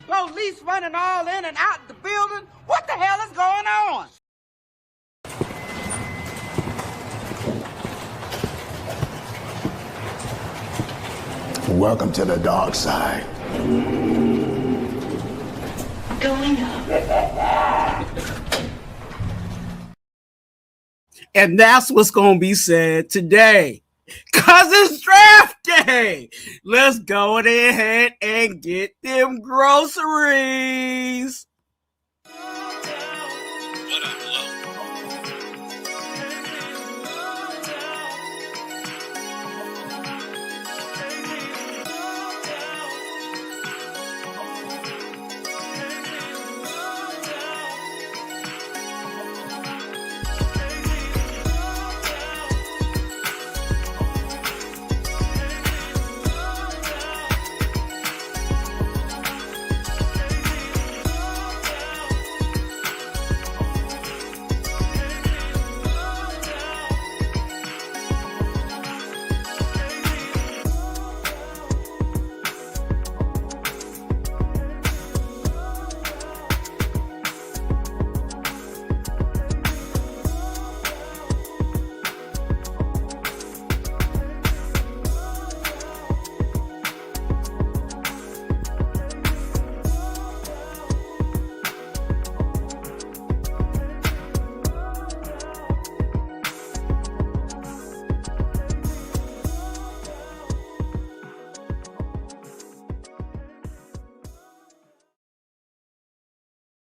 Police running all in and out the building. What the hell is going on? Welcome to the dark side. Going up. And that's what's going to be said today. Because it's draft day. Let's go ahead and get them groceries.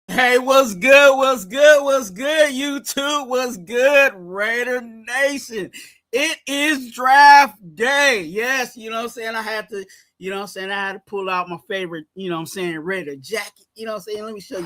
Hey, what's good? What's good? What's good? YouTube, what's good? Raider Nation. It is draft day. Yes, you know what I'm saying? I had to pull out my favorite, Raider jacket. You know what I'm saying? Let me show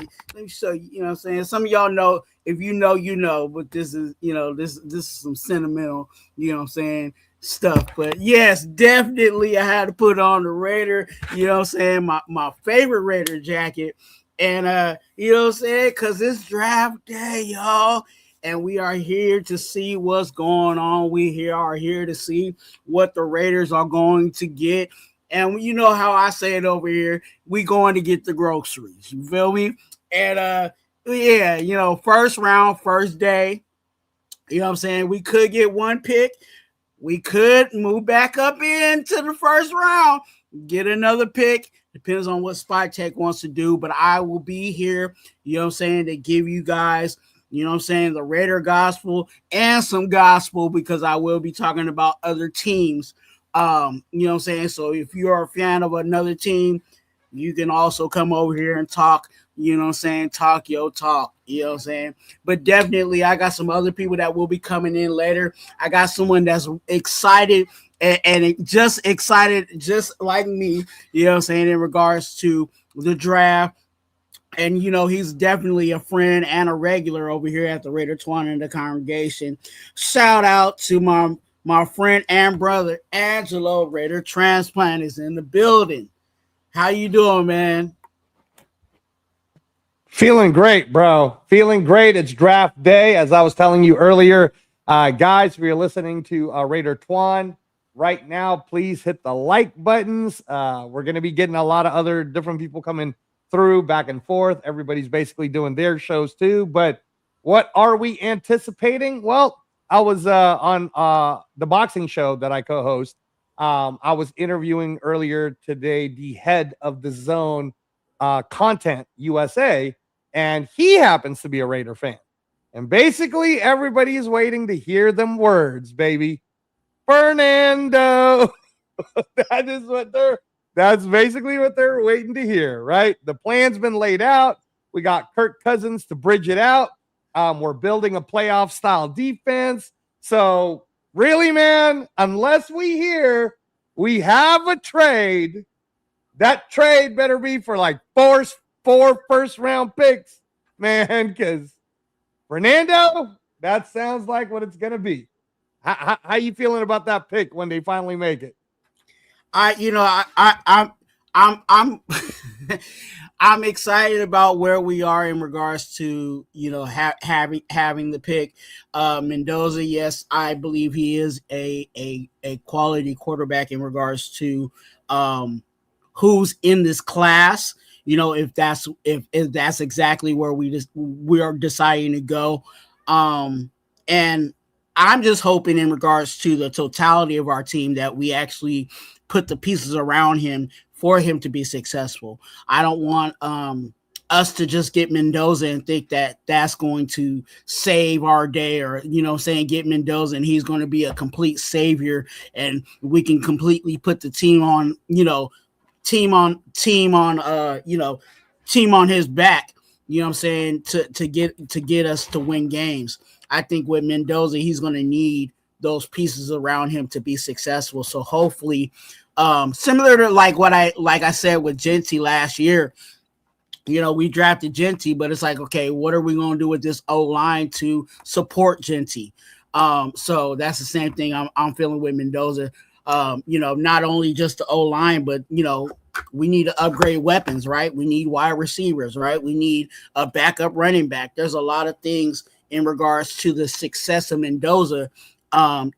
you, you know what I'm saying? Some of y'all know, if you know, you know, but this is, this is some sentimental, you know what I'm saying, stuff. But yes, definitely I had to put on the Raider, you know what I'm saying, my favorite Raider jacket. And you know what I'm saying? Because it's draft day, y'all. And we are here to see what's going on. We are here to see what the Raiders are going to get. And you know how I say it over here, we going to get the groceries. You feel me? And yeah, first round, first day. You know what I'm saying? We could get one pick. We could move back up into the first round, get another pick. Depends on what Spot Tech wants to do, but I will be here, you know what I'm saying, to give you guys, you know what I'm saying, the Raider gospel and some gospel, because I will be talking about other teams, you know what I'm saying. So if you're a fan of another team, you can also come over here and talk, you know what I'm saying, talk your talk, you know what I'm saying. But definitely, I got some other people that will be coming in later. I got someone that's excited and just excited, just like me, you know what I'm saying, in regards to the draft. And, he's definitely a friend and a regular over here at the Raider Twuan in the congregation. Shout out to my friend and brother, Angelo. Raider Transplant is in the building. How you doing, man? Feeling great, bro. Feeling great. It's draft day. As I was telling you earlier, guys, if you're listening to Raider Twuan right now, please hit the like buttons. We're going to be getting a lot of other different people coming through back and forth. Everybody's basically doing their shows too. But what are we anticipating? Well, I was on the boxing show that I co-host. I was interviewing earlier today the head of the Zone Content USA, and he happens to be a Raider fan. And basically, everybody is waiting to hear them words, baby. Fernando. That's basically what they're waiting to hear, right? The plan's been laid out. We got Kirk Cousins to bridge it out. We're building a playoff style defense. So really, man, unless we hear we have a trade, that trade better be for like four first round picks, man, because Fernando, that sounds like what it's going to be. How you feeling about that pick when they finally make it? I'm I'm excited about where we are in regards to having the pick. Mendoza, yes, I believe he is a quality quarterback in regards to who's in this class. if that's exactly where we are deciding to go. And I'm just hoping, in regards to the totality of our team, that we actually put the pieces around him for him to be successful. I don't want us to just get Mendoza and think that that's going to save our day, or get Mendoza and he's going to be a complete savior and we can completely put the team on team on his back, to get us to win games. I think with Mendoza, he's going to need those pieces around him to be successful. So hopefully, similar to like I said with Genty last year, we drafted Genty, but it's like, okay, what are we going to do with this O line to support Genty? So that's the same thing I'm feeling with Mendoza. Not only just the O line, but we need to upgrade weapons, right? We need wide receivers, right? We need a backup running back. There's a lot of things in regards to the success of Mendoza, that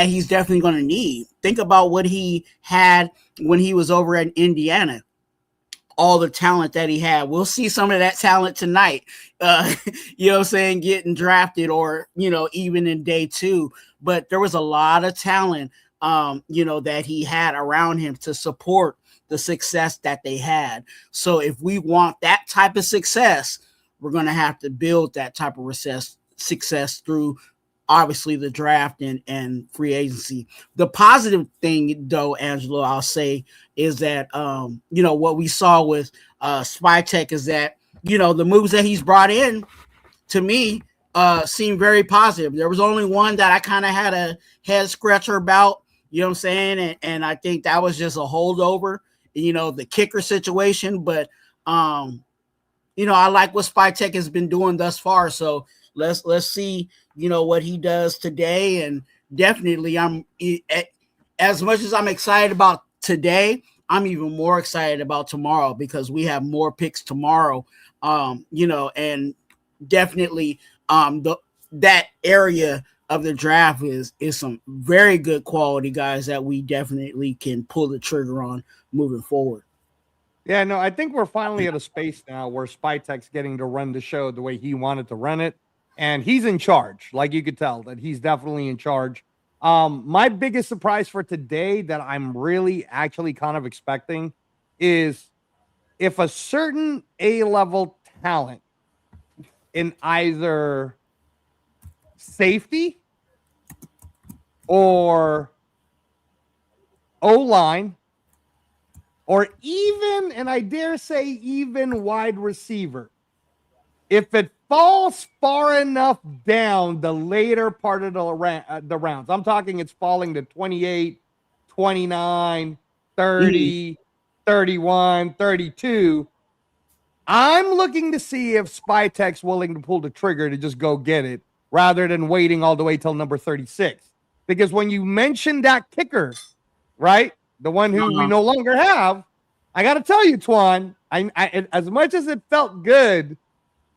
he's definitely going to need. Think about what he had when he was over at Indiana. All the talent that he had. We'll see some of that talent tonight, getting drafted, or, even in day 2. But there was a lot of talent, that he had around him to support the success that they had. So if we want that type of success, we're going to have to build that type of success through, obviously, the draft and free agency. The positive thing, though, Angelo, I'll say, is that, what we saw with Spytek is that, the moves that he's brought in, to me, seem very positive. There was only one that I kind of had a head scratcher about, and I think that was just a holdover, the kicker situation. But, I like what Spytek has been doing thus far. So let's see, what he does today. And definitely, as much as I'm excited about today, I'm even more excited about tomorrow, because we have more picks tomorrow. And definitely, that area of the draft is some very good quality guys that we definitely can pull the trigger on moving forward. Yeah, no, I think we're finally at a space now where Spytek's getting to run the show the way he wanted to run it. And he's in charge. Like, you could tell that he's definitely in charge. My biggest surprise for today that I'm really actually kind of expecting is if a certain A-level talent in either safety or O-line, or even, and I dare say even, wide receiver, if it falls far enough down the later part of the rounds, I'm talking it's falling to 28, 29, 30, 31, 32, I'm looking to see if Spytek's willing to pull the trigger to just go get it, rather than waiting all the way till number 36. Because when you mentioned that kicker, right, the one who we no longer have, I got to tell you, Twuan, I as much as it felt good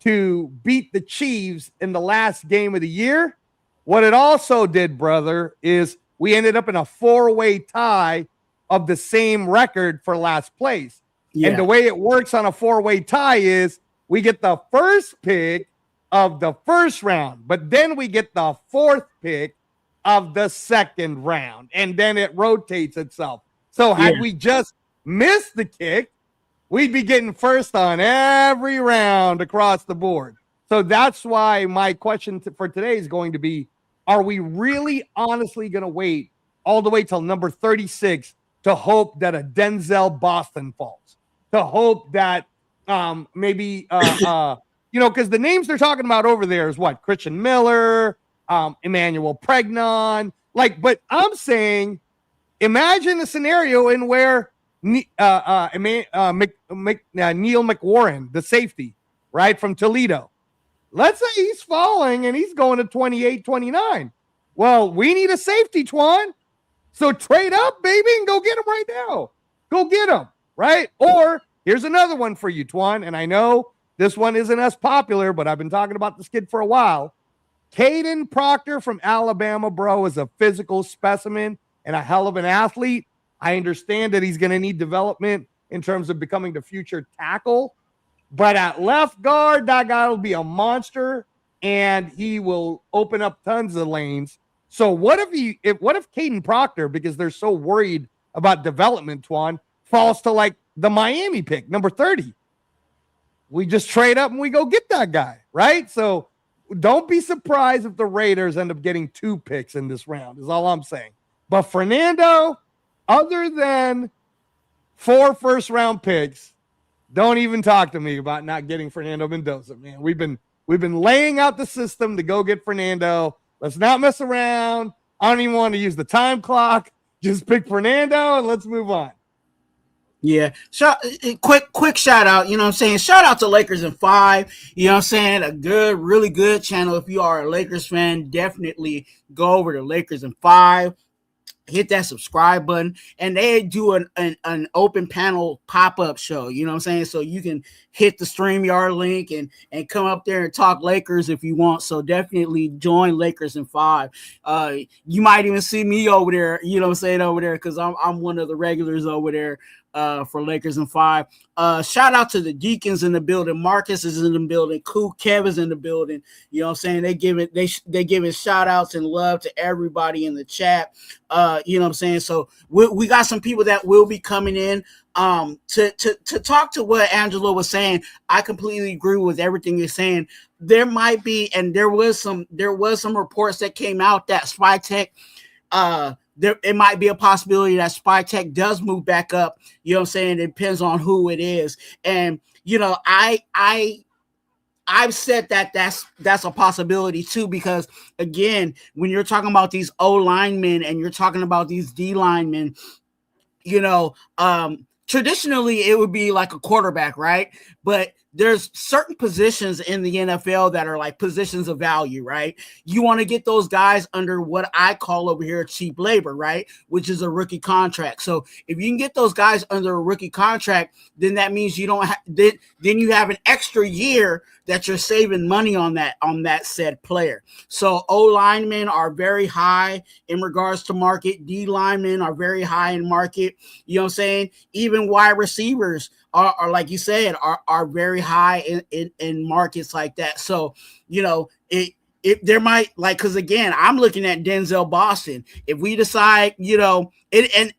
to beat the Chiefs in the last game of the year, what it also did, brother, is we ended up in a 4-way tie of the same record for last place. Yeah. And the way it works on a 4-way tie is we get the first pick of the first round, but then we get the 4th pick of the second round, and then it rotates itself. So had we just missed the kick, we'd be getting first on every round across the board. So that's why my question for today is going to be, are we really honestly going to wait all the way till number 36 to hope that a Denzel Boston falls? To hope that maybe, because the names they're talking about over there is what? Christian Miller, Emmanuel Pregnon. But I'm saying, imagine a scenario in where Neil McWarren, the safety, right, from Toledo, let's say he's falling and he's going to 28, 29. Well, we need a safety, Twuan. So trade up, baby, and go get him right now. Go get him, right? Or here's another one for you, Twuan. And I know this one isn't as popular, but I've been talking about this kid for a while. Caden Proctor from Alabama, bro, is a physical specimen and a hell of an athlete. I understand that he's going to need development, in terms of becoming the future tackle. But at left guard, that guy will be a monster, and he will open up tons of lanes. So what if Caden Proctor, because they're so worried about development, Twuan, falls to like the Miami pick, number 30? We just trade up and we go get that guy, right? So don't be surprised if the Raiders end up getting 2 picks in this round, is all I'm saying. But Fernando, other than 4 first-round picks, don't even talk to me about not getting Fernando Mendoza, man. We've been laying out the system to go get Fernando. Let's not mess around. I don't even want to use the time clock. Just pick Fernando and let's move on. Yeah. Quick shout out, you know what I'm saying? Shout out to Lakers in 5. You know what I'm saying? A good, really good channel. If you are a Lakers fan, definitely go over to Lakers in 5. Hit that subscribe button, and they do an open panel pop-up show, you know what I'm saying? So you can hit the StreamYard link and come up there and talk Lakers if you want. So definitely join Lakers in 5. You might even see me over there, you know what I'm saying, over there, because I'm one of the regulars over there for Lakers in 5. Shout out to the Deacons in the building. Marcus is in the building. Cool Kev is in the building. You know what I'm saying? They giving shout outs and love to everybody in the chat. You know what I'm saying? So we got some people that will be coming in to talk to what Angelo was saying. I completely agree with everything you're saying. There might be, and there was some reports that came out that SpyTech, it might be a possibility that SpyTech does move back up. You know what I'm saying? It depends on who it is. And, you know, I've said that that's a possibility too, because again, when you're talking about these O linemen and you're talking about these D linemen, you know, traditionally it would be like a quarterback, right? But there's certain positions in the NFL that are like positions of value, right? You want to get those guys under what I call over here cheap labor, right? Which is a rookie contract. So if you can get those guys under a rookie contract, then that means you don't then you have an extra year that you're saving money on that said player. So O linemen are very high in regards to market. D linemen are very high in market. You know what I'm saying? Even wide receivers are like you said, are very high in markets like that. So, you know, it there might, like, because again, I'm looking at Denzel Boston. If we decide, you know, and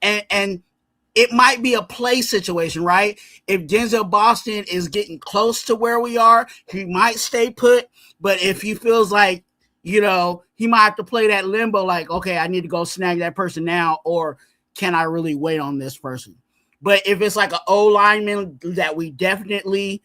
it might be a play situation, right? If Denzel Boston is getting close to where we are, he might stay put. But if he feels like, you know, he might have to play that limbo, like, okay, I need to go snag that person now, or can I really wait on this person? But if it's like an O lineman that we definitely,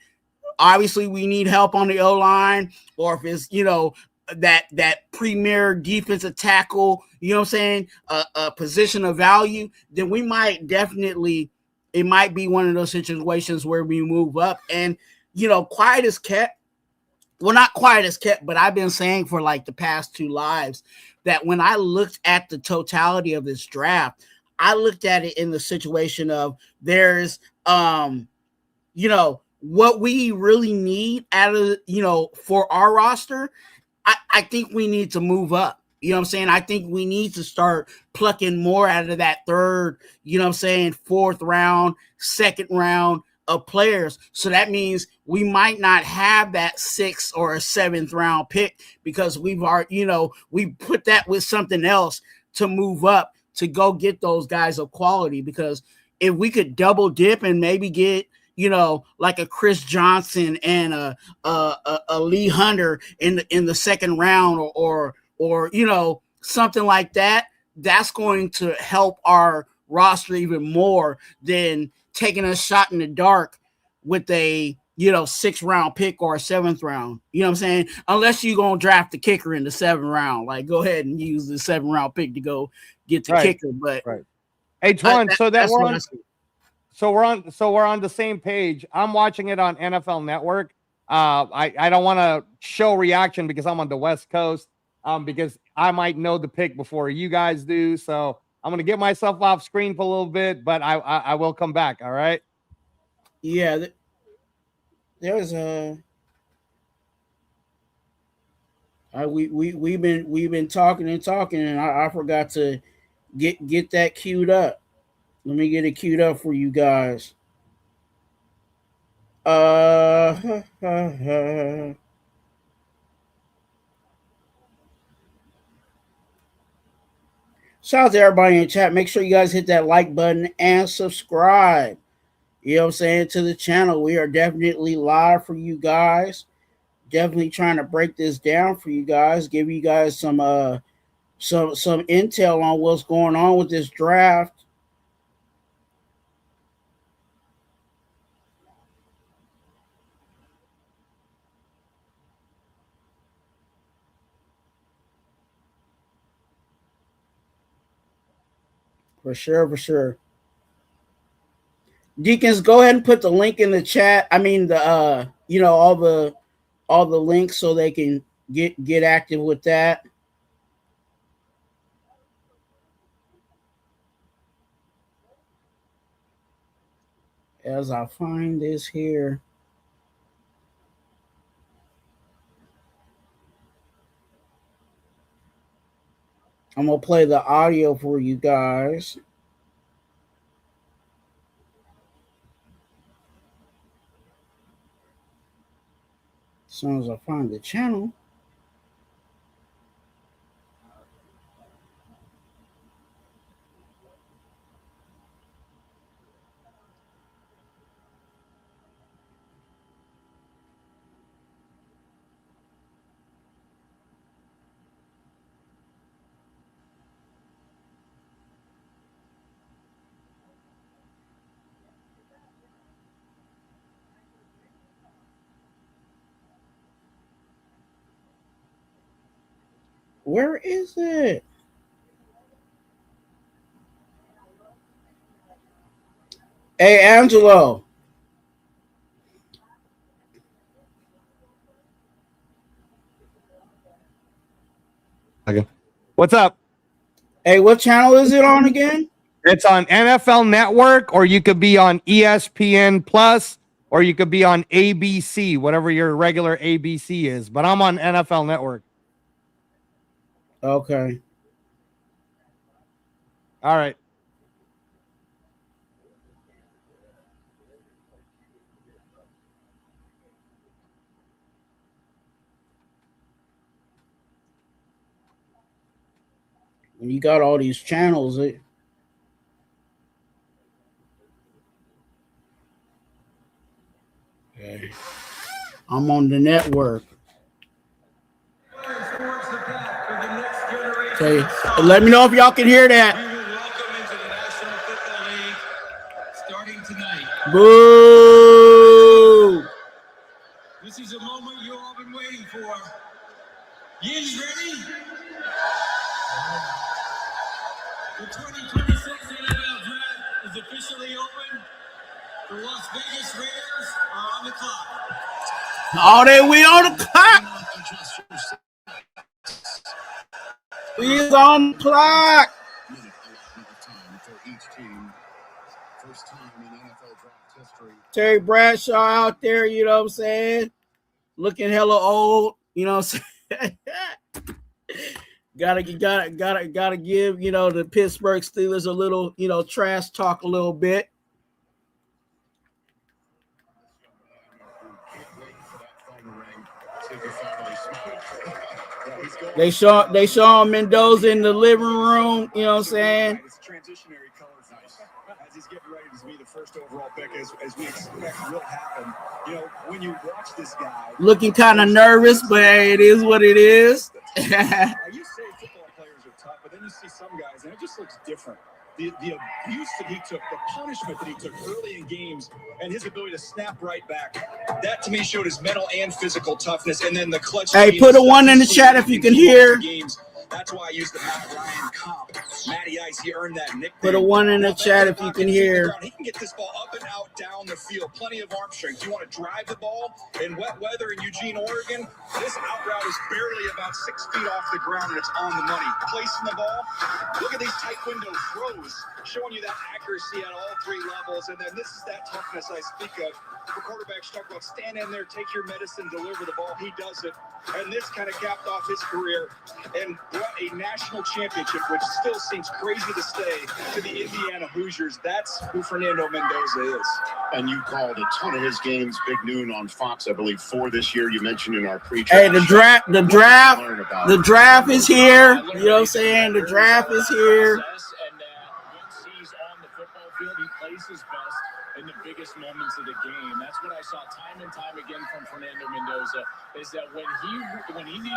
obviously we need help on the O line, or if it's, you know, that premier defensive tackle, you know what I'm saying, a position of value, then we might definitely, it might be one of those situations where we move up. And, you know, quiet as kept, well, not quiet as kept, but I've been saying for like the past 2 lives that when I looked at the totality of this draft, I looked at it in the situation of there's, you know, what we really need out of, you know, for our roster. I think we need to move up. You know what I'm saying? I think we need to start plucking more out of that 3rd, you know what I'm saying, 4th round, 2nd round of players. So that means we might not have that 6th or a 7th round pick because we've already, you know, we put that with something else to move up to go get those guys of quality. Because if we could double dip and maybe get, you know, like a Chris Johnson and a Lee Hunter in the 2nd round, or you know, something like that, that's going to help our roster even more than taking a shot in the dark with a, you know, 6th round pick or a 7th round. You know what I'm saying? Unless you're going to draft the kicker in the 7th round, like go ahead and use the 7th round pick to go get the kicker. But hey, Twuan, so we're on the same page. I'm watching it on NFL Network. I don't want to show reaction because I'm on the West Coast, because I might know the pick before you guys do. So I'm going to get myself off screen for a little bit, but I will come back. All right. Yeah. There's a, we've been talking and I forgot to get that queued up. Let me get it queued up for you guys. Uh, Shout out to everybody in chat. Make sure you guys hit that like button and subscribe. You know what I'm saying, to the channel. We are definitely live for you guys. Definitely trying to break this down for you guys, give you guys some intel on what's going on with this draft. For sure, for sure. Deacons, go ahead and put the link in the chat. I mean the all the links so they can get active with that. As I find this here. I'm gonna play the audio for you guys. As soon as I find the channel. Where is it? Hey, Angelo. Okay. What's up? Hey, what channel is it on again? It's on NFL Network, or you could be on ESPN Plus, or you could be on ABC, whatever your regular ABC is. But I'm on NFL Network. Okay. All right. When you got all these channels, okay. I'm on the network. Okay. Let me know if y'all can hear that. Welcome into the National Football League starting tonight. Boo! This is a moment you all been waiting for. Yin's ready? The 2026 NFL Draft is officially open. The Las Vegas Raiders are on the clock. All day we on the clock. We is on the clock. Terry Bradshaw out there, you know what I'm saying? Looking hella old, you know what I'm saying? gotta give, you know, the Pittsburgh Steelers a little, you know, trash talk a little bit. They show Mendoza in the living room, you know what I'm saying? It's transitionary colors nice. As he's getting ready to be the first overall pick, as we expect will happen. You know, when you watch this guy, looking kind of nervous, but hey, it is what it is. You say football players are tough, but then you see some guys, and it just looks different. The abuse that he took, the punishment that he took early in games, and his ability to snap right back. That to me showed his mental and physical toughness, and then the clutch. Hey, put a 1 in the chat if you can hear. Games. That's why I used the Matt Ryan comp. Matty Ice, he earned that nickname. Put a 1 in the chat if you can hear. He can get this ball up and out down the field. Plenty of arm strength. You want to drive the ball in wet weather in Eugene, Oregon? This out route is barely about 6 feet off the ground, and it's on the money. Placing the ball. Look at these tight window throws, showing you that accuracy at all 3 levels. And then this is that toughness I speak of. For quarterbacks, talk about stand in there, take your medicine, deliver the ball. He does it. And this kind of capped off his career. And brought a national championship, which still seems crazy to say, to the Indiana Hoosiers. That's who Fernando Mendoza is. And you called a ton of his games, Big Noon on Fox, I believe, 4 this year. You mentioned in our pre-show. Hey, the draft is here. You know what I'm saying? The draft is here. And once he's on the football field, he plays his best in the biggest moments of the game. That's what I saw time and time again from Fernando Mendoza. Is that when he needs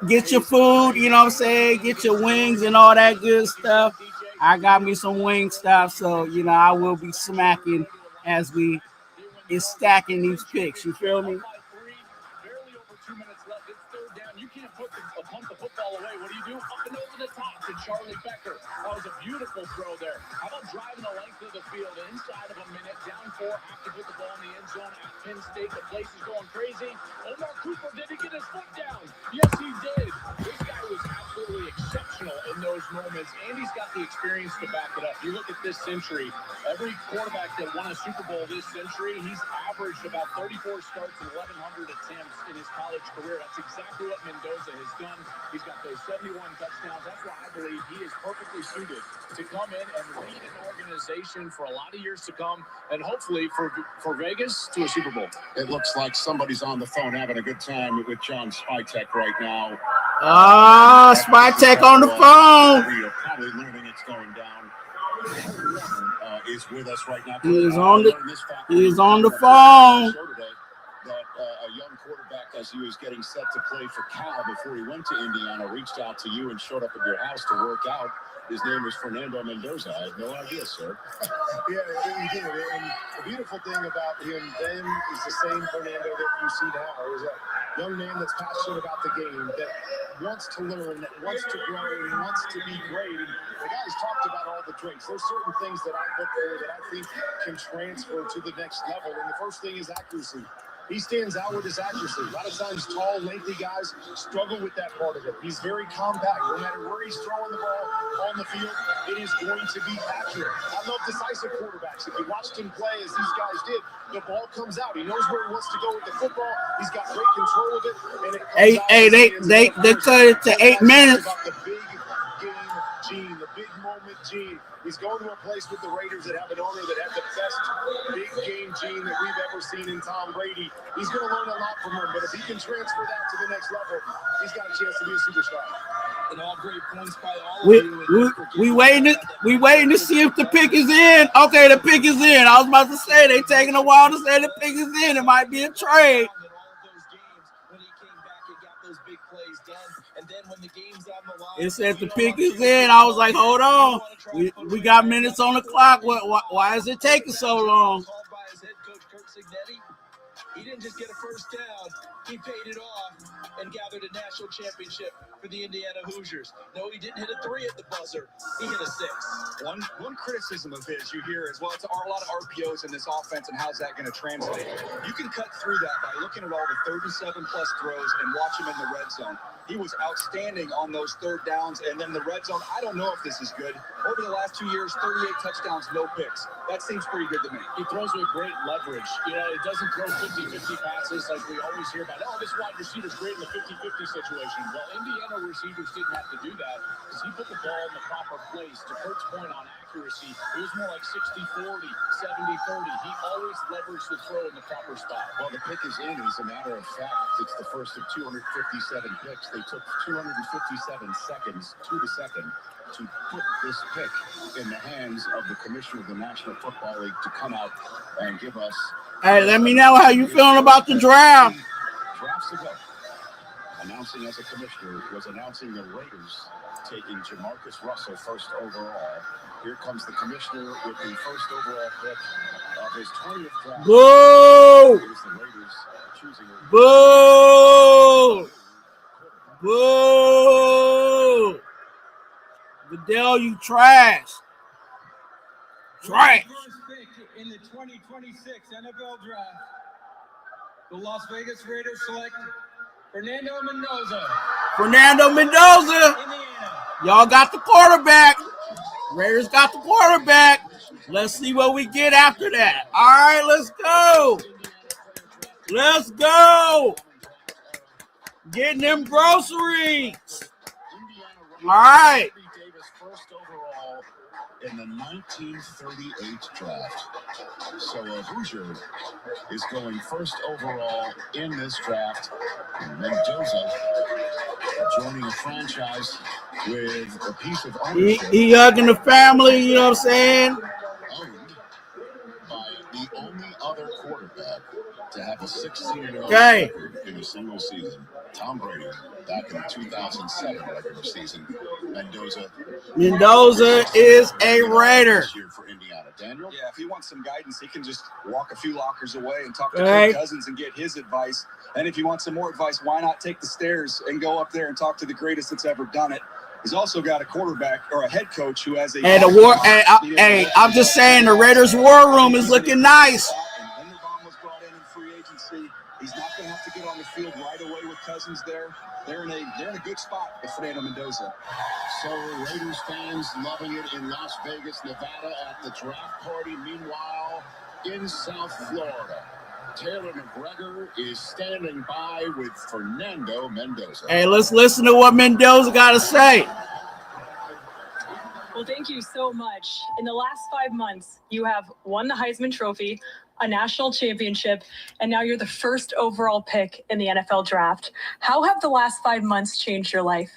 get your food. You know what I'm saying? Get your wings and all that good stuff. I got me some wing stuff, so you know I will be smacking as we is stacking these picks. You feel me? Barely over 2 minutes left. It's third down. You can't pump the football away. What do? Up and over the top to Charlie Becker. That was a beautiful throw there. How about driving the length of the field inside of a minute, down 4, have to put the ball in the end zone at Penn State. The place is going crazy. Omar Cooper, did he get his foot down? Yes, he did. This guy was absolutely exceptional in those moments, and he's got the experience to back it up. You look at this century, every quarterback that won a Super Bowl this century, he's averaged about 34 starts and 1,100 attempts in his college career. That's exactly what Mendoza has done. He's got those 71 touchdowns. That's why I believe he is perfectly suited to come in and lead an organization for a lot of years to come, and hopefully for Vegas to a Super Bowl. It looks like somebody's on the phone having a good time with John Spytek right now. Spytek on the phone. We are probably learning it's going down. Is with us right now. He is on the phone. That a young quarterback, as he was getting set to play for Cal before he went to Indiana, reached out to you and showed up at your house to work out. His name is Fernando Mendoza. I had no idea, sir. Yeah, he did. And the beautiful thing about him then is the same Fernando that you see now. Is a young man that's passionate about the game, that wants to learn, that wants to grow, and wants to be great. And the guys talked about all the traits. There's certain things that I look for that I think can transfer to the next level. And the first thing is accuracy. He stands out with his accuracy. A lot of times tall, lengthy guys struggle with that part of it. He's very compact. No matter where he's throwing the ball on the field, it is going to be accurate. I love decisive quarterbacks. If you watched him play as these guys did, the ball comes out. He knows where he wants to go with the football. He's got great control of it. And it comes they cut it to 8 minutes. The big game gene, the big moment gene. He's going to a place with the Raiders that have an owner that has the best big game gene that we've ever seen in Tom Brady. He's going to learn a lot from him, but if he can transfer that to the next level, he's got a chance to be a superstar. And all great points by all of you. We waiting to see if the pick is in. Okay, the pick is in. I was about to say they taking a while to say the pick is in. It might be a trade. It said the pick is in. I was like, hold on. We got minutes on the clock. Why is it taking so long? He didn't just get a first down. He paid it off and gathered a national championship for the Indiana Hoosiers. No, he didn't hit a 3 at the buzzer. He hit a 6. One criticism of his you hear is, well, it's a lot of RPOs in this offense, and how's that going to translate? You can cut through that by looking at all the 37-plus throws and watch him in the red zone. He was outstanding on those third downs, and then the red zone, I don't know if this is good. Over the last 2 years, 38 touchdowns, no picks. That seems pretty good to me. He throws with great leverage. You know, it doesn't throw 50-50 passes like we always hear about. Oh, this wide receiver's great in the 50-50 situation. Well, Indiana receivers didn't have to do that because he put the ball in the proper place. To Kurt's point on accuracy, it was more like 60-40, 70-30. He always leveraged the throw in the proper spot. Well, the pick is in. As a matter of fact, it's the first of 257 picks. They took 257 seconds to the second to put this pick in the hands of the commissioner of the National Football League to come out and give us. Hey, let me know how you feeling about the draft. Drafts ago, announcing as a commissioner, was announcing the Raiders taking Jamarcus Russell first overall. Here comes the commissioner with the first overall pick of his 20th draft. Boo! Here's the Raiders choosing. Boo! Boo! Goodell, you trash. Trash. First pick in the 2026 NFL Draft, the Las Vegas Raiders select Fernando Mendoza. Fernando Mendoza. Indiana. Y'all got the quarterback. Raiders got the quarterback. Let's see what we get after that. All right, let's go. Let's go. Getting them groceries. All right. Davis first overall in the 1938 draft. So a Hoosier is going first overall in this draft. Mendoza joining a franchise with a piece of ownership. He hugging the family, you know what I'm saying? Owned by the only other quarterback to have a 16-0 Okay. record in a single season. Tom Brady back in the 2007 regular season. Mendoza is a Raider. For Indiana. Daniel? Yeah, if he wants some guidance, he can just walk a few lockers away and talk to Right. Kirk Cousins and get his advice. And if you want some more advice, why not take the stairs and go up there and talk to the greatest that's ever done it? He's also got a quarterback or a head coach who has a. Hey, the war. Hey, I'm just saying the Raiders' war room is looking nice. And Linderbaum was brought in free agency. He's not going to have to get on the field right away with Cousins there. They're in a good spot with Fernando Mendoza. So Raiders fans loving it in Las Vegas, Nevada at the draft party. Meanwhile, in South Florida, Taylor McGregor is standing by with Fernando Mendoza. Hey, let's listen to what Mendoza got to say. Well, thank you so much. In the last 5 months, you have won the Heisman Trophy, a national championship, and now you're the first overall pick in the NFL draft. How have the last 5 months changed your life?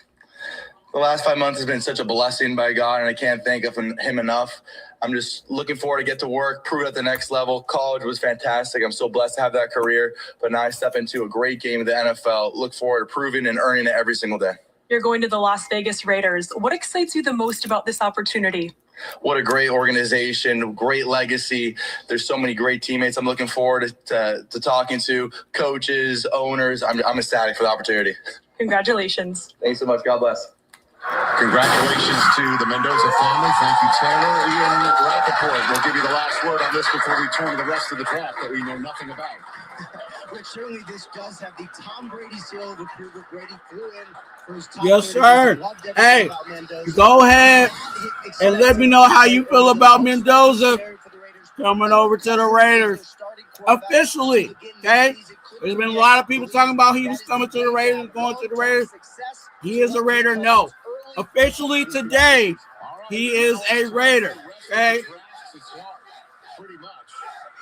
The last 5 months has been such a blessing by God, and I can't thank him enough. I'm just looking forward to get to work, prove at the next level. College was fantastic. I'm so blessed to have that career, but now I step into a great game of the NFL. Look forward to proving and earning it every single day. You're going to the Las Vegas Raiders. What excites you the most about this opportunity? What a great organization, great legacy. There's so many great teammates I'm looking forward to talking to, coaches, owners. I'm ecstatic for the opportunity. Congratulations. Thanks so much. God bless. Congratulations to the Mendoza family. Thank you, Taylor. Ian Rappaport will give you the last word on this before we turn to the rest of the draft that we know nothing about. But certainly this does have the Tom Brady seal of approval. Brady flew in for his top Yes, 30. sir. Loved everything Hey, about Mendoza. go ahead and let me know how you feel about Mendoza coming over to the Raiders officially. Okay, there's been a lot of people talking about he was coming to the Raiders, going to the Raiders. He is a Raider. No, officially today, he is a Raider. Okay. Pretty much.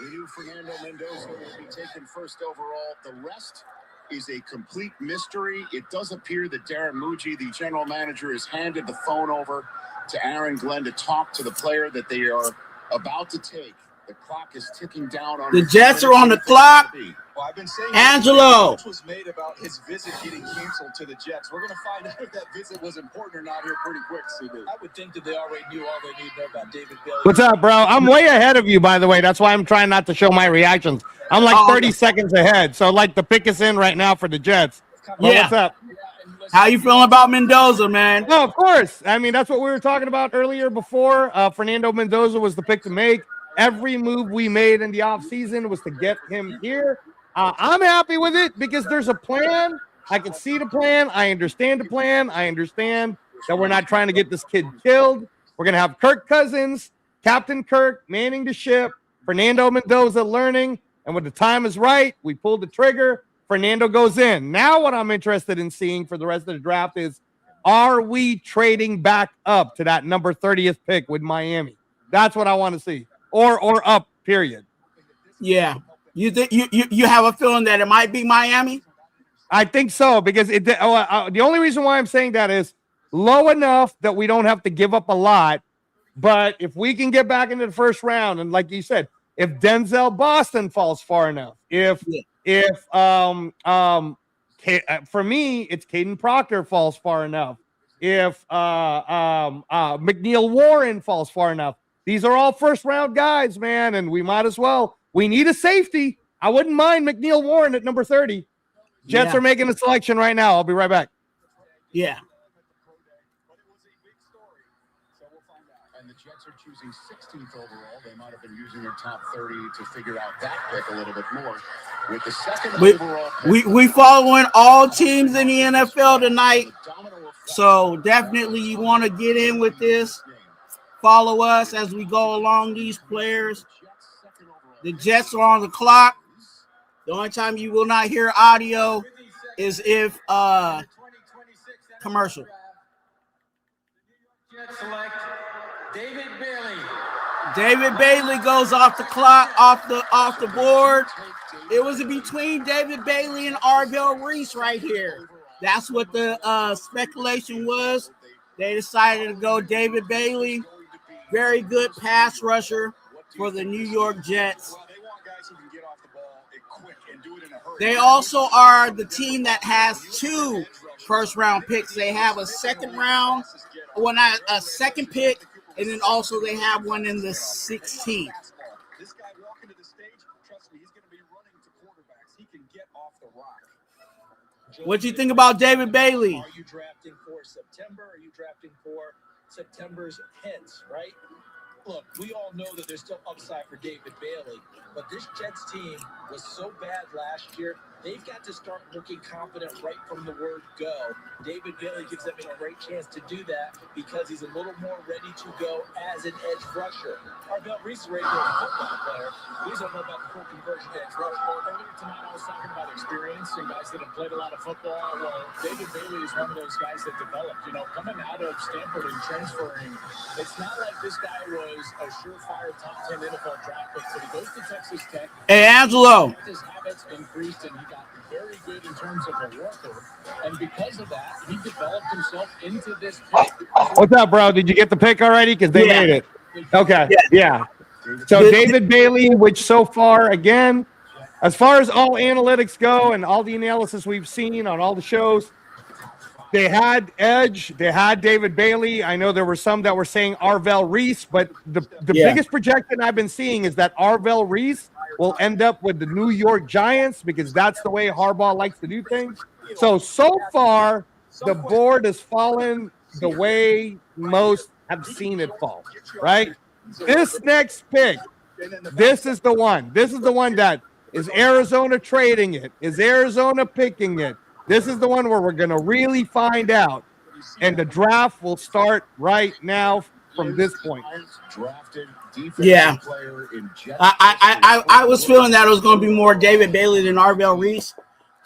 We knew Fernando Mendoza will be taken first overall. The rest is a complete mystery. It does appear that Darren Muji, the general manager, has handed the phone over to Aaron Glenn to talk to the player that they are about to take. The clock is ticking down on The Jets are on the clock. Well, I've been saying Angelo. much was made about his visit getting canceled to the Jets. We're going to find out if that visit was important or not here pretty quick, CB. I would think that they already knew all they need to know about David Bailey. What's up, bro? I'm way ahead of you, by the way. That's why I'm trying not to show my reactions. I'm like 30 seconds ahead. So, like, the pick is in right now for the Jets. Well, Yeah. what's up? How you feeling about Mendoza, man? No, of course. I mean, that's what we were talking about earlier before. Fernando Mendoza was the pick to make. Every move we made in the offseason was to get him here. I'm happy with it because there's a plan. I can see the plan. I understand the plan. I understand that we're not trying to get this kid killed. We're going to have Kirk Cousins, Captain Kirk, manning the ship, Fernando Mendoza learning. And when the time is right, we pull the trigger. Fernando goes in. Now what I'm interested in seeing for the rest of the draft is, are we trading back up to that number 30th pick with Miami? That's what I want to see. Or up, period. Yeah. You think you have a feeling that it might be Miami? I think so, because the only reason why I'm saying that is low enough that we don't have to give up a lot. But if we can get back into the first round, and like you said, if Denzel Boston falls far enough, for me, it's Caden Proctor falls far enough, if McNeil Warren falls far enough. These are all first round guys, man, and we might as well. We need a safety. I wouldn't mind McNeil Warren at number 30. Jets are making a selection right now. I'll be right back. Yeah. And the Jets are choosing 16th overall. They might have been using their top 30 to figure out that pick a little bit more. With the second overall pick, We following all teams in the NFL tonight. So definitely you want to get in with this. Follow us as we go along these players. The Jets are on the clock. The only time you will not hear audio is if commercial. Select David Bailey. David Bailey goes off the clock, off the board. It was between David Bailey and Arvell Reese right here. That's what the speculation was. They decided to go David Bailey. Very good pass rusher for the New York Jets. They also are the team that has 2 first-round picks. They have a second round, well, not a second pick, and then also they have one in the 16th. This guy walking to the stage, trust me, he's going to be running to quarterbacks. He can get off the rock. What do you think about David Bailey? Are you drafting for September? Are you drafting for September's hits, right? Look, we all know that there's still upside for David Bailey, but this Jets team was so bad last year, they've got to start looking confident right from the word go. David Bailey gives them a great chance to do that because he's a little more ready to go as an edge rusher. Arvell Reese is a regular football player. We don't know about the full conversion edge rusher. Earlier tonight, I was talking about experience and guys that have played a lot of football. Well, David Bailey is one of those guys that developed, coming out of Stanford and transferring. It's not like this guy was a surefire top 10 NFL draft pick, but he goes to Texas Tech. Hey, Angelo. His habits increased, and he got very good in terms of a worker. And because of that, he developed himself into this pick. What's up, bro? Did you get the pick already? Because they made it. Okay. Yeah. So David Bailey, which so far, again, as far as all analytics go and all the analysis we've seen on all the shows, they had edge. They had David Bailey. I know there were some that were saying Arvell Reese, but the biggest projection I've been seeing is that Arvell Reese will end up with the New York Giants because that's the way Harbaugh likes to do things. So far, the board has fallen the way most have seen it fall, right? This next pick, this is the one. This is the one that is Arizona trading it. Is Arizona picking it? This is the one where we're going to really find out, and the draft will start right now from this point. Yeah, I was feeling that it was going to be more David Bailey than Arvell Reese,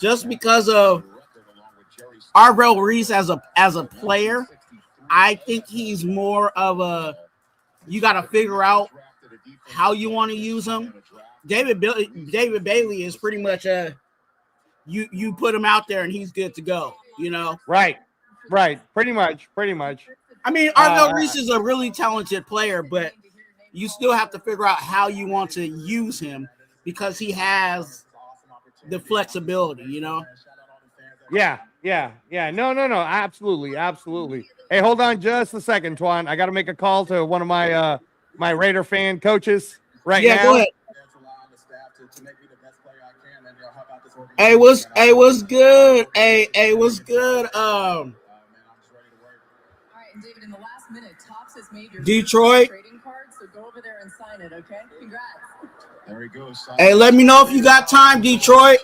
just because of Arvell Reese as a player. I think he's more of a, you got to figure out how you want to use him. David Bailey is pretty much a, you put him out there and he's good to go, Right. Pretty much. I mean, Arvell Reese is a really talented player, but you still have to figure out how you want to use him because he has the flexibility, Yeah. No. Absolutely. Hey, hold on just a second, Twan. I got to make a call to one of my my Raider fan coaches now. Go ahead. Hey, what's good? Hey, what's good? All right, and David, in the last minute, Topps has made your Detroit trading card, so go over there and sign it, okay? Congrats. There he goes. Hey, let me know if you got time, Detroit.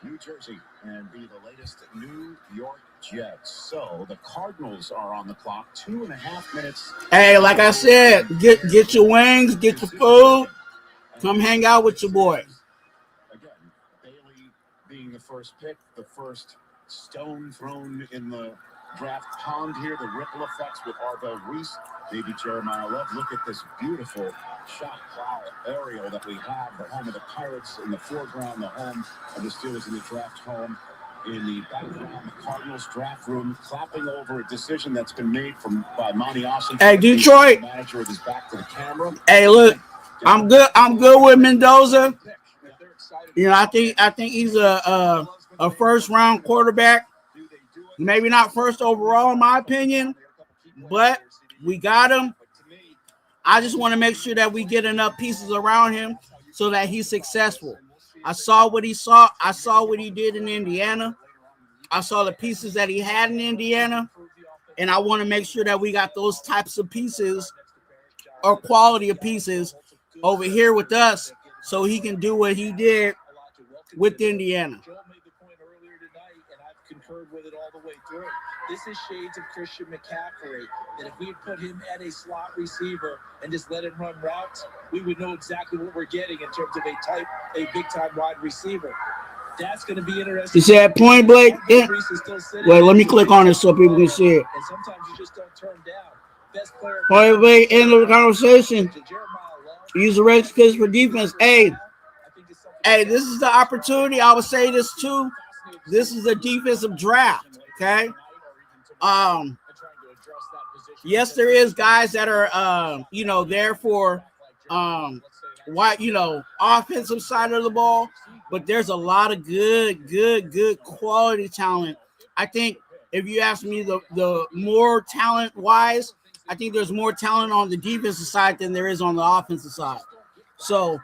New Jersey and be the latest New York Jets. So the Cardinals are on the clock. 2.5 minutes. Hey, like I said, get your wings, get your food. Come hang out with your boy. Again, Bailey being the first pick, the first stone thrown in the draft pond here. The ripple effects with Arvell Reese, maybe Jeremiah Love. Look at this beautiful shot cloud aerial that we have. The home of the Pirates in the foreground, the home of the Steelers in the draft home. In the background, the Cardinals draft room, clapping over a decision that's been made by Monty Austin. Hey, Detroit. Manager with his back to the camera. Hey, look, I'm good with Mendoza. I think he's a first round quarterback. Maybe not first overall, in my opinion, but we got him. I just want to make sure that we get enough pieces around him so that he's successful. I saw what he saw. I saw what he did in Indiana. I saw the pieces that he had in Indiana, and I want to make sure that we got those types of pieces or quality of pieces over here with us so he can do what he did with Indiana. Concurred with it all the way through. This is shades of Christian McCaffrey, that if we had put him at a slot receiver and just let him run routes, we would know exactly what we're getting in terms of a big-time wide receiver. That's going to be interesting. You said Point Blank? Yeah. Wait, let me click on it so people can see it. And sometimes you just don't turn down. Best player. Point Blank, end of the conversation. Use the Redskins for defense. Hey, this is the opportunity. I would say this too. This is a defensive draft. Okay. Yes, there is guys that are there for offensive side of the ball, but there's a lot of good quality talent. I think if you ask me the more talent wise, I think there's more talent on the defensive side than there is on the offensive side. So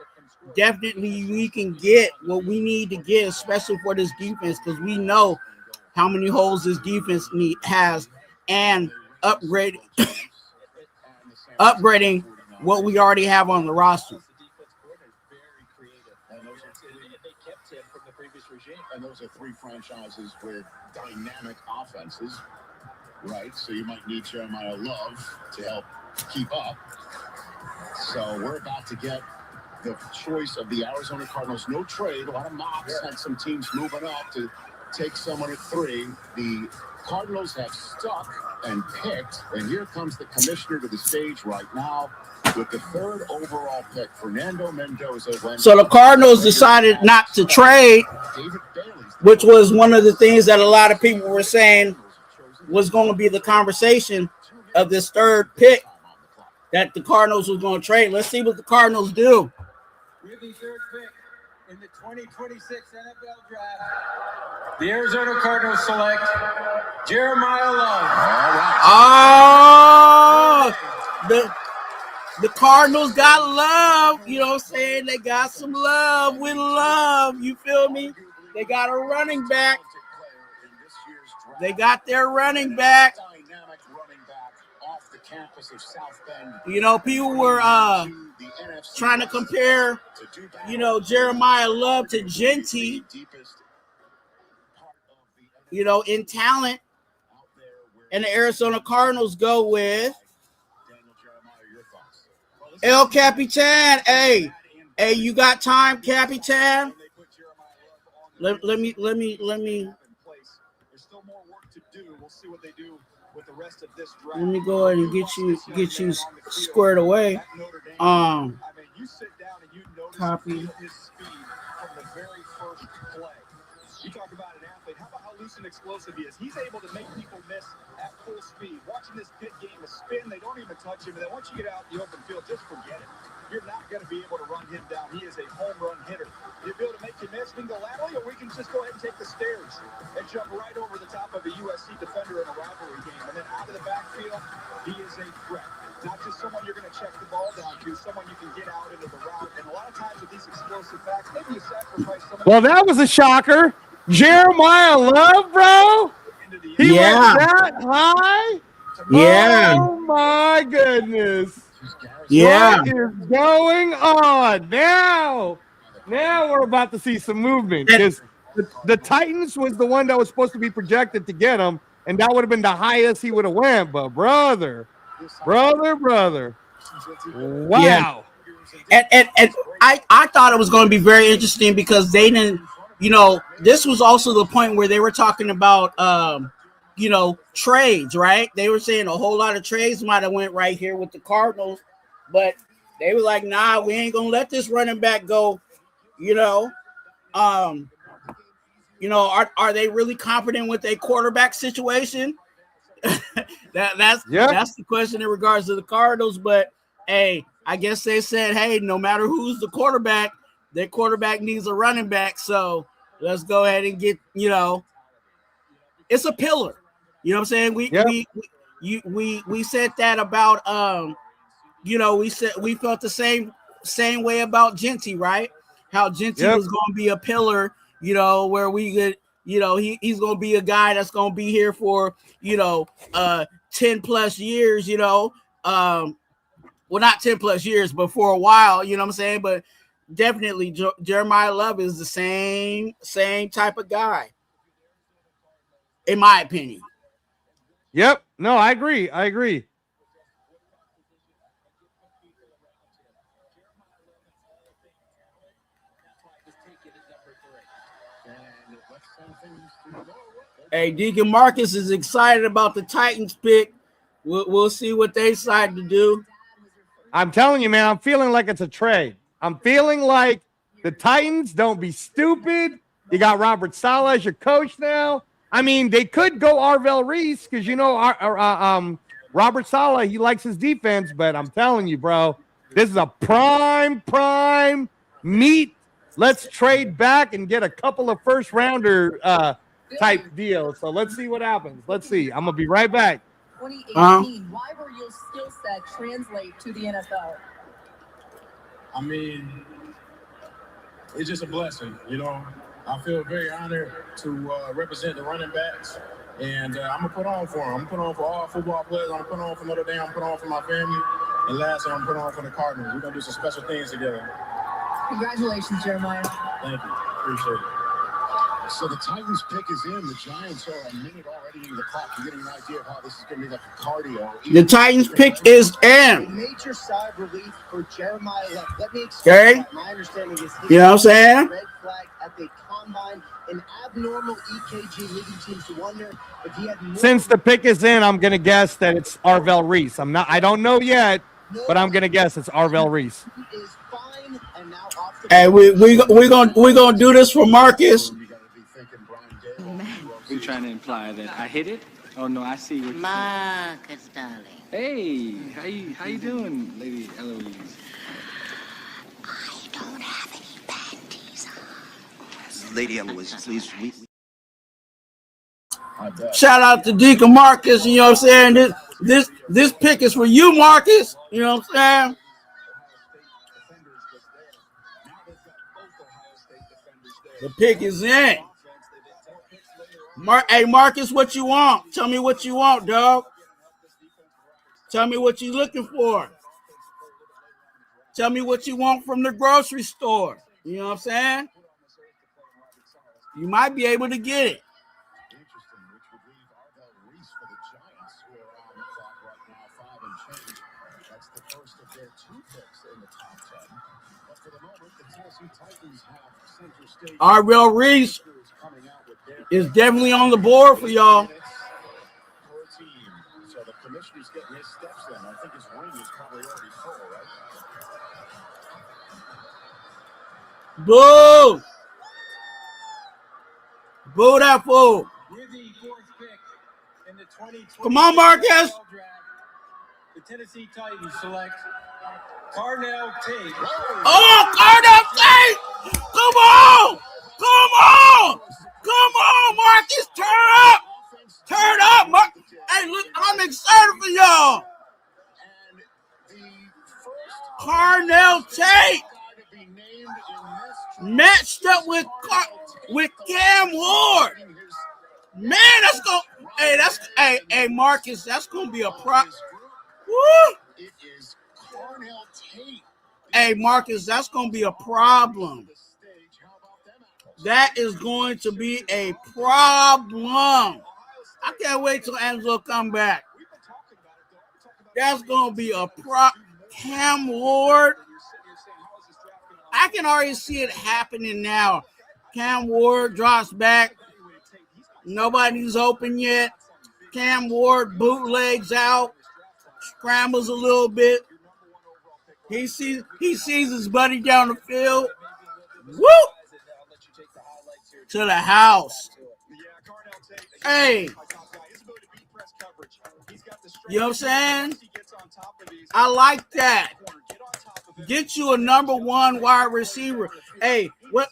definitely we can get what we need to get, especially for this defense, because we know how many holes this defense has, and upgrading what we already have on the roster. And those are three franchises with dynamic offenses, right? So you might need Jeremiah Love to help keep up. So we're about to get the choice of the Arizona Cardinals. No trade. A lot of mocks had some teams moving up to take someone at 3. The Cardinals have stuck and picked, and here comes the commissioner to the stage right now with the 3rd overall pick, Fernando Mendoza. So the Cardinals decided not to trade, which was one of the things that a lot of people were saying was going to be the conversation of this 3rd pick, that the Cardinals was going to trade. Let's see what the Cardinals do. With the 3rd pick in the 2026 NFL Draft, the Arizona Cardinals select Jeremiah Love. The Cardinals got love. You know what I'm saying? They got some love with love. You feel me? They got a running back. They got their running back. People were trying to compare, Jeremiah Love to Genty, in talent. And the Arizona Cardinals go with El Capitan. Hey, you got time, Capitan? Let me. There's still more work to do. We'll see what they do with the rest of this draft. Let me go ahead and get you squared away. You sit down and you notice Copy. his speed from the very first play. You talk about an athlete. How about how loose and explosive he is? He's able to make people miss at full speed. Watching this pit game, a spin, they don't even touch him. And then once you get out in the open field, just forget it. You're not going to be able to run him down. He is a home run hitter. He'll be able to make you miss. We can go laterally, or we can just go ahead and take the stairs and jump right over the top of a USC defender in a rivalry game. And then out of the backfield, he is a threat. Not just someone you're going to check the ball down to, someone you can get out into the route. And a lot of times with these explosive backs, maybe you sacrifice some. Well, that was a shocker. Jeremiah Love, bro. He went that high. Yeah. Oh my goodness. Yeah. What is going on now? Now we're about to see some movement, because the Titans was the one that was supposed to be projected to get him, and that would have been the highest he would have went. But brother. Wow. Yeah. And I thought it was going to be very interesting, because they didn't, this was also the point where they were talking about, trades, right? They were saying a whole lot of trades might have went right here with the Cardinals, but they were like, nah, we ain't going to let this running back go, are they really confident with a quarterback situation? That's the question in regards to the Cardinals. But hey, I guess they said, hey, no matter who's the quarterback, their quarterback needs a running back. So let's go ahead and get, it's a pillar. You know what I'm saying? We said that about we felt the same way about Genty, right? How Genty was going to be a pillar, where we could, he's going to be a guy that's going to be here for 10 plus years, well, not 10 plus years, but for a while, you know what I'm saying? But definitely Jeremiah Love is the same type of guy, in my opinion. Yep. No, I agree. Hey, Deacon Marcus is excited about the Titans pick. We'll see what they decide to do. I'm telling you, man, I'm feeling like it's a trade. I'm feeling like the Titans, don't be stupid. You got Robert Saleh as your coach now. I mean, they could go Arvell Reese because, you know, Robert Saleh, he likes his defense, but I'm telling you, bro, this is a prime meet. Let's trade back and get a couple of first-rounder type deals. So let's see what happens. Let's see. I'm going to be right back. 2018, why will your skill set translate to the NFL? I mean, it's just a blessing, you know. I feel very honored to represent the running backs, and I'm going to put on for them. I'm going to put on for all football players. I'm going to put on for Notre Dame. I'm going to put on for my family. And last, I'm going to put on for the Cardinals. We're going to do some special things together. Congratulations, Jeremiah. Thank you. Appreciate it. So the Titans pick is in. The Giants are a minute already into the clock. You're getting an idea of how this is going to be like a cardio. The Titans pick is in. Major sigh of relief for Jeremiah Left. Let me explain. Okay. My understanding is you know what I'm saying? Red flag at the combine, an abnormal EKG leading teams to wonder if he had more. Since the pick is in, I'm going to guess that it's Arvell Reese. I don't know yet, but I'm going to guess it's Arvell Reese. He is fine and now off the Hey, we're gonna do this for Marcus. You trying to imply that I hit it? Oh no, I see what you're Marcus, darling. Hey, how you doing, Lady Eloise? I don't have any panties on. Lady Eloise, please. Shout out to Deacon Marcus. You know what I'm saying? This pick is for you, Marcus. You know what I'm saying? The pick is in. Hey, Marcus, what you want? Tell me what you want, dog. Tell me what you looking for. Tell me what you want from the grocery store. You know what I'm saying? You might be able to get it. Arvell Reese is definitely on the board for y'all. So the commissioner's getting his steps in. I think his ring is probably already full, right? Boo! Boo that fool. With the fourth pick in the 2020 Come on, Marcus. draft, the Tennessee Titans select Carnell Tate. Oh, Carnell Tate! Come on! Come on! Come on, Marcus! Turn up! Turn up, Marcus! Hey, look, I'm excited for y'all. Carnell Tate matched up with Cam Ward. Man, that's gonna. Hey, Marcus, that's gonna be a problem. Woo! It is Carnell Tate. Hey, Marcus, that's gonna be a problem. That is going to be a problem. I can't wait till Angelo come back. That's going to be a Cam Ward. I can already see it happening now. Cam Ward drops back. Nobody's open yet. Cam Ward bootlegs out. Scrambles a little bit. He sees his buddy down the field. Woo! To the house. Hey. You know what I'm saying? I like that. Get you a number one wide receiver. Hey, what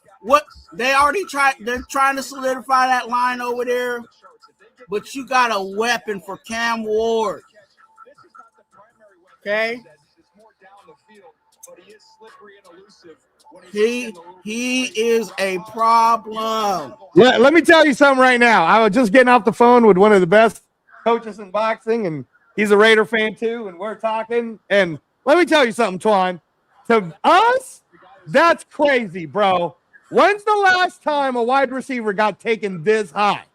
they already they're trying to solidify that line over there. But you got a weapon for Cam Ward. Okay? He is a problem. Let me tell you something right now. I was just getting off the phone with one of the best coaches in boxing, and he's a Raider fan too, and we're talking. And let me tell you something, Twuan. To us, that's crazy, bro. When's the last time a wide receiver got taken this high?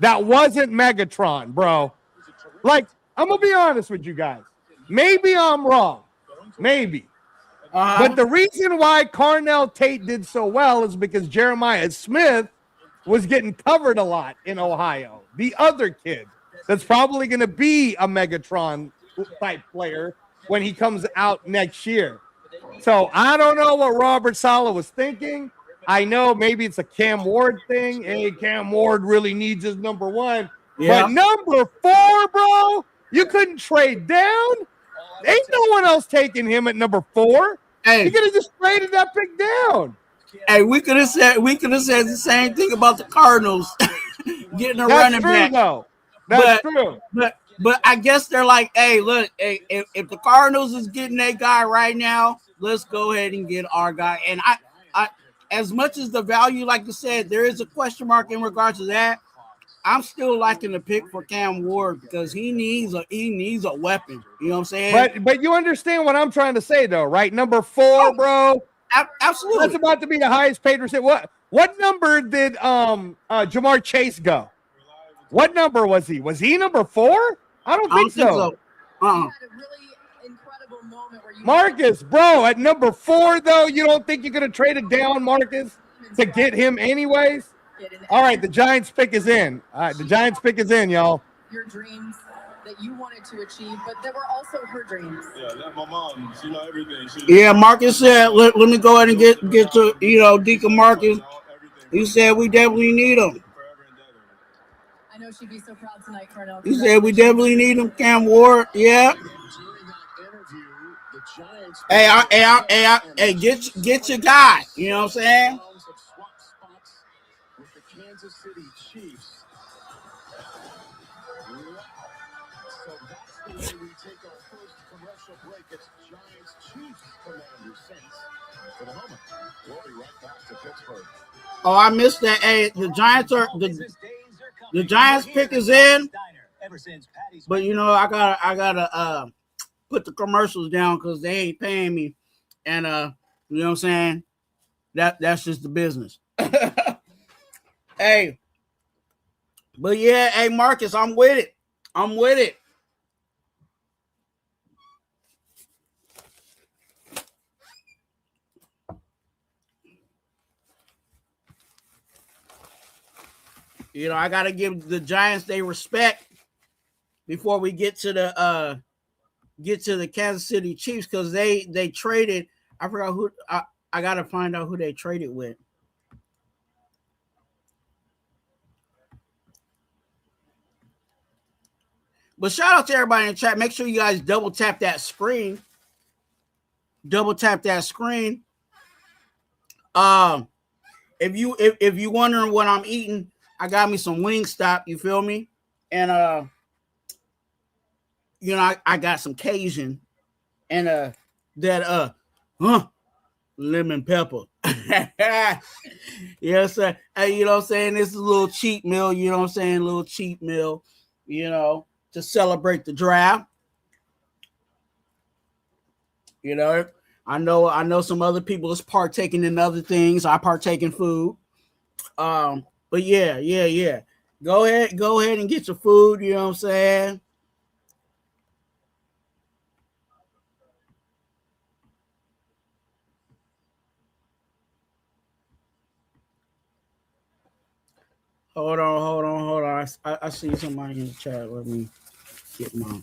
That wasn't Megatron, bro. Like, I'm going to be honest with you guys. Maybe I'm wrong. Maybe. But the reason why Carnell Tate did so well is because Jeremiah Smith was getting covered a lot in Ohio. The other kid that's probably going to be a Megatron type player when he comes out next year. So I don't know what Robert Saleh was thinking. I know maybe it's a Cam Ward thing. Hey, Cam Ward really needs his number one. Yeah. But number 4, bro, you couldn't trade down. Ain't no one else taking him at number 4. Hey, you could have just traded that pick down. Hey, we could have said the same thing about the Cardinals getting a That's running true, back. Though. That's true. But I guess they're like, hey, look, hey, if the Cardinals is getting that guy right now, let's go ahead and get our guy. And I as much as the value, like you said, there is a question mark in regards to that. I'm still liking the pick for Cam Ward because he needs a weapon. You know what I'm saying? But you understand what I'm trying to say, though, right? Number 4, bro. Absolutely. That's about to be the highest paid receiver. What number did Jamar Chase go? What number was he? Was he number 4? I don't think so. Marcus, bro, at number 4, though, you don't think you're going to trade it down, Marcus, to get him anyways? All right, the Giants pick is in. All right, the Giants pick is in, y'all. Your dreams that you wanted to achieve, but that were also her dreams. Yeah, that my mom, she know everything. Yeah, Marcus said, let me go ahead and get to, Deacon Marcus. He said we definitely need him. I know she'd be so proud tonight, Cornell. He said we definitely need him, Cam Ward. Yeah. Hey, get your guy. You know what I'm saying? Kansas City Chiefs. So that's the way we take our first commercial break. It's Giants Chiefs Commanders Saints for the moment. We'll be right back to Pittsburgh. Oh, I missed that. Hey, the Giants are the Giants pick is in. But I gotta put the commercials down because they ain't paying me. And you know what I'm saying? That's just the business. Hey, but yeah, hey Marcus, I'm with it. I gotta give the Giants their respect before we get to the Kansas City Chiefs because they traded. I forgot who. I gotta find out who they traded with. But shout out to everybody in the chat. Make sure you guys double tap that screen. If you wondering what I'm eating, I got me some Wingstop. You feel me? And I got some Cajun and lemon pepper. Yes, sir. Hey, you know what I'm saying? This is a little cheat meal. You know what I'm saying? A little cheat meal. To celebrate the draft. I know some other people is partaking in other things. I partake in food. But yeah. Go ahead and get your food, you know what I'm saying? Hold on. I see somebody in the chat. Let me get mine.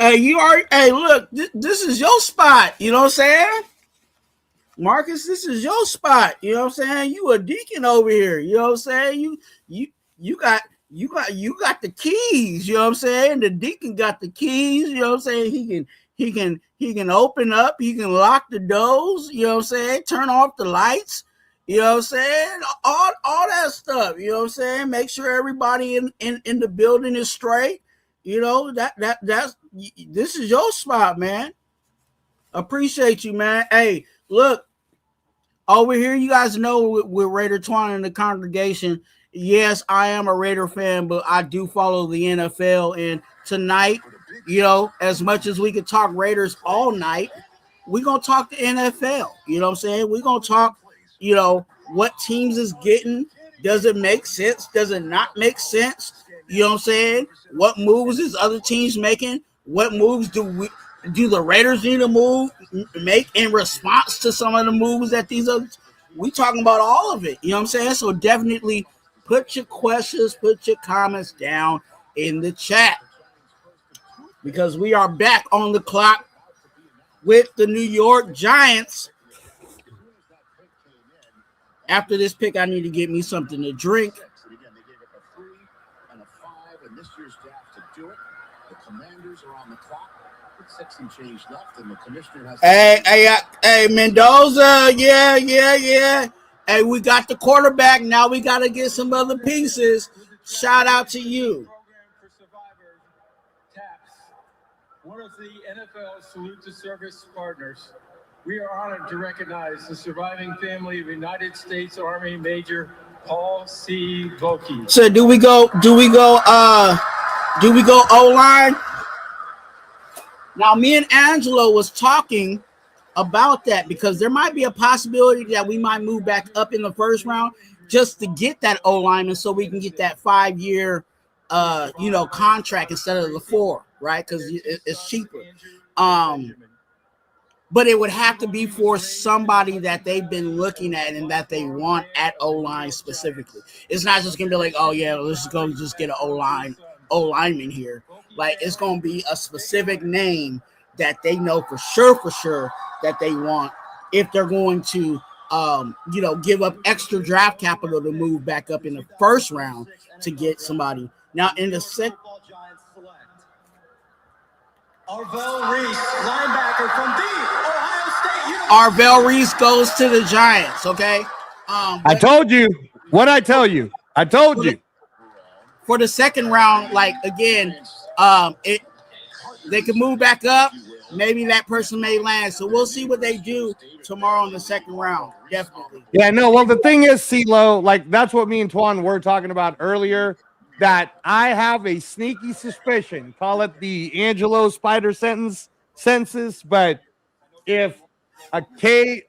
Hey, look, this is your spot. You know what I'm saying? Marcus, this is your spot. You know what I'm saying? You a deacon over here. You know what I'm saying? You got the keys. You know what I'm saying? The deacon got the keys. You know what I'm saying? He can open up. He can lock the doors. You know what I'm saying? Turn off the lights. You know what I'm saying? All that stuff. You know what I'm saying? Make sure everybody in the building is straight. That's this is your spot, man. Appreciate you, man. Hey, look, over here, you guys know with Raider Twuan in the congregation. Yes, I am a Raider fan, but I do follow the NFL. And tonight, as much as we could talk Raiders all night, we're gonna talk the NFL. You know what I'm saying? We're gonna talk, what teams is getting. Does it make sense? Does it not make sense? You know what I'm saying? What moves is other teams making? What moves do the Raiders need to make in response to some of the moves that these are? We talking about all of it. You know what I'm saying? So definitely put your questions, put your comments down in the chat, because we are back on the clock with the New York Giants. After this pick, I need to get me something to drink. Again, they gave up a 3 and a 5 in this year's draft to do it. The Commanders are on the clock with 6 and change left, and the commissioner has. Hey, Mendoza, yeah. Hey, we got the quarterback. Now we got to get some other pieces. Shout out to you. One of the NFL Salute to Service partners. We are honored to recognize the surviving family of United States Army Major Paul C. Vokey. So do we go O-line? Now, me and Angelo was talking about that, because there might be a possibility that we might move back up in the first round just to get that O-lineman, so we can get that 5-year contract instead of the 4, right? Because it's cheaper. But it would have to be for somebody that they've been looking at and that they want at O-line specifically. It's not just gonna be like, oh yeah, let's go just get an O-lineman here. Like, it's gonna be a specific name that they know for sure that they want, if they're going to give up extra draft capital to move back up in the first round to get somebody. Now in the second, Arvell Reese, linebacker from the Ohio State University. Arvell Reese goes to the Giants, okay? I told you. What'd I tell you? I told you. For the second round, like, again, they can move back up. Maybe that person may land. So we'll see what they do tomorrow in the second round. Definitely. Yeah, no, well, the thing is, CeeLo, like, that's what me and Twuan were talking about earlier, that I have a sneaky suspicion, call it the Angelo Spider census, but if a Caden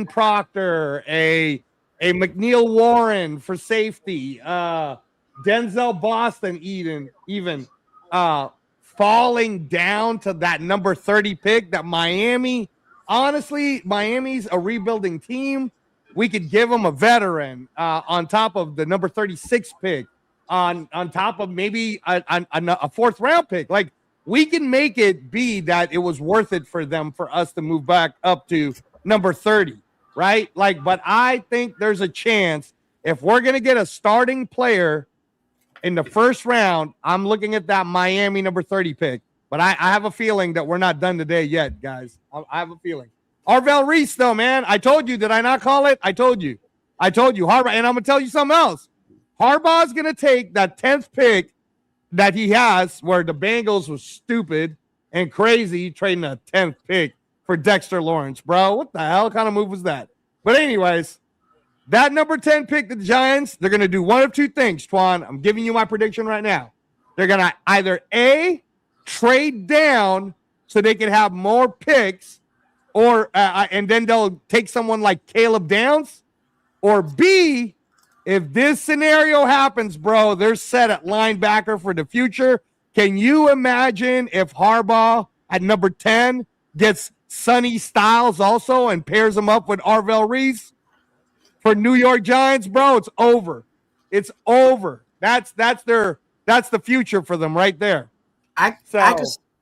Proctor, a McNeil Warren for safety, Denzel Boston even falling down to that number 30 pick, that Miami's a rebuilding team. We could give them a veteran on top of the number 36 pick, on top of maybe a fourth round pick. Like, we can make it be that it was worth it for us to move back up to number 30, right? Like, but I think there's a chance, if we're going to get a starting player in the first round, I'm looking at that Miami number 30 pick. But I have a feeling that we're not done today yet, guys. I have a feeling. Arvell Reese, though, man. I told you. Did I not call it? I told you. Harbaugh, and I'm going to tell you something else. Harbaugh's going to take that 10th pick that he has, where the Bengals was stupid and crazy trading a 10th pick for Dexter Lawrence, bro. What the hell kind of move was that? But anyways, that number 10 pick, the Giants, they're going to do one of two things, Twuan. I'm giving you my prediction right now. They're going to either A, trade down so they can have more picks, or and then they'll take someone like Caleb Downs, or B, if this scenario happens, bro, they're set at linebacker for the future. Can you imagine if Harbaugh at number 10 gets Sonny Styles also and pairs him up with Arvell Reese for New York Giants, bro? It's over. It's over. That's the future for them right there. I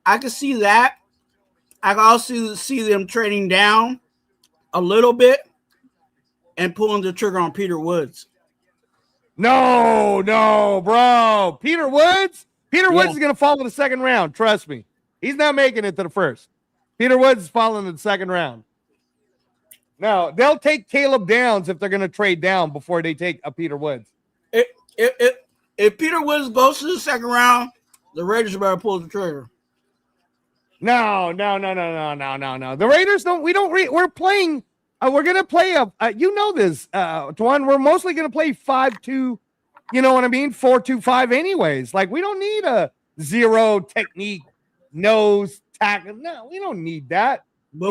can see that. I can also see them trading down a little bit and pulling the trigger on Peter Woods. No, bro. Peter Woods Woods is going to fall in the second round. Trust me. He's not making it to the first. Peter Woods is falling in the second round. No, they'll take Caleb Downs if they're going to trade down before they take a Peter Woods. If Peter Woods goes to the second round, the Raiders better pull the trigger. No. The Raiders we're playing. We're going to play this, Twuan. We're mostly going to play 5-2, you know what I mean? 4-2-5 anyways. Like, we don't need a zero technique, nose tackle. No, we don't need that. But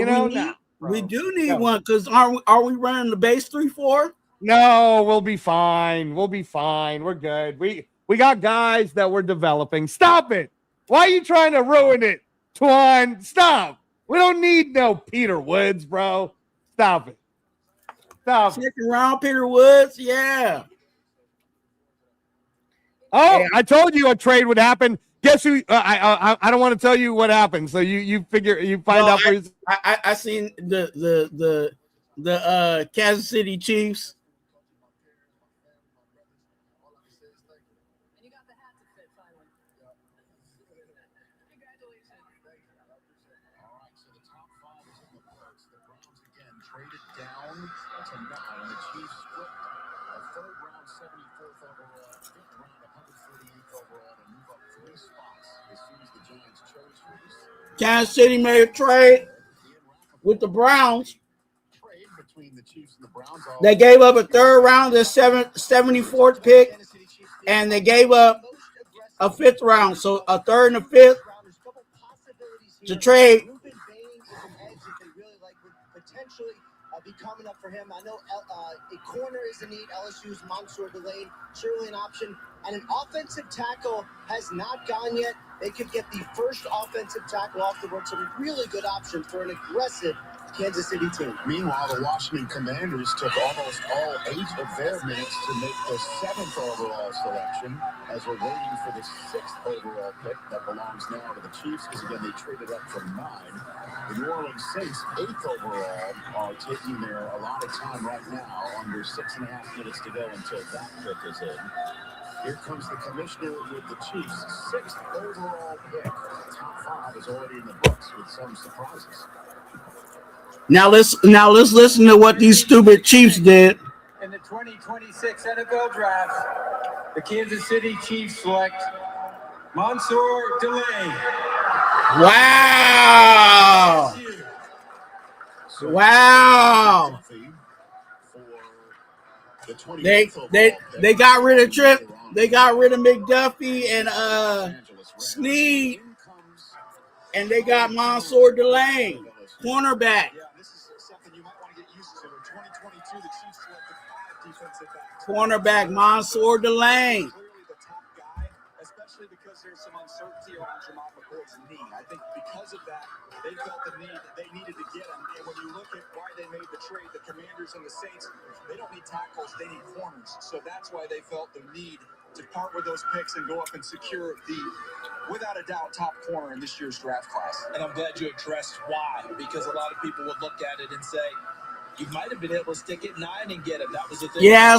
we do need one, because are we running the base 3-4? No, we'll be fine. We're good. We got guys that we're developing. Stop it. Why are you trying to ruin it, Twuan? Stop. We don't need no Peter Woods, bro. Stop it. Stop. Second round, Peter Woods. Yeah. Oh, I told you a trade would happen. Guess who? I don't want to tell you what happened. So you find out for yourself. I seen the Kansas City Chiefs. Traded down to 9. The Chiefs split a third round 74th overall, fifth round 148th overall to move up 3 spots as soon as the Giants chose for this. Kansas City made a trade with the Browns. Trade between the Chiefs and the Browns. They gave up a third round, the 74th pick, and they gave up a 5th round. So a third and a 5th to trade. Be coming up for him. I know a corner is a need. LSU's Mansour Delane, surely an option. And an offensive tackle has not gone yet. They could get the first offensive tackle off the board. Some really good options for an aggressive Kansas City team. Meanwhile, the Washington Commanders took almost all 8 of their minutes to make the 7th overall selection as we're waiting for the 6th overall pick that belongs now to the Chiefs because, again, they traded up from 9. The New Orleans Saints, 8th overall, are taking their allotted time right now, under 6.5 minutes to go until that pick is in. Here comes the commissioner with the Chiefs' 6th overall pick. The top 5 is already in the books with some surprises. Now let's listen to what these stupid Chiefs did. In the 2026 NFL Draft, the Kansas City Chiefs select Mansour Delane. Wow! Wow! They got rid of Tripp. They got rid of McDuffie and Snead, and they got Mansour Delane, cornerback. Cornerback Mansour Delane. Especially because there's some uncertainty around Jamal McCoy's knee. I think because of that, they felt the need that they needed to get him. And when you look at why they made the trade, the Commanders and the Saints, they don't need tackles, they need corners. So that's why they felt the need to part with those picks and go up and secure the, without a doubt, top corner in this year's draft class. And I'm glad you addressed why, because a lot of people would look at it and say, you might have been able to stick it 9 and get him. That was the thing. Yeah,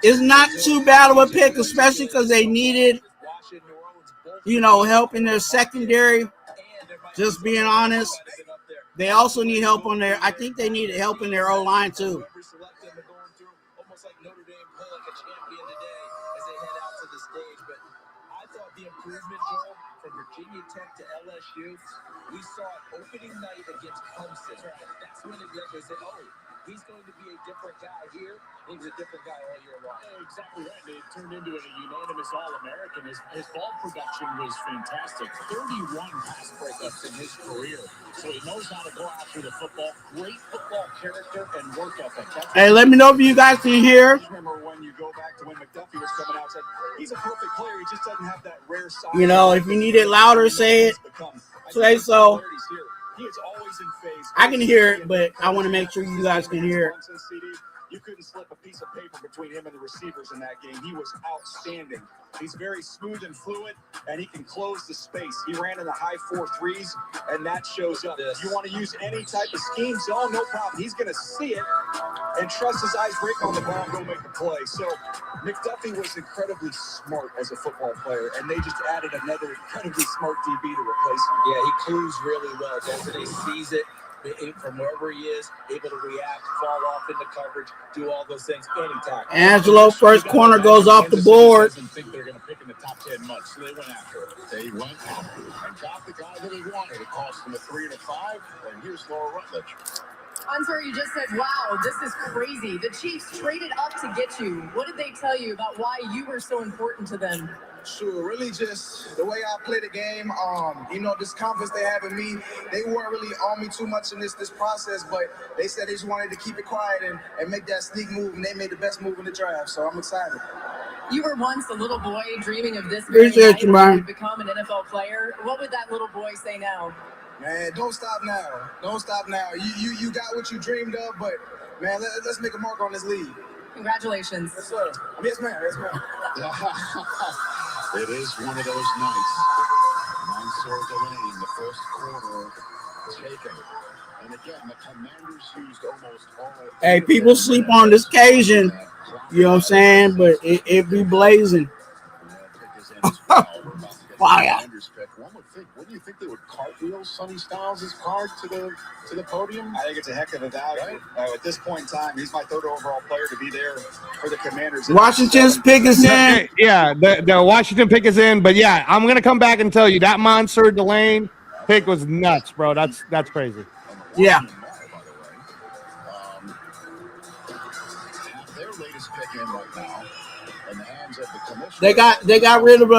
it's not too bad of a pick, especially because they needed, help in their secondary. Just being honest, they also need help on their. I think they needed help in their O-line too. Almost like Notre Dame pull like a champion today as they head out to the stage. But I thought the improvement, Joel, from Virginia Tech to LSU, we saw it opening night against Clemson. That's when it was said, oh, he's going to be a different guy here. He was a different guy all year long. Exactly right. It turned into a unanimous All-American. His ball production was fantastic. 31 pass breakups in his career. So he knows how to go after the football. Great football character and work ethic. Hey, let me know if you guys can hear. Remember when you go back to when McDuffie was coming out, said he's a perfect player. He just doesn't have that rare side. If you need it louder, say it. Say so. He is always in phase. I can hear it, but I want to make sure you guys can hear it. You couldn't slip a piece of paper between him and the receivers in that game. He was outstanding. He's very smooth and fluid, and he can close the space. He ran in the high 4.3s, and that shows up. If you want to use any type of scheme zone, no problem. He's going to see it and trust his eyes break on the ball and go make the play. So McDuffie was incredibly smart as a football player, and they just added another incredibly smart DB to replace him. Yeah, he clues really well, doesn't he? Sees it from wherever he is, able to react, fall off into coverage, do all those things, any tackle. Angelo, first corner goes off the board. Doesn't think they're going to pick in the top 10 much, so they went after it. They went after it and got the guy that he wanted. It cost him a 3 and a 5, and here's Laura Rutledge. I'm sorry, you just said, wow, this is crazy. The Chiefs traded up to get you. What did they tell you about why you were so important to them? Sure, really just the way I play the game. This confidence they have in me, they weren't really on me too much in this process, but they said they just wanted to keep it quiet and make that sneak move, and they made the best move in the draft, so I'm excited. You were once a little boy dreaming of this Appreciate you, man. to become an NFL player. What would that little boy say now? Man, don't stop now. Don't stop now. You got what you dreamed of, but man, let's make a mark on this league. Congratulations. Yes, sir. Yes, ma'am. Yes, ma'am. It is one of those nights. Mansour Delane, the first quarter taken. And again, the Commanders used almost all. Hey, people sleep on this occasion. You know what I'm saying? But it be blazing. Fire. One would think, what do you think they would cartwheel Sonny Styles' card to the podium? I think it's a heck of a value. At this point in time, he's my third overall player to be there for the Commanders. Washington's pick is in. Yeah, the Washington pick is in. But yeah, I'm gonna come back and tell you that Mansour Delane pick was nuts, bro. That's crazy. Yeah. Their latest pick in right now in the hands of the They commissioner. got rid of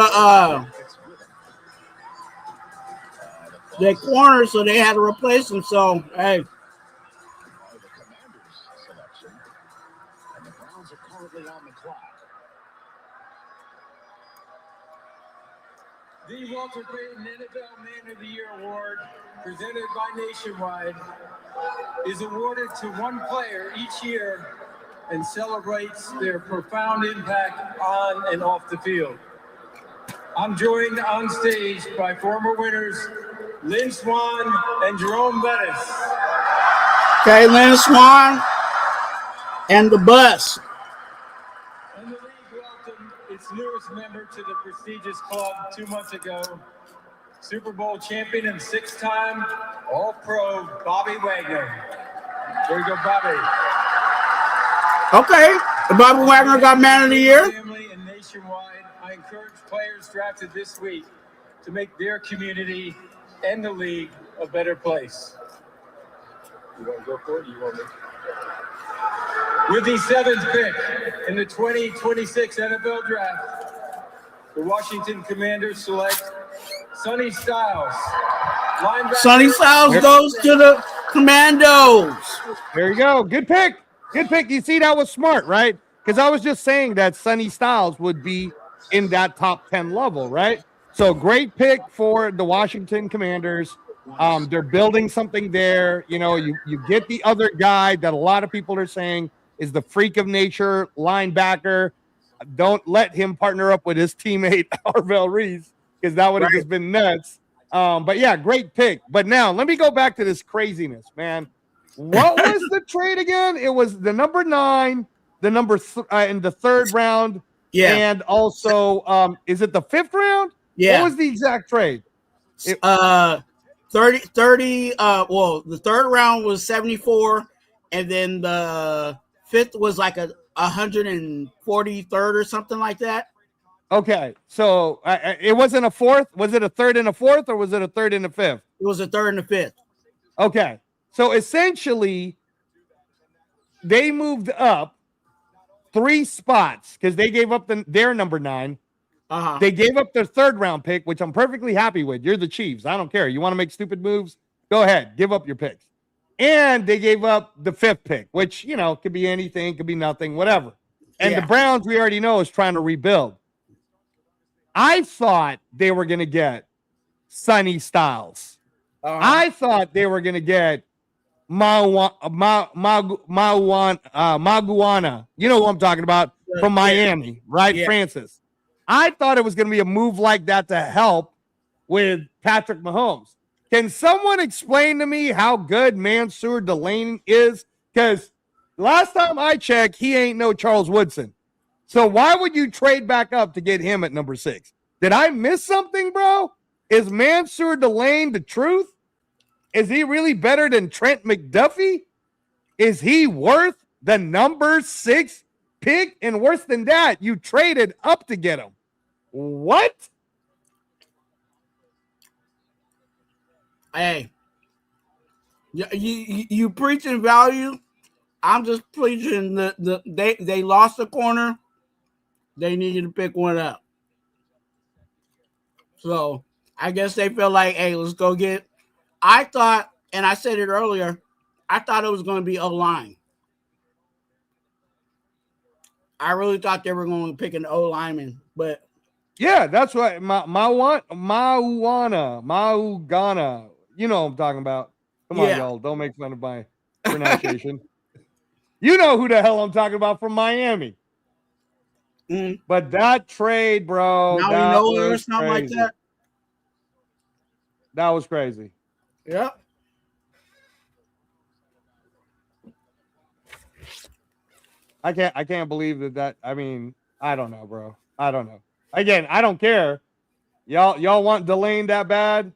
their corner, so they had to replace him. So hey. The Commanders selection. And the Browns are currently on the clock. The Walter Payton NFL Man of the Year Award, presented by Nationwide, is awarded to one player each year and celebrates their profound impact on and off the field. I'm joined on stage by former winners Lynn Swan and Jerome Bettis. Okay, Lynn Swan and the bus. And the league welcomed its newest member to the prestigious club 2 months ago, Super Bowl champion and six-time All-Pro Bobby Wagner. There you go, Bobby. Okay, Bobby Wagner got Man of the Year. Family and Nationwide, I encourage players drafted this week to make their community and the league a better place. You want to go for it? You want me? With the seventh pick in the 2026 NFL Draft, the Washington Commanders select Sonny Styles. Sonny Styles goes to the Commandos. There you go. Good pick. Good pick. You see, that was smart, right? Because I was just saying that Sonny Styles would be in that top 10 level, right? So great pick for the Washington Commanders. They're building something there. You know, you get the other guy that a lot of people are saying is the freak of nature linebacker. Don't let him partner up with his teammate Arvell Reese, because that would have just been nuts. But yeah, great pick. But now let me go back to this craziness, man. What was the trade again? It was the number 9, the number in the 3rd round. Yeah. And also, is it the 5th round? Yeah. What was the exact trade? 30, well, the 3rd round was 74, and then the 5th was like a 143rd or something like that. Okay, so it wasn't a 4th. Was it a 3rd and a 4th, or was it a 3rd and a 5th? It was a 3rd and a 5th. Okay, so essentially, they moved up 3 spots because they gave up their number 9. They gave up their 3rd round pick, which I'm perfectly happy with. You're the Chiefs. I don't care. You want to make stupid moves? Go ahead. Give up your picks. And they gave up the 5th pick, which, you know, could be anything, could be nothing, whatever. And the Browns, we already know, is trying to rebuild. I thought they were going to get Sonny Styles. I thought they were going to get Maguana. You know who I'm talking about, from Miami, right? Yeah. Francis. I thought it was going to be a move like that to help with Patrick Mahomes. Can someone explain to me how good Mansour Delane is? Because last time I checked, he ain't no Charles Woodson. So why would you trade back up to get him at number 6? Did I miss something, bro? Is Mansour Delane the truth? Is he really better than Trent McDuffie? Is he worth the number 6 pick? And worse than that, you traded up to get him. What? Hey, you preaching value. I'm just preaching they lost the corner. They needed to pick one up. So I guess they feel like, hey, let's go get. I thought, and I said it earlier, I thought it was going to be O-line. I really thought they were going to pick an O lineman, but yeah, that's what Maugana. You know what I'm talking about. Come on, y'all. Don't make fun of my pronunciation. You know who the hell I'm talking about from Miami. But that trade, bro, now that you know was or something crazy. like that. That was crazy. Yep. I can't believe that. I mean, I don't know, bro. I don't know. Again, I don't care. Y'all want Delane that bad?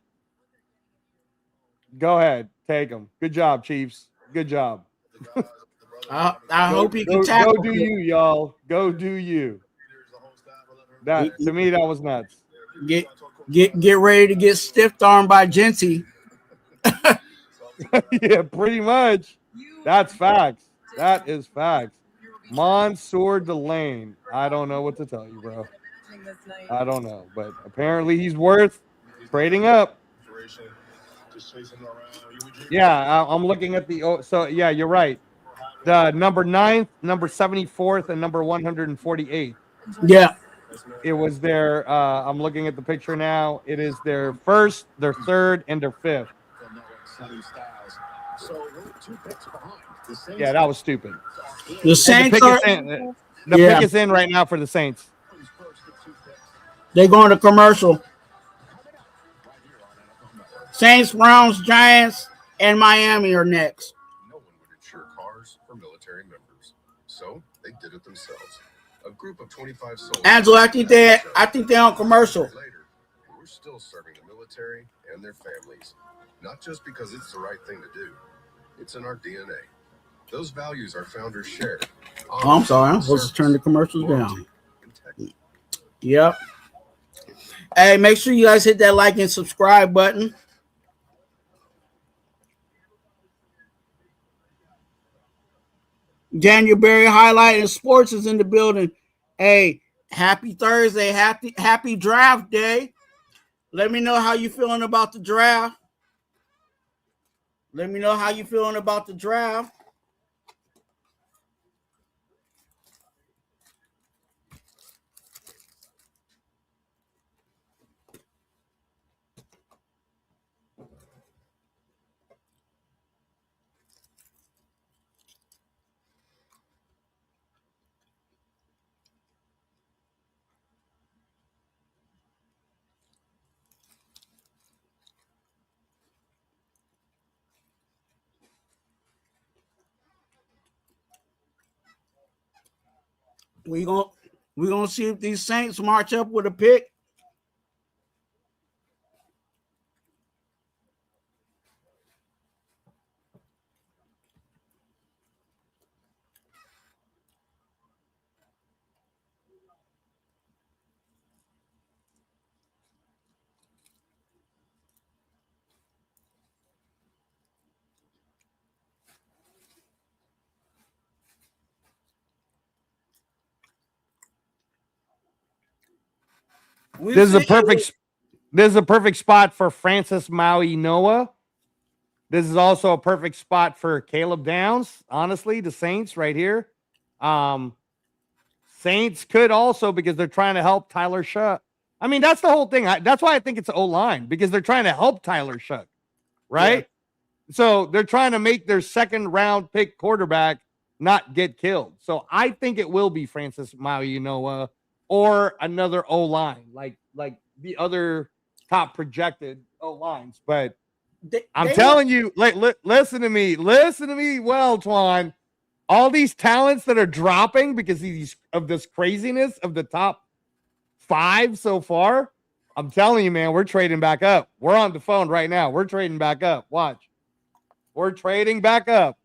Go ahead, take him. Good job, Chiefs. Good job. I hope he can tackle. Go do you, y'all. Go do you. That to me, that was nuts. Get ready to get stiff armed by Genty. Yeah, pretty much. That's facts. That is facts. Mansour Delane. I don't know what to tell you, bro. I don't know, but apparently he's worth trading up. Yeah, I'm looking at the. So yeah, you're right. The number 9th, number 74th, and number 148. Yeah. It was their. I'm looking at the picture now. It is their first, their third, and their fifth. Yeah, that was stupid. The Saints the pick is in right now for the Saints. They're going to commercial. Saints, Browns, Giants, and Miami are next. No one would insure cars for military members, so they did it themselves. A group of 25 soldiers. Angela, I think they're on commercial. Later, we're still serving the military and their families, not just because it's the right thing to do. It's in our DNA. Those values our founders shared. Oh, I'm sorry. I'm supposed to turn the commercials down. Yep. Hey, make sure you guys hit that like and subscribe button. Daniel Berry highlight and sports is in the building. Hey, happy Thursday, happy draft day. Let me know how you feeling about the draft. Let me know how you feeling about the draft. We're gonna see if these Saints march up with a pick. This is a perfect spot for Francis Maui Noah. This is also a perfect spot for Caleb Downs. Honestly, the Saints right here. Saints could also, because they're trying to help Tyler Shuck. I mean, that's the whole thing. That's why I think it's O-line, because they're trying to help Tyler Shuck, right? Yeah. So they're trying to make their second round pick quarterback not get killed. So I think it will be Francis Maui Noah or another O-line, like the other top projected O-lines. But I'm telling you, listen to me well, Twan. All these talents that are dropping because of this craziness of the top 5 so far, I'm telling you, man, we're trading back up. We're on the phone right now. We're trading back up. Watch. We're trading back up.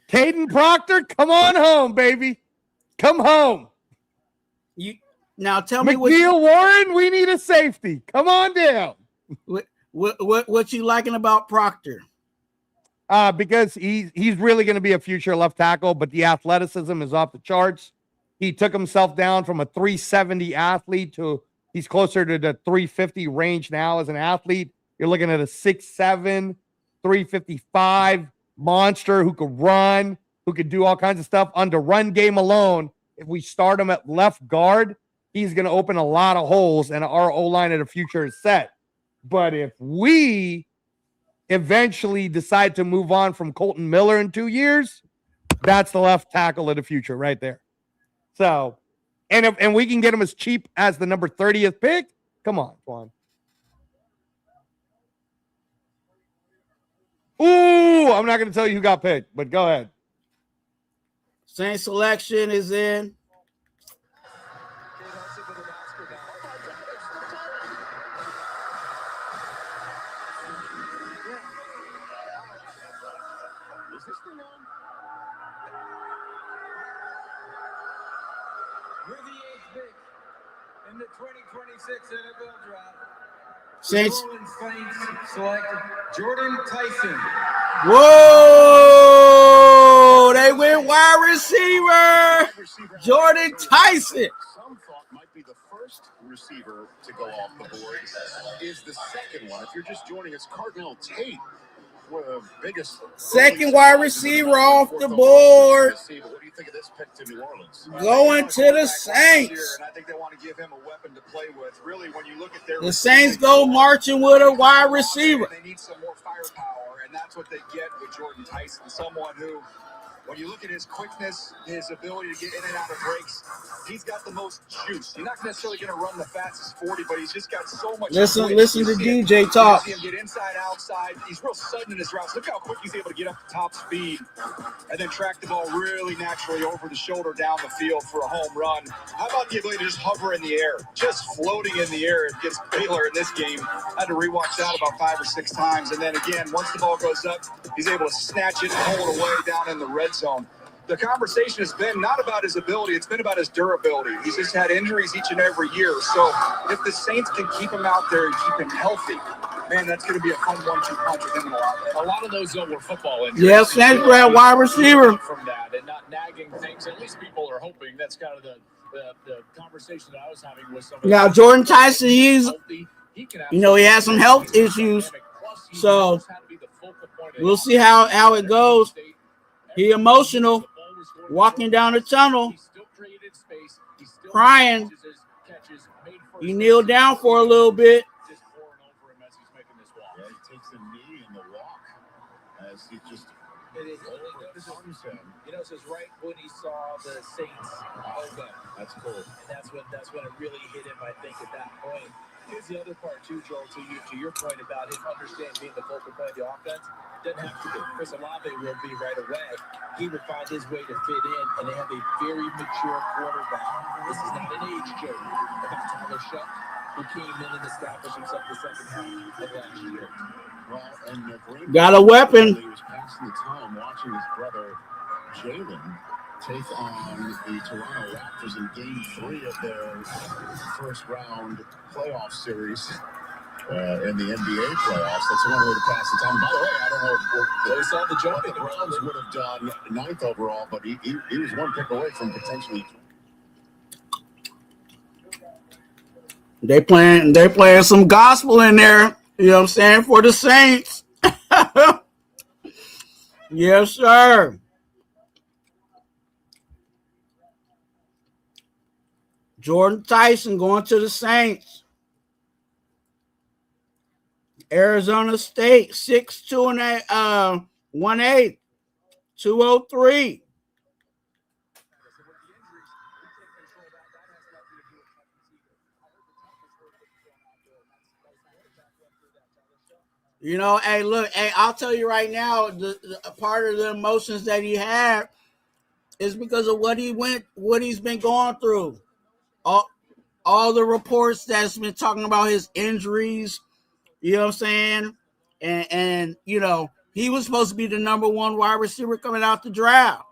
Caden Proctor, come on home, baby. Come home. Now tell me McNeil Warren, we need a safety. Come on down. What you liking about Proctor? Because he's really going to be a future left tackle, but the athleticism is off the charts. He took himself down from a 370 athlete to he's closer to the 350 range now as an athlete. You're looking at a 6'7", 355 monster who could run. who could do all kinds of stuff. On the run game alone, if we start him at left guard, he's going to open a lot of holes, and our O-line of the future is set. But if we eventually decide to move on from Colton Miller in 2 years, that's the left tackle of the future right there. So, and we can get him as cheap as the number 30th pick. Come on, Twuan. Ooh, I'm not going to tell you who got picked, but go ahead. Same selection is in. We're the 8th pick in the 2026 NFL Draft. Saints. New Orleans Saints select Jordan Tyson. Whoa! They went wide receiver. Jordan Tyson. Some thought might be the first receiver to go off the board. Is the second one. If you're just joining us, Cardinal Tate. One of the biggest second wide receiver off the board. What do you think of this pick to New Orleans? Going to the Saints. And I think they want to give him a weapon to play with. Really, when you look at their the Saints go marching with a wide receiver. They need some more firepower, and that's what they get with Jordan Tyson, someone who, when you look at his quickness, his ability to get in and out of breaks, he's got the most juice. You're not necessarily going to run the fastest 40, but he's just got so much. Listen to DJ talk. You see him get inside, outside. He's real sudden in his routes. Look how quick he's able to get up to top speed and then track the ball really naturally over the shoulder down the field for a home run. How about the ability to just hover in the air, just floating in the air against Baylor in this game? I had to rewatch that about 5 or 6 times. And then again, once the ball goes up, he's able to snatch it and hold it away down in the red zone. The conversation has been not about his ability, it's been about his durability. He's just had injuries each and every year. So if the Saints can keep him out there and keep him healthy, man, that's going to be a fun 1-2 punch with him in a lot. A lot of those, though, were football injuries. Yeah, Saints were at wide receiver. From that and not nagging things. At least people are hoping. That's kind of the conversation that I was having with somebody. Now, Jordan Tyson, he has some health issues. So we'll see how it goes. He emotional, walking down the tunnel, crying. He kneeled down for a little bit. Yeah, he takes a knee in the walk as he just You know, it says right when he saw the Saints logo. That's cool. And that's when it really hit him, I think, at that point. Here's the other part, too, Joel, to your point about him understanding being the focal point of the offense. Doesn't have to be. Chris Olave will be right away. He would find his way to fit in, and they have a very mature quarterback. This is not an age joke about Tyler Shuck, who came in and established himself the second half of last year. Well, and got a weapon. He was passing the time watching his brother Jalen take on the Toronto Raptors in Game 3 of their first round playoff series in the NBA playoffs. That's one way to pass the time. By the way, I don't know what the Browns would have done 9th overall, but he was one pick away from potentially. They playing some gospel in there. You know what I'm saying? For the Saints. Yes, sir. Jordan Tyson going to the Saints. Arizona State, 6'2" and 1/8, 203. You know, hey, look, hey, I'll tell you right now, the part of the emotions that he had is because of what he's been going through. All the reports that's been talking about his injuries, you know what I'm saying? And you know, he was supposed to be the number 1 wide receiver coming out the draft.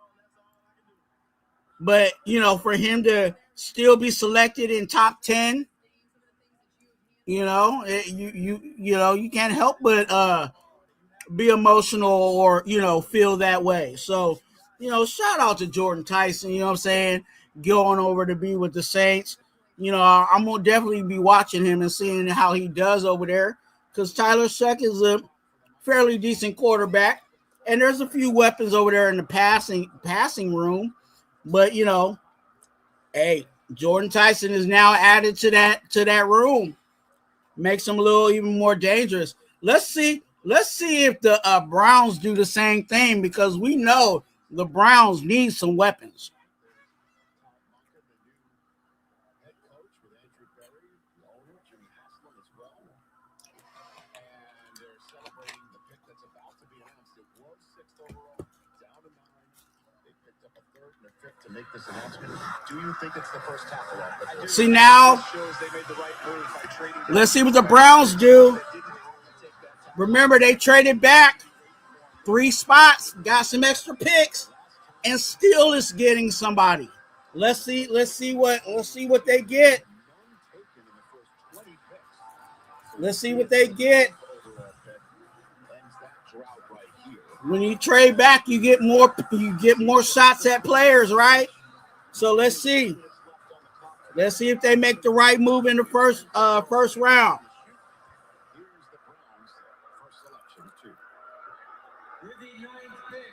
But, you know, for him to still be selected in top 10, you know, you can't help but be emotional or, you know, feel that way. So, you know, shout out to Jordan Tyson, you know what I'm saying, going over to be with the Saints. You know, I'm going to definitely be watching him and seeing how he does over there because Tyler Shuck is a fairly decent quarterback. And there's a few weapons over there in the passing room, but you know, hey, Jordan Tyson is now added to that room. Makes him a little even more dangerous. Let's see if the Browns do the same thing, because we know the Browns need some weapons. To make this announcement, do you think it's the first tackle off? See now, let's see what the Browns do. Remember, they traded back 3 spots, got some extra picks, and still is getting somebody. Let's see what they get. Let's see what they get. When you trade back, you get more shots at players, right? So let's see. Let's see if they make the right move in the first round. With the 9th pick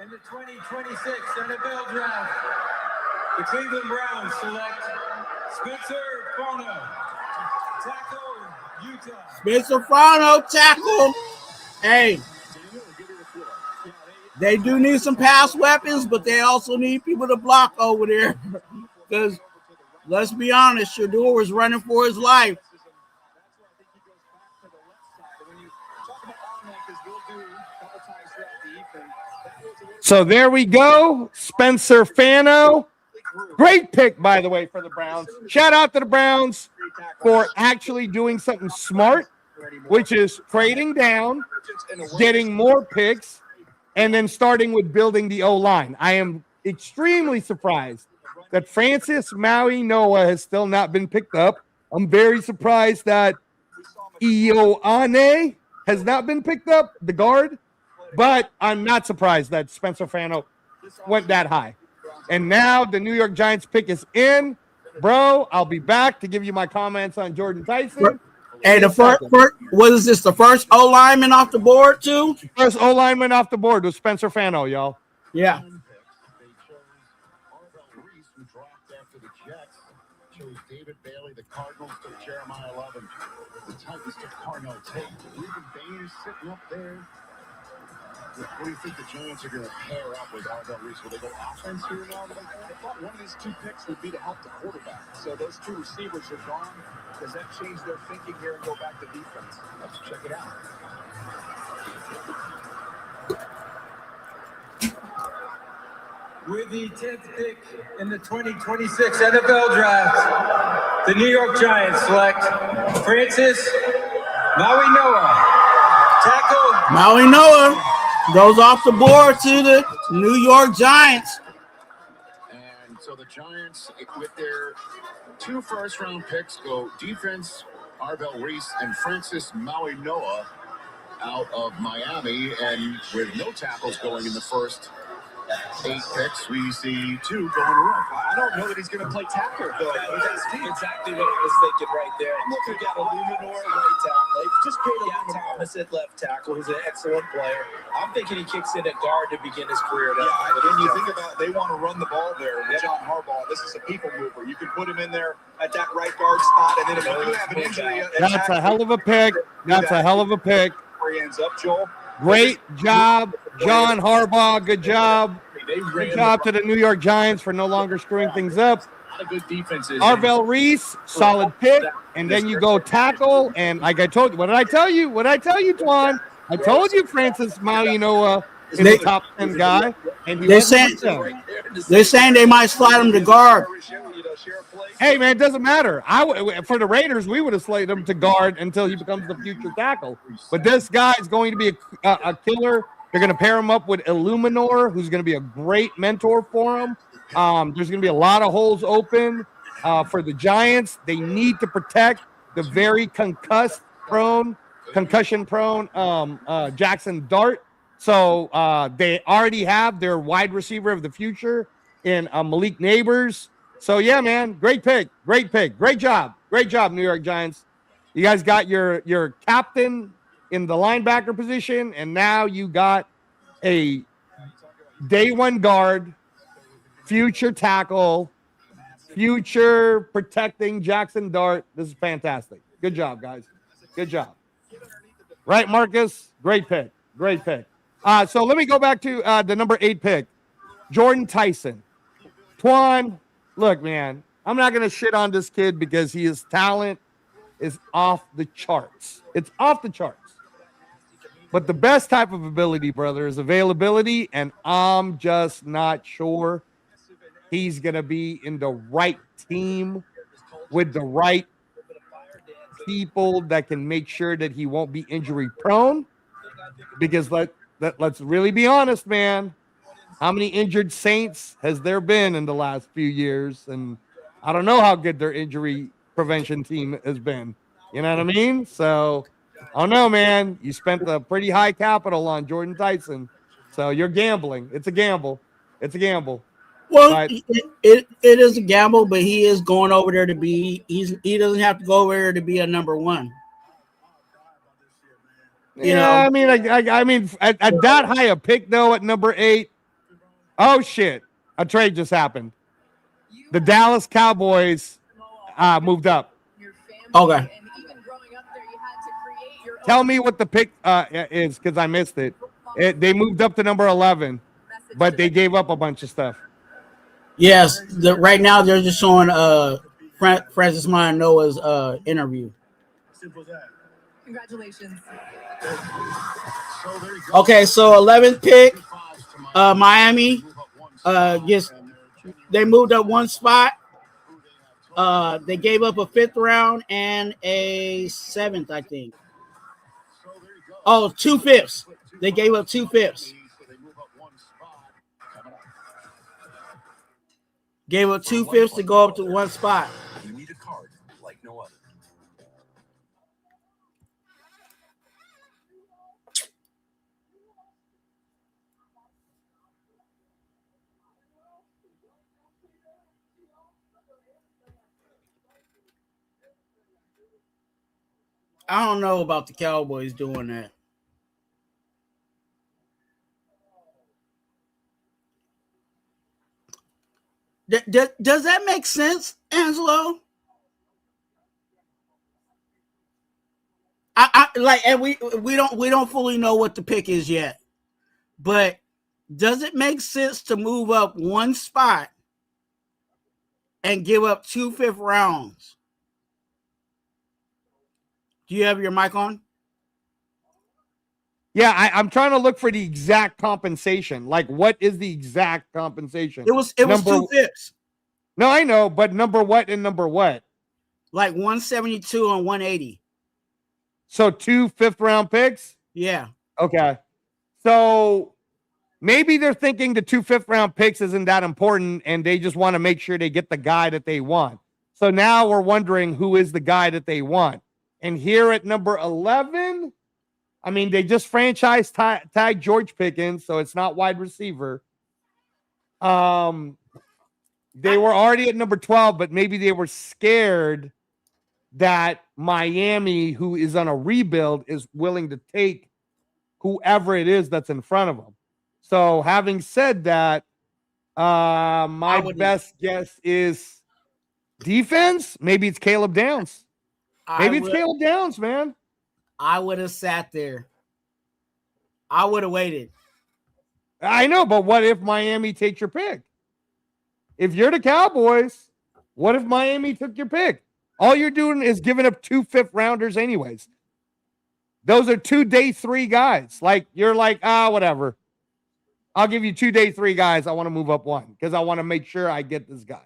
in the 2026 NFL Draft, the Cleveland Browns select Spencer Fano, tackle, Utah. Spencer Fano, tackle. Hey, they do need some pass weapons, but they also need people to block over there. Because let's be honest, Shedeur was running for his life. So there we go. Spencer Fano. Great pick, by the way, for the Browns. Shout out to the Browns for actually doing something smart, which is trading down, getting more picks, and then starting with building the O-line. I am extremely surprised that Francis Maui-Noah has still not been picked up. I'm very surprised that Ioane has not been picked up, the guard. But I'm not surprised that Spencer Fano went that high. And now the New York Giants pick is in. Bro, I'll be back to give you my comments on Jordan Tyson. Hey, the first what is this? The first O lineman off the board too? First O lineman off the board was Spencer Fano, y'all. Yeah. Chose David Bailey. The Cardinals took Jeremiah Love, and the Titans took Carnell Tate. Ruben Bain is sitting up there. What do you think the Giants are going to pair up with Arvell Reese? Will they go offense here now? I thought one of these 2 picks would be to help the quarterback. So those 2 receivers are gone. Does that change their thinking here and go back to defense? Let's check it out. With the 10th pick in the 2026 NFL Draft, the New York Giants select Francis Maui-Noah, tackle. Maui-Noah goes off the board to the New York Giants. And so the Giants, with their 2 first-round picks, go defense, Arvell Reese, and Francis Maui-Noah out of Miami. And with no tackles going in the first 8 picks, we see 2 going around. I don't know that he's going to play tackle, though. That's exactly what I was thinking right there. I'm looking at Illuminor right tackle. Just paid Thomas at left tackle, who's an excellent player. I'm thinking he kicks in at guard to begin his career. But then you think about they want to run the ball there with John Harbaugh. This is a people mover. You can put him in there at that right guard spot, and then if you do have an injury, that's a hell of a pick. That's a hell of a pick. Where he ends up, Joel. Great job, John Harbaugh. Good job. Good job to the New York Giants for no longer screwing things up. Good defenses. Arvell Reese, solid pick. And then you go tackle. And like I told you, what did I tell you? What did I tell you, Twuan? I told you Francis Maui-Noah is the top 10 guy. And they're saying they might slide him to guard. Hey, man, it doesn't matter. For the Raiders, we would have slated him to guard until he becomes the future tackle. But this guy is going to be a killer. They're going to pair him up with Illuminor, who's going to be a great mentor for him. There's going to be a lot of holes open for the Giants. They need to protect the very concussion-prone Jackson Dart. So they already have their wide receiver of the future in Malik Neighbors. So, yeah, man, great pick. Great pick. Great job. Great job, New York Giants. You guys got your captain in the linebacker position, and now you got a day one guard, future tackle, future protecting Jackson Dart. This is fantastic. Good job, guys. Good job. Right, Marcus? Great pick. Great pick. So let me go back to the number 8 pick, Jordan Tyson. Twuan, look, man, I'm not going to shit on this kid because his talent is off the charts. It's off the charts. But the best type of ability, brother, is availability, and I'm just not sure he's going to be in the right team with the right people that can make sure that he won't be injury prone. Because let's really be honest, man. How many injured Saints has there been in the last few years? And I don't know how good their injury prevention team has been. You know what I mean? So, I don't know, man. You spent a pretty high capital on Jordan Tyson. So you're gambling. It's a gamble. It's a gamble. Well, But it is a gamble, but he is going over there to be. He doesn't have to go over there to be a number one. You know, I mean, I mean, at that high a pick though, at number 8. Oh shit! A trade just happened. The Dallas Cowboys moved up. Okay. Tell me what the pick is, because I missed it. They moved up to number 11, but they gave up a bunch of stuff. Yes, right now they're just showing Francis Noah's interview. Congratulations. Okay, so 11th pick, Miami. They moved up one spot. They gave up a 5th round and a 7th, I think. Oh, 2 5ths. They gave up 2 5ths. Gave up 2 5ths to go up to one spot. You need a card like no other. I don't know about the Cowboys doing that. Does that make sense, Angelo? I like, and we don't fully know what the pick is yet, but does it make sense to move up one spot and give up 2 5th rounds? Do you have your mic on? Yeah, I'm trying to look for the exact compensation. Like, what is the exact compensation? It was 2 5ths. No, I know, but number what and number what? Like 172 and 180. So 2 5th round picks? Yeah. Okay. So maybe they're thinking the 2 5th round picks isn't that important, and they just want to make sure they get the guy that they want. So now we're wondering who is the guy that they want. And here at number 11, I mean, they just franchise tagged George Pickens, so it's not wide receiver. They were already at number 12, but maybe they were scared that Miami, who is on a rebuild, is willing to take whoever it is that's in front of them. So having said that, my best guess is defense. Maybe it's Caleb Downs. Maybe it's Caleb Downs, man. I would have sat there. I would have waited. I know, but what if Miami takes your pick? If you're the Cowboys, what if Miami took your pick? All you're doing is giving up 2 5th rounders anyways. Those are 2 day 3 guys. Like, you're like, whatever. I'll give you 2 day 3 guys. I want to move up one because I want to make sure I get this guy.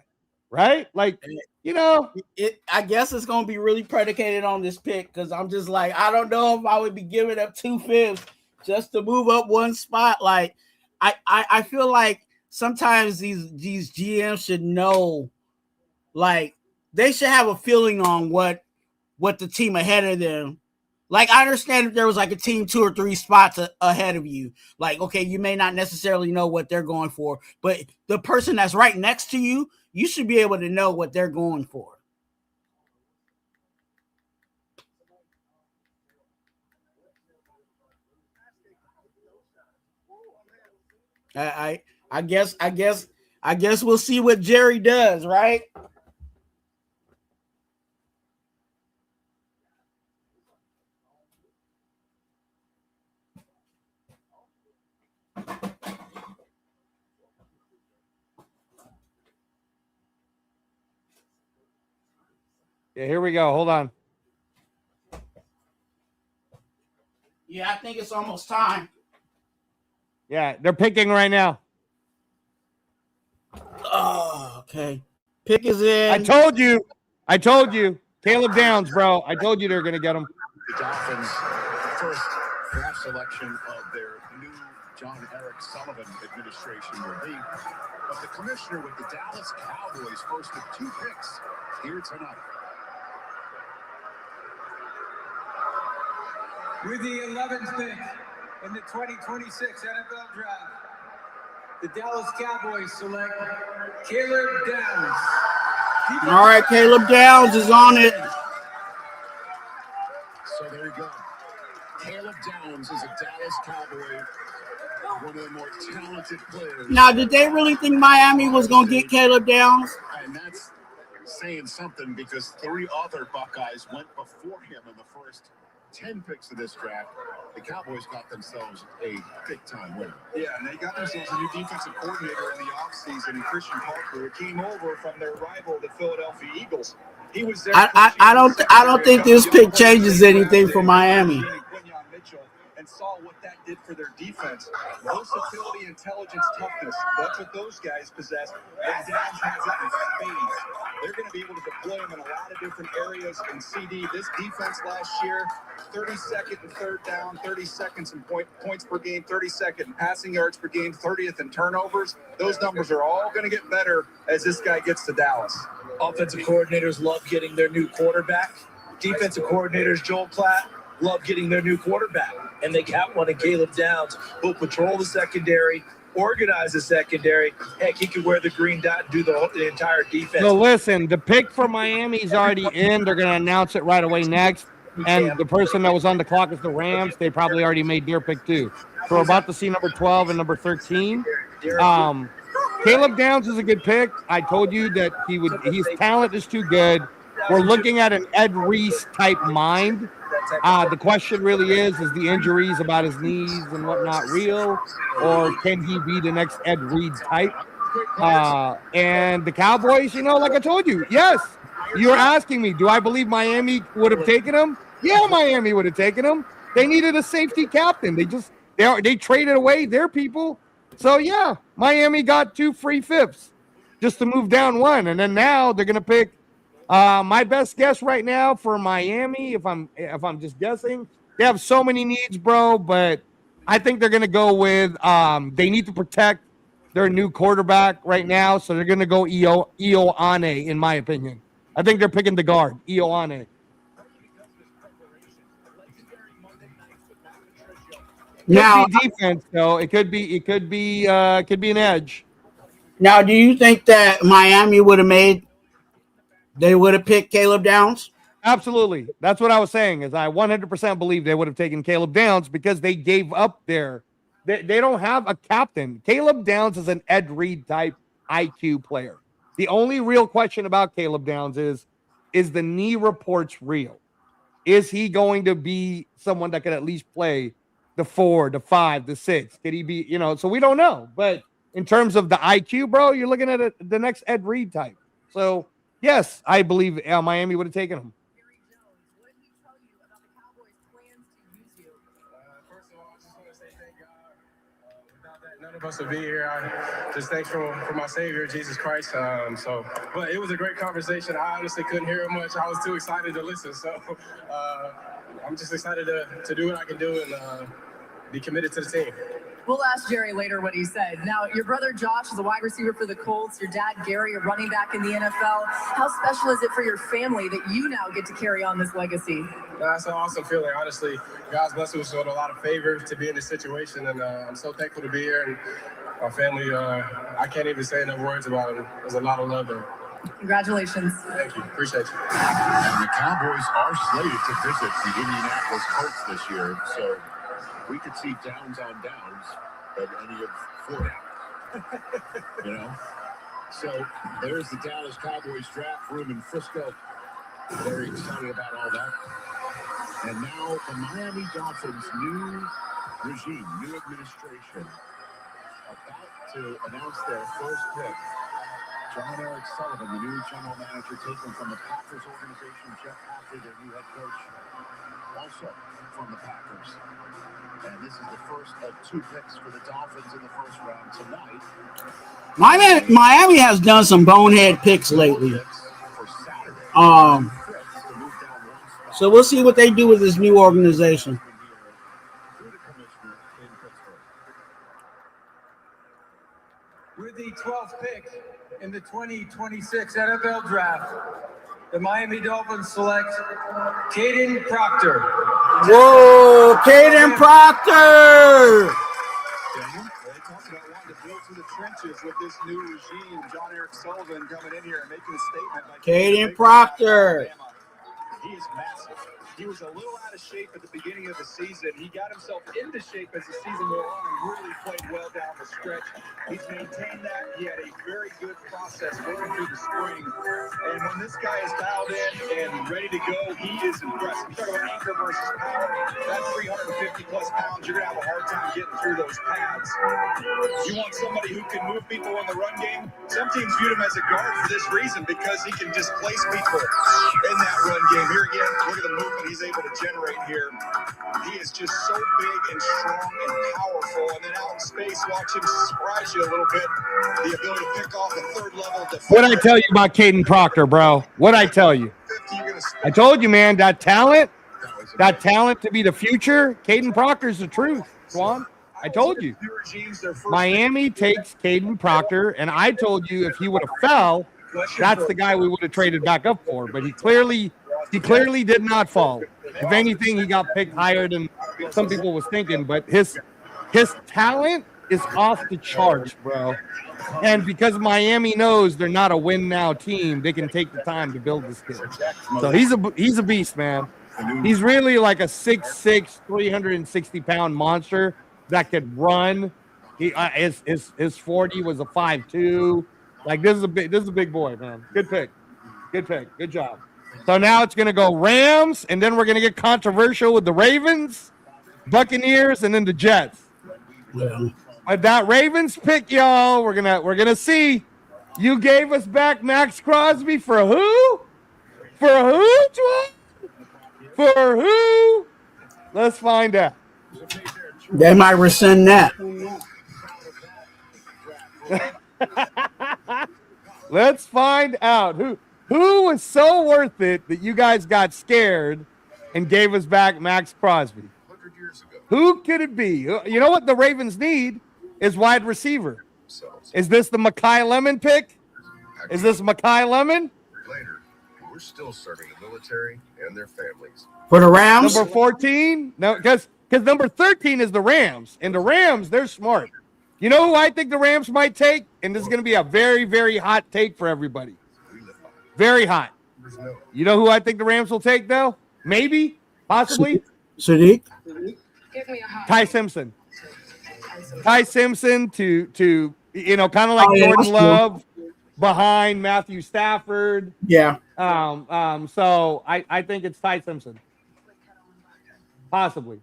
Right? Like, you know. I guess it's going to be really predicated on this pick because I'm just like, I don't know if I would be giving up 2 5ths just to move up one spot. Like, I feel like sometimes these GMs should know, like, they should have a feeling on what the team ahead of them. Like, I understand if there was like a team 2 or 3 spots ahead of you. Like, okay, you may not necessarily know what they're going for, but the person that's right next to you, you should be able to know what they're going for. I guess we'll see what Jerry does, right? Yeah, here we go. Hold on. Yeah, I think it's almost time. Yeah, they're picking right now. Oh, okay. Pick is in. I told you. Caleb Downs, bro. I told you they're going to get him. The Dolphins' first draft selection of their new John Eric Sullivan administration will be. But the commissioner with the Dallas Cowboys' first of 2 picks here tonight. With the 11th pick in the 2026 NFL Draft, the Dallas Cowboys select Caleb Downs. All right, Caleb Downs is on it. So there you go. Caleb Downs is a Dallas Cowboy, one of the more talented players. Now, did they really think Miami was going to get Caleb Downs? And that's saying something because 3 other Buckeyes went before him in the first 10 picks of this draft. The Cowboys got themselves a big-time winner. Yeah, and they got themselves a new defensive coordinator in the offseason, Christian Parker, who came over from their rival, the Philadelphia Eagles. He was there. I don't think this pick changes anything for Miami. And saw what that did for their defense. Versatility, intelligence, toughness. That's what those guys possess. And Downs has it in spades. They're going to be able to deploy him in a lot of different areas. And CD, this defense last year, 32nd in third down, 32nd in points per game, 32nd in passing yards per game, 30th in turnovers. Those numbers are all going to get better as this guy gets to Dallas. Offensive coordinators love getting their new quarterback. Defensive coordinators, Joel Klatt, love getting their new quarterback. And they got one in Caleb Downs, who'll patrol the secondary, organize the secondary. Heck, he could wear the green dot and do the entire defense. So listen, the pick for Miami is already in. They're going to announce it right away next. And the person that was on the clock is the Rams. They probably already made their pick too. So we're about to see number 12 and number 13. Caleb Downs is a good pick. I told you that his talent is too good. We're looking at an Ed Reese type mind. The question really is the injuries about his knees and whatnot real, or can he be the next Ed Reed type? And the Cowboys, like I told you, yes, you're asking me, do I believe Miami would have taken him? Yeah, Miami would have taken him. They needed a safety captain. They traded away their people. So yeah, Miami got 2 free fifths just to move down 1, and then now they're gonna pick. My best guess right now for Miami, if I'm just guessing, they have so many needs, bro. But I think they're gonna go with they need to protect their new quarterback right now, so they're gonna go Ioane, in my opinion. I think they're picking the guard, Ioane. Now defense, though, it could be an edge. Now, do you think that Miami would have picked Caleb Downs? Absolutely. That's what I was saying, is I 100% believe they would have taken Caleb Downs because they gave up they don't have a captain. Caleb Downs is an Ed Reed type IQ player. The only real question about Caleb Downs is the knee reports real? Is he going to be someone that could at least play the 4, the 5, the 6? Could he be, so we don't know. But in terms of the IQ, bro, you're looking at the next Ed Reed type. So yes, I believe Miami would have taken him. First of all, I just want to say thank God. Without that, none of us would be here. I just thanks for my Savior, Jesus Christ. But it was a great conversation. I honestly couldn't hear it much. I was too excited to listen. So I'm just excited to do what I can do and be committed to the team. We'll ask Jerry later what he said. Now, your brother Josh is a wide receiver for the Colts. Your dad, Gary, a running back in the NFL. How special is it for your family that you now get to carry on this legacy? That's an awesome feeling. Honestly, God's blessed us with a lot of favor to be in this situation, and I'm so thankful to be here. And my family, I can't even say enough words about it. There's a lot of love there. Congratulations. Thank you. Appreciate you. And the Cowboys are slated to visit the Indianapolis Colts this year, so we could see Downs on Downs at any of for you. You know? So there's the Dallas Cowboys draft room in Frisco. Very excited about all that. And now the Miami Dolphins' new regime, new administration, about to announce their first pick. John Eric Sullivan, the new general manager, taken from the Packers organization. Jeff Hafley, their new head coach, also from the Packers. And this is the first of 2 picks for the Dolphins in the first round tonight. Miami has done some bonehead picks lately. So we'll see what they do with this new organization. With the 12th pick in the 2026 NFL Draft, the Miami Dolphins select Caden Proctor. Whoa, Caden Proctor! They talked about wanting to build through the trenches with this new regime. John Eric Sullivan coming in here and making a statement. Like Caden Proctor. He is massive. He was a little out of shape at the beginning of the season. He got himself into shape as the season wore on and really played well down the stretch. He's maintained that. He had a very good process going through the spring. And when this guy is dialed in and ready to go, he is impressive. You talk about anchor versus power. That's 350 plus pounds. You're going to have a hard time getting through those pads. You want somebody who can move people in the run game. Some teams view him as a guard for this reason because he can displace people in that run game. Here again, look at the movement he's able to generate here. He is just so big and strong and powerful. And then out in space, watch him surprise you a little bit. The ability to pick off a third level defender. What'd I tell you about Caden Proctor, bro? What'd I tell you? I told you, man, that talent to be the future, Caden Proctor's the truth, Twuan. I told you. Miami takes Caden Proctor, and I told you if he would have fell, that's the guy we would have traded back up for. But he clearly did not fall. If anything, he got picked higher than some people was thinking. But his talent is off the charts, bro. And because Miami knows they're not a win now team, they can take the time to build this kid. So he's a beast, man. He's really like a 6'6", 360-pound monster that could run. His 40 was a 5'2". Like this is a big boy, man. Good pick. Good job. So now it's gonna go Rams, and then we're gonna get controversial with the Ravens, Buccaneers, and then the Jets. Yeah. But that Ravens pick, y'all, we're gonna see. You gave us back Max Crosby for who? For who, Twuan? For who? Let's find out. They might rescind that. Let's find out who was so worth it that you guys got scared and gave us back Max Crosby. 100 years ago. Who could it be? You know what the Ravens need is wide receiver. Is this the Makai Lemon pick? Is this Makai Lemon? Later, we're still serving the military and their families. For the Rams? Number 14? No, because number 13 is the Rams. And the Rams, they're smart. You know who I think the Rams might take? And this is going to be a very, very hot take for everybody. Very hot. You know who I think the Rams will take, though? Maybe, possibly. Sadiq? Ty Simpson. Ty Simpson to kind of like Jordan Love behind Matthew Stafford. Yeah. So I think it's Ty Simpson. Possibly.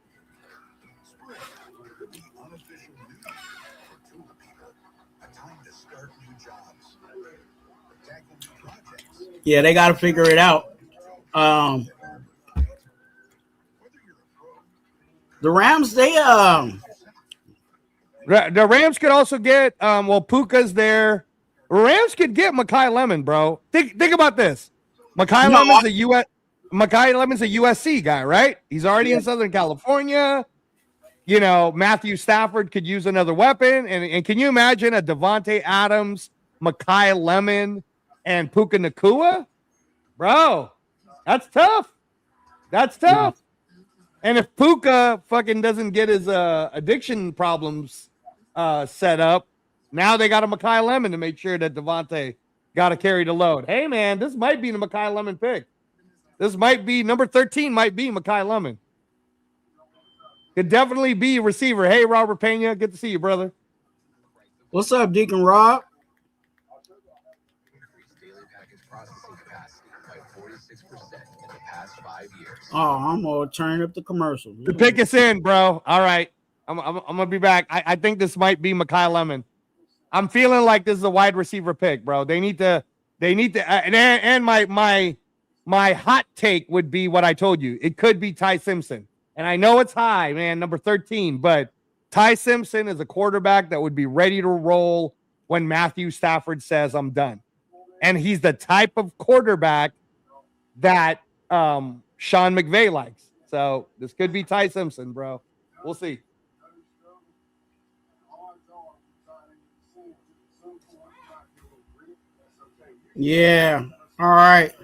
Yeah, they got to figure it out. The Rams, the Rams could also get Puka's there. Rams could get Makai Lemon, bro. Think about this. Makai Lemon's a USC guy, right? He's already in Southern California. You know, Matthew Stafford could use another weapon. And can you imagine a Devontae Adams, Makai Lemon, and Puka Nacua? Bro, that's tough. Yeah. And if Puka fucking doesn't get his addiction problems set up, now they got a Makai Lemon to make sure that Devontae got to carry the load. Hey, man, this might be the Makai Lemon pick. This might be number 13 might be Makai Lemon. Could definitely be a receiver. Hey, Robert Pena, good to see you, brother. What's up, Deacon Rob? Oh, I'm gonna turn up the commercial. The pick us in, bro. All right. I'm gonna be back. I think this might be Mekhi Lemon. I'm feeling like this is a wide receiver pick, bro. They need to and my hot take would be what I told you. It could be Ty Simpson. And I know it's high, man, number 13, but Ty Simpson is a quarterback that would be ready to roll when Matthew Stafford says I'm done. And he's the type of quarterback that Sean McVay likes. So this could be Ty Simpson, bro. We'll see. Yeah. All right.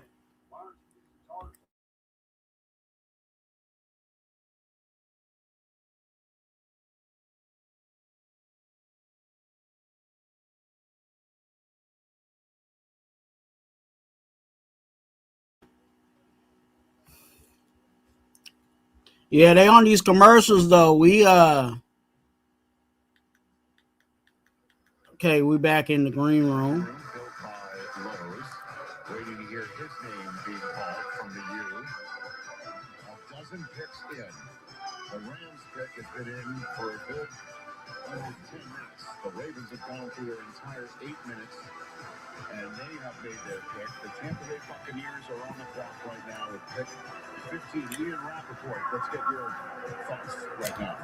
Yeah, they on these commercials though. Okay, we back in the green room. Waiting to hear his name being called from the U. A dozen picks in. The Rams pick has been in for a good 10 minutes. The Ravens have gone through their entire 8 minutes, and they have made their pick. The Tampa Bay Buccaneers are on the clock right now with pick 15. Ian Rappaport, let's get your thoughts right now.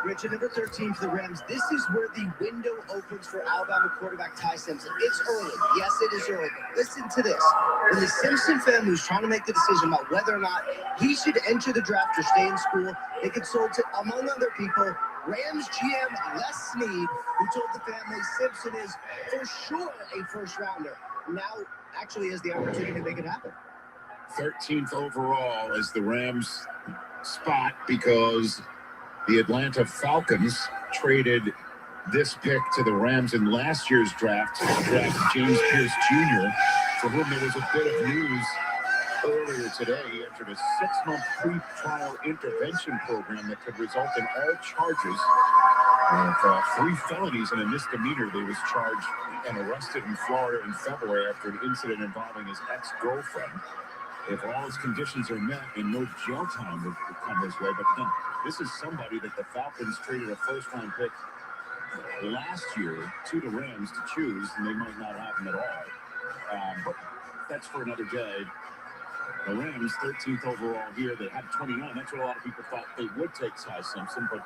Rich, at number 13 for the Rams, this is where the window opens for Alabama quarterback Ty Simpson. It's early. Yes, it is early. But listen to this. When the Simpson family was trying to make the decision about whether or not he should enter the draft or stay in school, they consulted, among other people, Rams GM Les Snead, who told the family Simpson is for sure a first-rounder. Now actually has the opportunity to make it happen. 13th overall is the Rams spot because the Atlanta Falcons traded this pick to the Rams in last year's draft to draft James Pierce Jr., for whom there was a bit of news earlier today. He entered a 6-month pre-trial intervention program that could result in all charges of 3 felonies and a misdemeanor. They was charged and arrested in Florida in February after an incident involving his ex-girlfriend. If all his conditions are met and no jail time would come his way. But again, this is somebody that the Falcons traded a first-round pick last year to the Rams to choose, and they might not have him at all. But that's for another day. The Rams, 13th overall here, they had 29. That's what a lot of people thought they would take Ty Simpson, but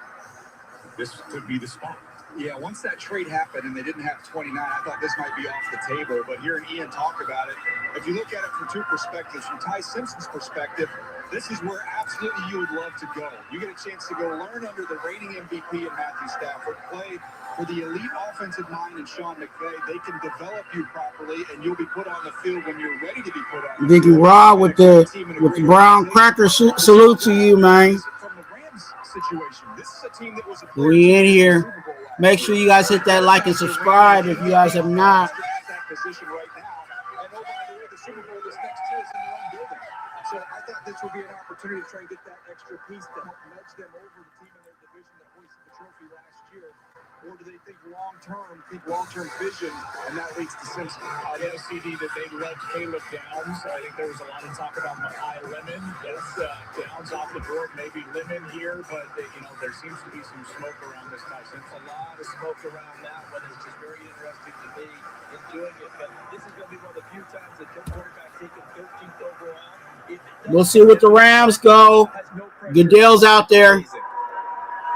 this could be the spot. Yeah, once that trade happened and they didn't have 29, I thought this might be off the table. But hearing Ian talk about it, if you look at it from 2 perspectives, from Ty Simpson's perspective, this is where absolutely you would love to go. You get a chance to go learn under the reigning MVP in Matthew Stafford, play for the elite offensive mind in Sean McVay. They can develop you properly, and you'll be put on the field when you're ready to be put on the Deacon field. Rob with the brown cracker salute to you, man. From the Rams situation, this is a team that was We in here. Make sure you guys hit that like and subscribe if you guys have not. position right now. And oh, by the way, the Super Bowl this next year is in their own building. So I thought this would be an opportunity to try and get that extra piece to help nudge them over the team in their division that hoisted the trophy last year. Or do they think long-term vision, and that leads to Simpson? I know, CD, that they loved Caleb Downs. I think there was a lot of talk about Mekhi Lemon. Yes, Downs off the board, maybe Lemon here, but there seems to be some smoke around this Ty Simpson. A lot of smoke around that one. It's just very interesting to me in doing it. But this is going to be one of the few times that your quarterback taken 13th overall. We'll see what the Rams go. Goodell's out there.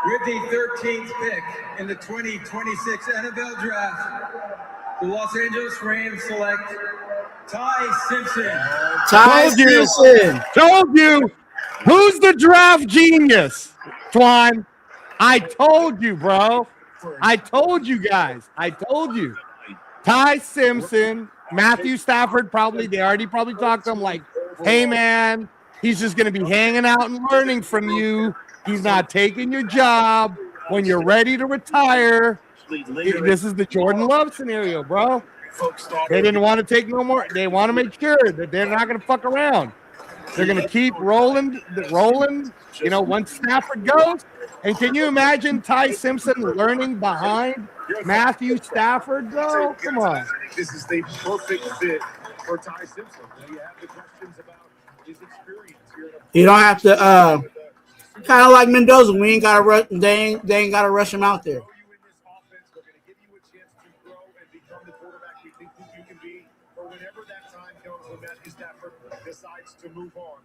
With the 13th pick in the 2026 NFL Draft, the Los Angeles Rams select Ty Simpson. Ty Simpson. Told you. Who's the draft genius? Twuan. I told you, bro. I told you guys. I told you. Ty Simpson, Matthew Stafford, they already talked to him like, hey, man, he's just going to be hanging out and learning from you. He's not taking your job when you're ready to retire. This is the Jordan Love scenario, bro. They didn't want to take no more. They want to make sure that they're not going to fuck around. They're going to keep rolling, you know, once Stafford goes. And can you imagine Ty Simpson learning behind Matthew Stafford, bro? Come on. I think this is the perfect fit for Ty Simpson. You have the questions about his experience here. You don't have to kind of like Mendoza. We ain't got to rush. They ain't got to rush him out there. Whenever that time comes when Matthew Stafford decides to move on,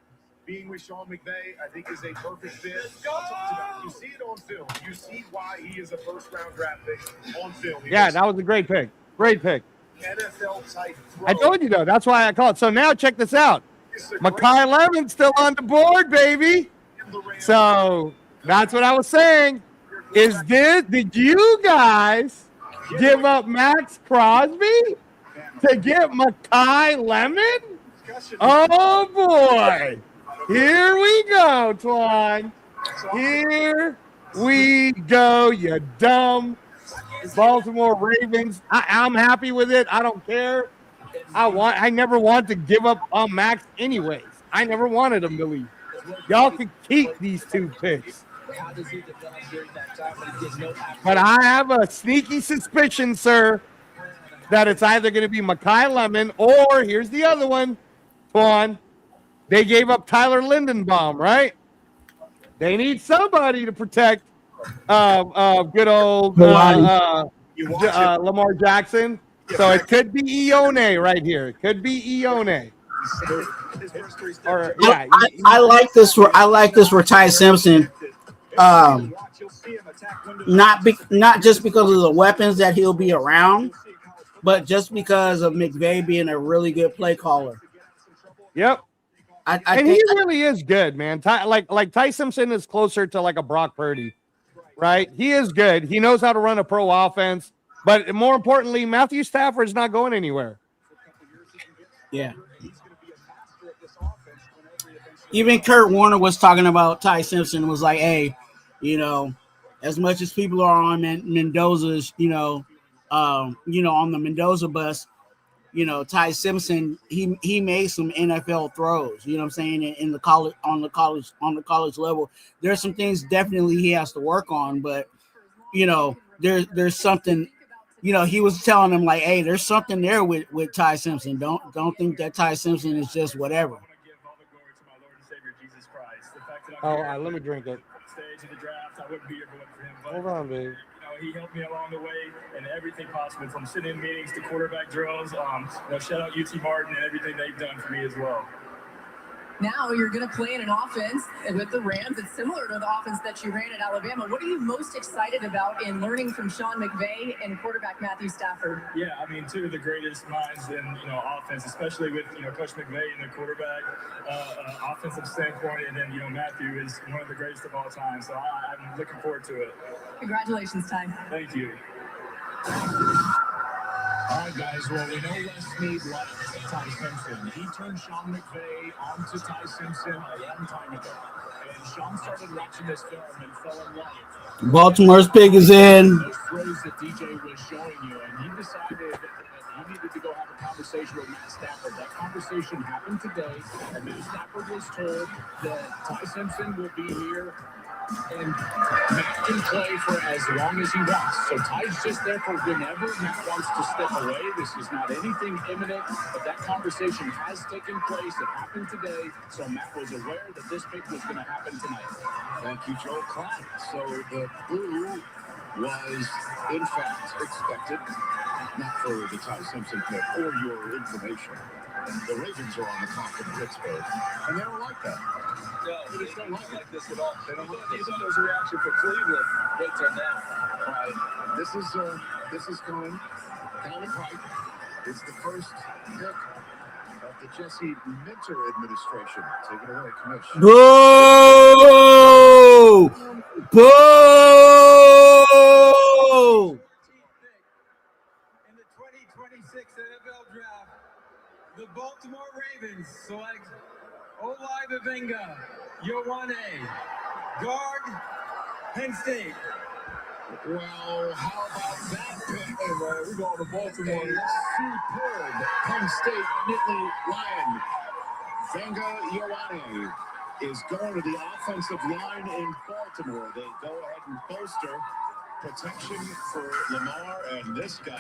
being with Sean McVay, I think, is a perfect fit. You see it on film. You see why he is a first-round draft pick on film. Yeah, that was a great pick. Great pick. NFL type throw. I told you, though. That's why I called. So now check this out. Mekhi Lemon's still on the board, baby. So that's what I was saying. Did you guys give up Max Crosby to get Mekhi Lemon? Oh, boy. Here we go, Twuan. Here we go, you dumb Baltimore Ravens. I'm happy with it. I don't care. I never wanted to give up on Max anyways. I never wanted him to leave. Y'all can keep these 2 picks. But I have a sneaky suspicion, sir, that it's either going to be Mekhi Lemon or here's the other one, Twuan. They gave up Tyler Lindenbaum, right? They need somebody to protect good old Lamar Jackson. So it could be Ione right here. It could be Ione. I like this for Ty Simpson. Not just because of the weapons that he'll be around, but just because of McVay being a really good play caller. Yep. I think he really is good, man. Like Ty Simpson is closer to like a Brock Purdy, right? He is good. He knows how to run a pro offense. But more importantly, Matthew Stafford's not going anywhere. Yeah. Even Kurt Warner was talking about Ty Simpson, was like, hey, you know, as much as people are on Mendoza's, on the Mendoza bus, Ty Simpson, he made some NFL throws, you know what I'm saying, in the college, on the college level. There's some things definitely he has to work on, but there's something, he was telling him like, hey, there's something there with Ty Simpson. Don't think that Ty Simpson is just whatever. Let me drink it. Stage of the draft, I wouldn't be here for him. But, hold on, babe. He helped me along the way and everything possible, from sitting in meetings to quarterback drills. Shout out UT Martin and everything they've done for me as well. Now you're going to play in an offense with the Rams. It's similar to the offense that you ran at Alabama. What are you most excited about in learning from Sean McVay and quarterback Matthew Stafford? Yeah, I mean, 2 of the greatest minds in offense, especially with Coach McVay and the quarterback offensive standpoint, and then Matthew is one of the greatest of all time. So I'm looking forward to it. Congratulations, Ty. Thank you. All right, guys. Well, we know Les Snead liked Ty Simpson. He turned Sean McVay onto Ty Simpson a long time ago. And Sean started watching this film and fell in love. Baltimore's pick is in. Those throws that DJ was showing you, and he decided that he needed to go have a conversation with Matt Stafford. That conversation happened today, and Matt Stafford was told that Ty Simpson will be here and Matt can play for as long as he wants. So Ty's just there for whenever Matt wants to step away. This is not anything imminent, but that conversation has taken place. It happened today, so Matt was aware that this pick was going to happen tonight. Thank you, Joe Clark. So the boo was, in fact, expected, not for the Ty Simpson pick or your information. The Ravens are on the clock in Pittsburgh, and they don't like that. No, they don't like this at all. They don't like this. There's a reaction for Cleveland. Wait till now. All right, this is going down the pipe. It's the first pick of the Jesse Minter administration. Take it away, Commissioner. Boo! Boo! In the 2026 NFL Draft, the Baltimore Ravens select Olai Bavenga, Ioane, guard, Penn State. Well, how about that pick? Hey, man, we're going to Baltimore. Superb Penn State Nittany Lion. Venga Ioane is going to the offensive line in Baltimore. They go ahead and bolster protection for Lamar, and this guy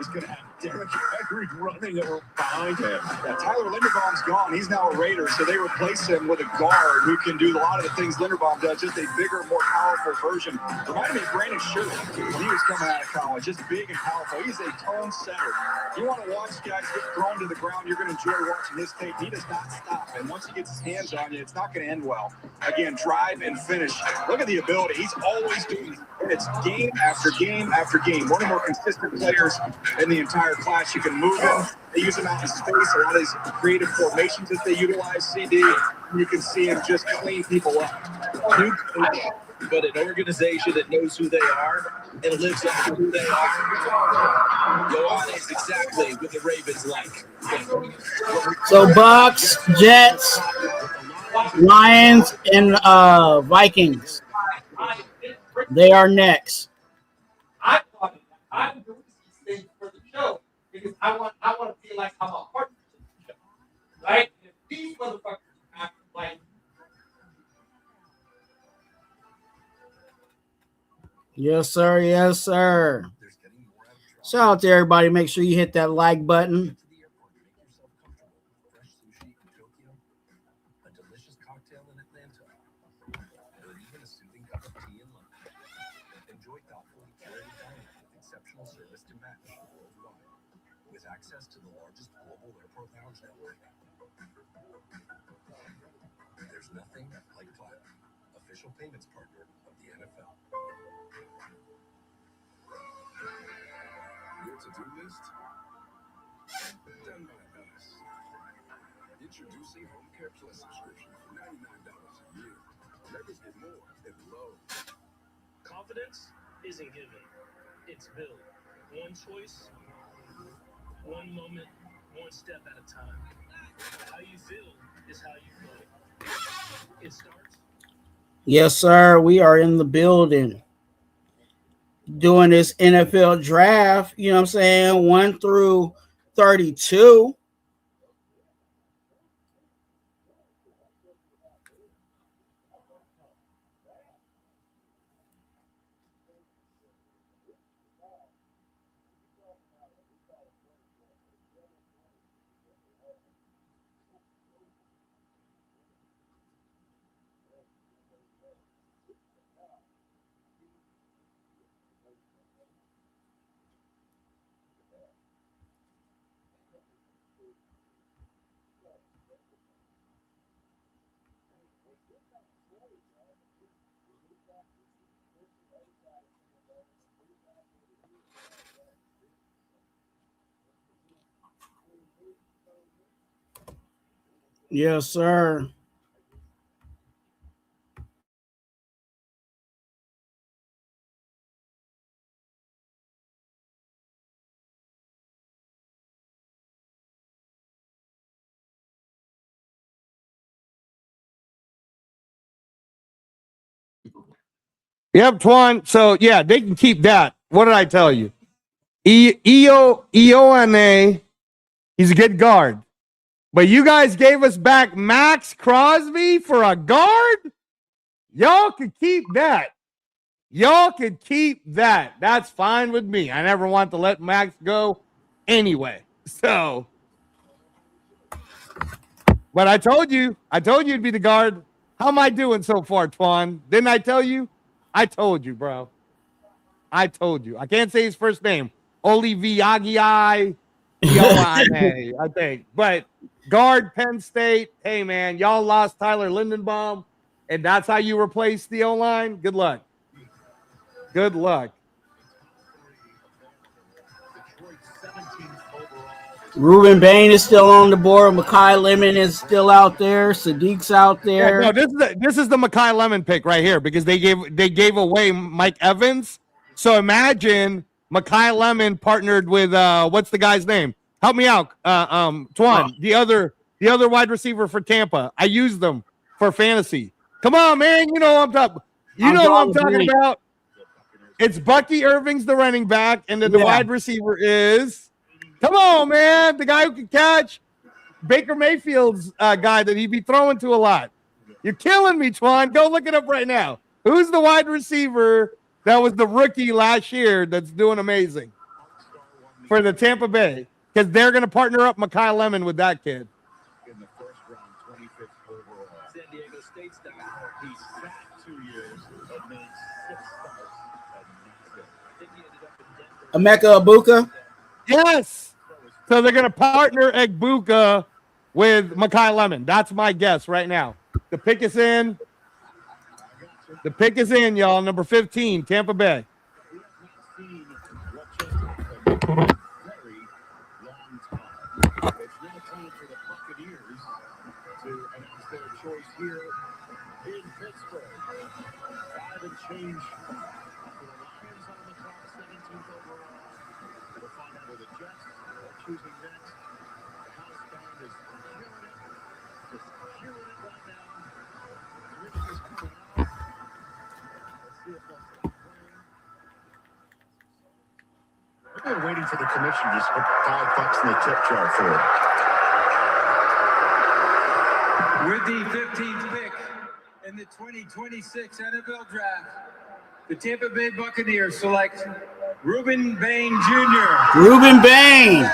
is going to have Derrick Henry running behind him. Yeah, Tyler Linderbaum's gone. He's now a Raider, so they replace him with a guard who can do a lot of the things Linderbaum does, just a bigger, more powerful version. Reminded me of Brandon Scherf when he was coming out of college, just big and powerful. He's a tone setter. You want to watch guys get thrown to the ground, you're going to enjoy watching his tape. He does not stop, and once he gets his hands on you, it's not going to end well. Again, drive and finish. Look at the ability. He's always doing it. It's game after game after game. One of the more consistent players in the entire class. You can move him. They use him out in space. A lot of these creative formations that they utilize, CD. You can see him just clean people up. New coach, but an organization that knows who they are and lives up to who they are. Ioane is exactly what the Ravens like. So Bucks, Jets, Lions, and Vikings. They are next. I'm doing these things for the show because I want to feel like I'm a partner to the show, right? If these motherfuckers act like. Yes, sir. Yes, sir. Shout out to everybody. Make sure you hit that like button. Access to the largest global airport lounge network. There's nothing like Platinum, official payments partner of the NFL. Your to-do list? Done by us. Introducing Home Care Plus subscription for $99 a year. Members get more at low. Confidence isn't given, it's built. One choice, one moment, one step at a time. How you feel is how you play. It starts. Yes, sir. We are in the building doing this NFL draft. You know what I'm saying? 1 through 32. Yes, sir. Yep, Twuan. So yeah, they can keep that. What did I tell you? Ioane, he's a good guard. But you guys gave us back Max Crosby for a guard? Y'all could keep that. Y'all could keep that. That's fine with me. I never want to let Max go anyway. So, but I told you it'd be the guard. How am I doing so far, Twuan? Didn't I tell you? I told you, bro. I told you. I can't say his first name. Oliviagiai Ioane, I think. But guard Penn State. Hey, man, y'all lost Tyler Linderbaum, and that's how you replace the O-line? Good luck. Good luck. Ruben Bain is still on the board. Mekhi Lemon is still out there. Sadiq's out there. Yeah, no, this is the Mekhi Lemon pick right here because they gave away Mike Evans. So imagine Mekhi Lemon partnered with what's the guy's name? Help me out, Twuan, the other wide receiver for Tampa. I use them for fantasy. Come on, man, you know what I'm talking about. It's Bucky Irving's the running back, and then the wide receiver is. Come on, man, the guy who can catch. Baker Mayfield's guy that he'd be throwing to a lot. You're killing me, Twan. Go look it up right now. Who's the wide receiver that was the rookie last year that's doing amazing for the Tampa Bay? Because they're going to partner up Mekhi Lemon with that kid. In the first round, 25th overall. San Diego State style. He sat 2 years and made 6 starts and Emeka Ibuka. Yes. So they're going to partner Egbuka with Mekhi Lemon. That's my guess right now. The pick is in. The pick is in, y'all. Number 15, Tampa Bay. It's now time for the Buccaneers to announce their choice here in Pittsburgh. 5 and change for the Lions on the clock, 17th overall. We'll find out where the Jets are choosing next. The housebound is killing it. Just killing it right now. Rich is coming out. Let's see if they'll stop playing. We're waiting for the commission to just put $5 in the tip jar for it. With the 15th pick in the 2026 NFL Draft, the Tampa Bay Buccaneers select Reuben Bain Jr. Reuben Bain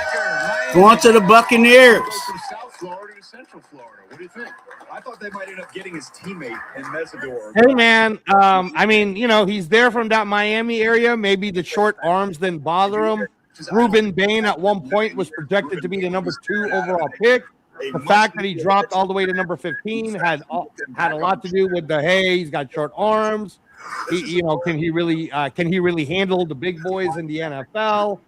going to the Buccaneers. From South Florida to Central Florida. What do you think? I thought they might end up getting his teammate in Mesador. Hey, man. I mean, you know, he's there from that Miami area. Maybe the short arms didn't bother him. Reuben Bain at one point was projected to be the number 2 overall pick. The fact that he dropped all the way to number 15 had a lot to do with he's got short arms. Can he really handle the big boys in the NFL?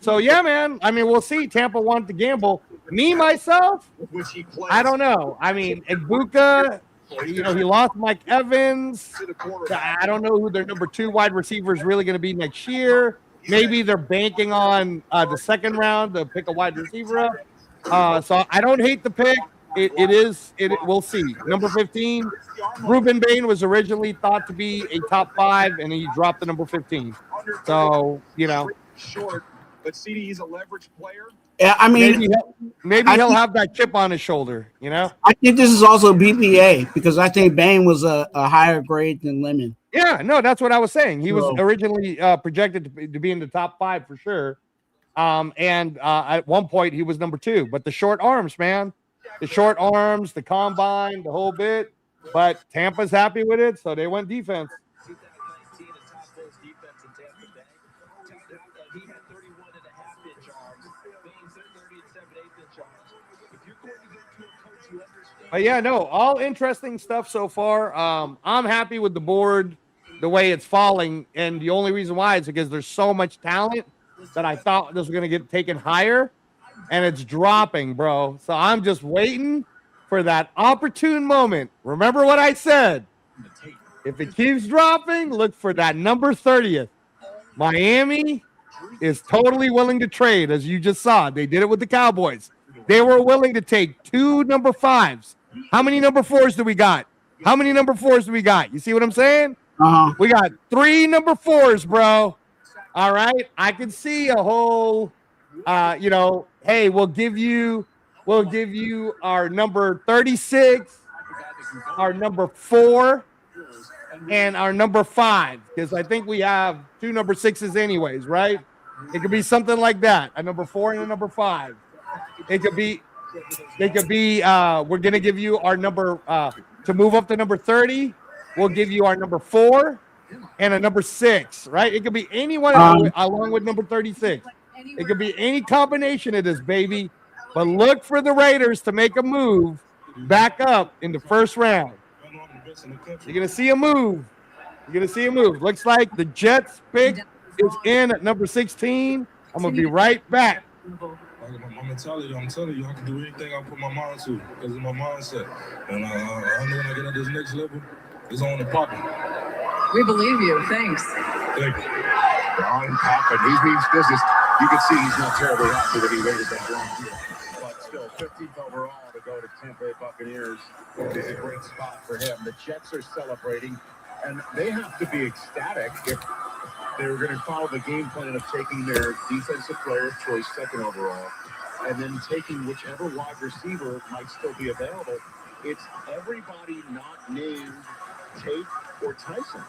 So yeah, man. I mean, we'll see. Tampa wanted to gamble. Me myself, I don't know. I mean, Egbuka, he lost Mike Evans. I don't know who their number 2 wide receiver is really going to be next year. Maybe they're banking on the second round to pick a wide receiver up. So I don't hate the pick. We'll see. Number 15, Reuben Bain was originally thought to be a top 5, and he dropped to number 15. So, short, but CD, he's a leverage player. Yeah, I mean, maybe he'll have that chip on his shoulder, I think this is also BPA because I think Bain was a higher grade than Lemon. Yeah, no, that's what I was saying. He was originally projected to be in the top 5 for sure. And at one point he was number 2, but the short arms, man, the short arms, the combine, the whole bit. But Tampa's happy with it, so they went defense. 2019, the top most defense in Tampa Bay. He had 31.5-inch arms. Bain's at 30 and 7/8-inch arms. If you're going to go to a coach who understands. But yeah, no, all interesting stuff so far. I'm happy with the board, the way it's falling, and the only reason why is because there's so much talent that I thought this was going to get taken higher, and it's dropping, bro. So I'm just waiting for that opportune moment. Remember what I said. If it keeps dropping, look for that number 30th. Miami is totally willing to trade, as you just saw. They did it with the Cowboys. They were willing to take 2 number 5s. How many number 4s do we got? How many number 4s do we got? You see what I'm saying? We got 3 number 4s, bro. All right. I can see a whole, hey, we'll give you our number 36, our number 4, and our number 5, because I think we have 2 number 6s anyways, right? It could be something like that, a number 4 and a number 5. They could be, we're going to give you our number, to move up to number 30, we'll give you our number 4 and a number 6, right? It could be anyone along with number 36. It could be any combination of this, baby. But look for the Raiders to make a move back up in the first round. You're going to see a move. Looks like the Jets pick is in at number 16. I'm going to be right back. My mentality, I'm telling you, I can do anything I put my mind to because of my mindset. And I know when I get at this next level, it's on the popping. We believe you. Thanks. Thank you. On popping. He means business. You can see he's not terribly happy that he waited that long. But still, 15th overall to go to Tampa Bay Buccaneers is a great spot for him. The Jets are celebrating, and they have to be ecstatic if they're going to follow the game plan of taking their defensive player of choice, 2nd overall, and then taking whichever wide receiver might still be available. It's everybody not named Tate or Tyson.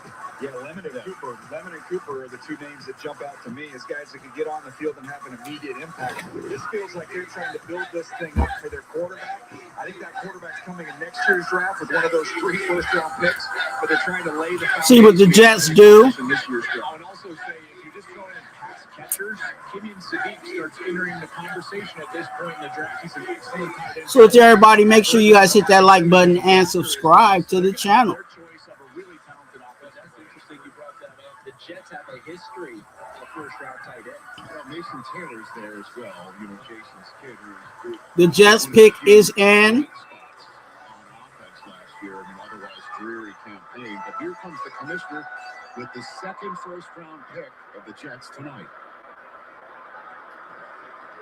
Yeah, Lemon and Cooper. Lemon and Cooper are the two names that jump out to me as guys that could get on the field and have an immediate impact. This feels like they're trying to build this thing up for their quarterback. I think that quarterback's coming in next year's draft with one of those 3 first-round picks, but they're trying to lay the See what the Jets do. This year's draft. I would also say if you just throw in pass catchers, Kimmy Sadiq starts entering the conversation at this point in the draft. He's an excellent tight end. So to everybody, make sure you guys hit that like button and subscribe to the channel. The Jets have a history of first-round tight ends. Well, Mason Taylor's there as well. You know, Jason's kid. Who's The Jets pick is in. on offense last year in an otherwise dreary campaign. But here comes the commissioner with the second first-round pick of the Jets tonight.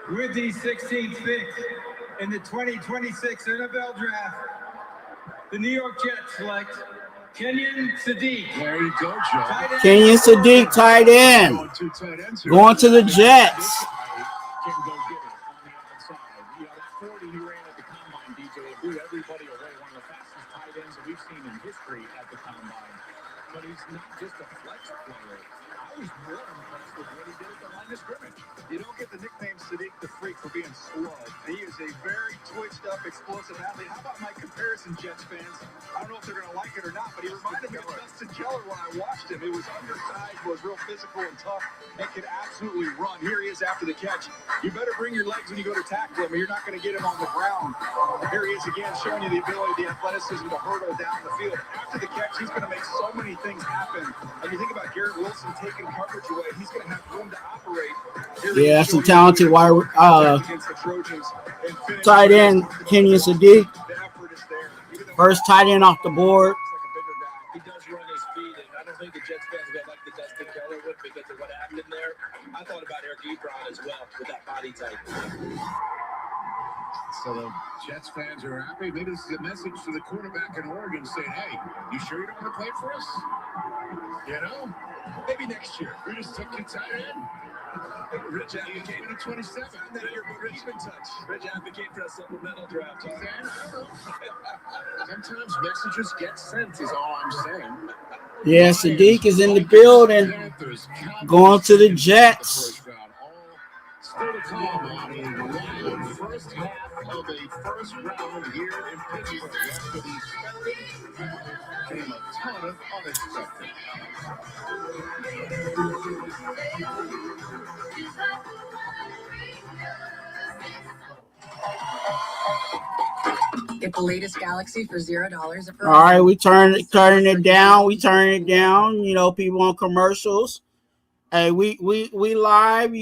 With the 16th pick in the 2026 NFL Draft, the New York Jets select Kenyon Sadiq. There you go, Joe. Kenyon Sadiq, tight end. Going to the Jets. Can go get it on the outside. You know, that 40 he ran at the combine, DJ, blew everybody away. One of the fastest tight ends that we've seen in history at the combine. But he's not just a flex player. I was more impressed with what he did at the line of scrimmage. You don't get the nickname Sadiq the Freak for being slow. He is a very twitched up, explosive athlete. How about my comparison, Jets fans? I don't know if they're going to like it or not, but he reminded me of Dustin Keller when I watched him. He was undersized, was real physical and tough, and could absolutely run. Here he is after the catch. You better bring your legs when you go to tackle him, or you're not going to get him on the ground. Here he is again, showing you the ability, the athleticism to hurdle down the field. After the catch, he's going to make so many things happen. And you think about Garrett Wilson taking coverage away, he's going to have room to operate. Yeah, that's a talented tight end, Kenyon Sadiq. First tight end off the board. He does run his feet, and I don't think the Jets fans are going to like the Dustin Keller would because of what happened there. I thought about Eric Ebron as well with that body type. So the Jets fans are happy. Maybe this is a message to the quarterback in Oregon saying, hey, you sure you don't want to play for us? You know, maybe next year. We just took your tight end. Rich advocate to 27. Rich advocate for a supplemental draft. Sometimes messages get sent is all I'm saying. Yeah, Sadiq is in the building. Going to the Jets. Still to come on a wild first half of a first round here in Pittsburgh. After the expected came a ton of unexpected. Get the latest Galaxy for $0. All right, we turning it down. We turning it down. You know, people on commercials. Hey, we live.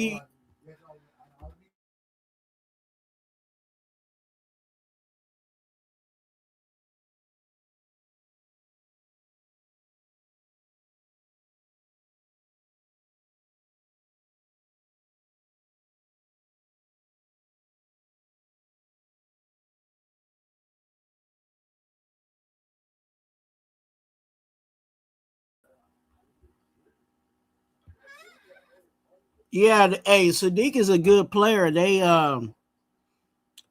Yeah, hey, Sadiq is a good player. They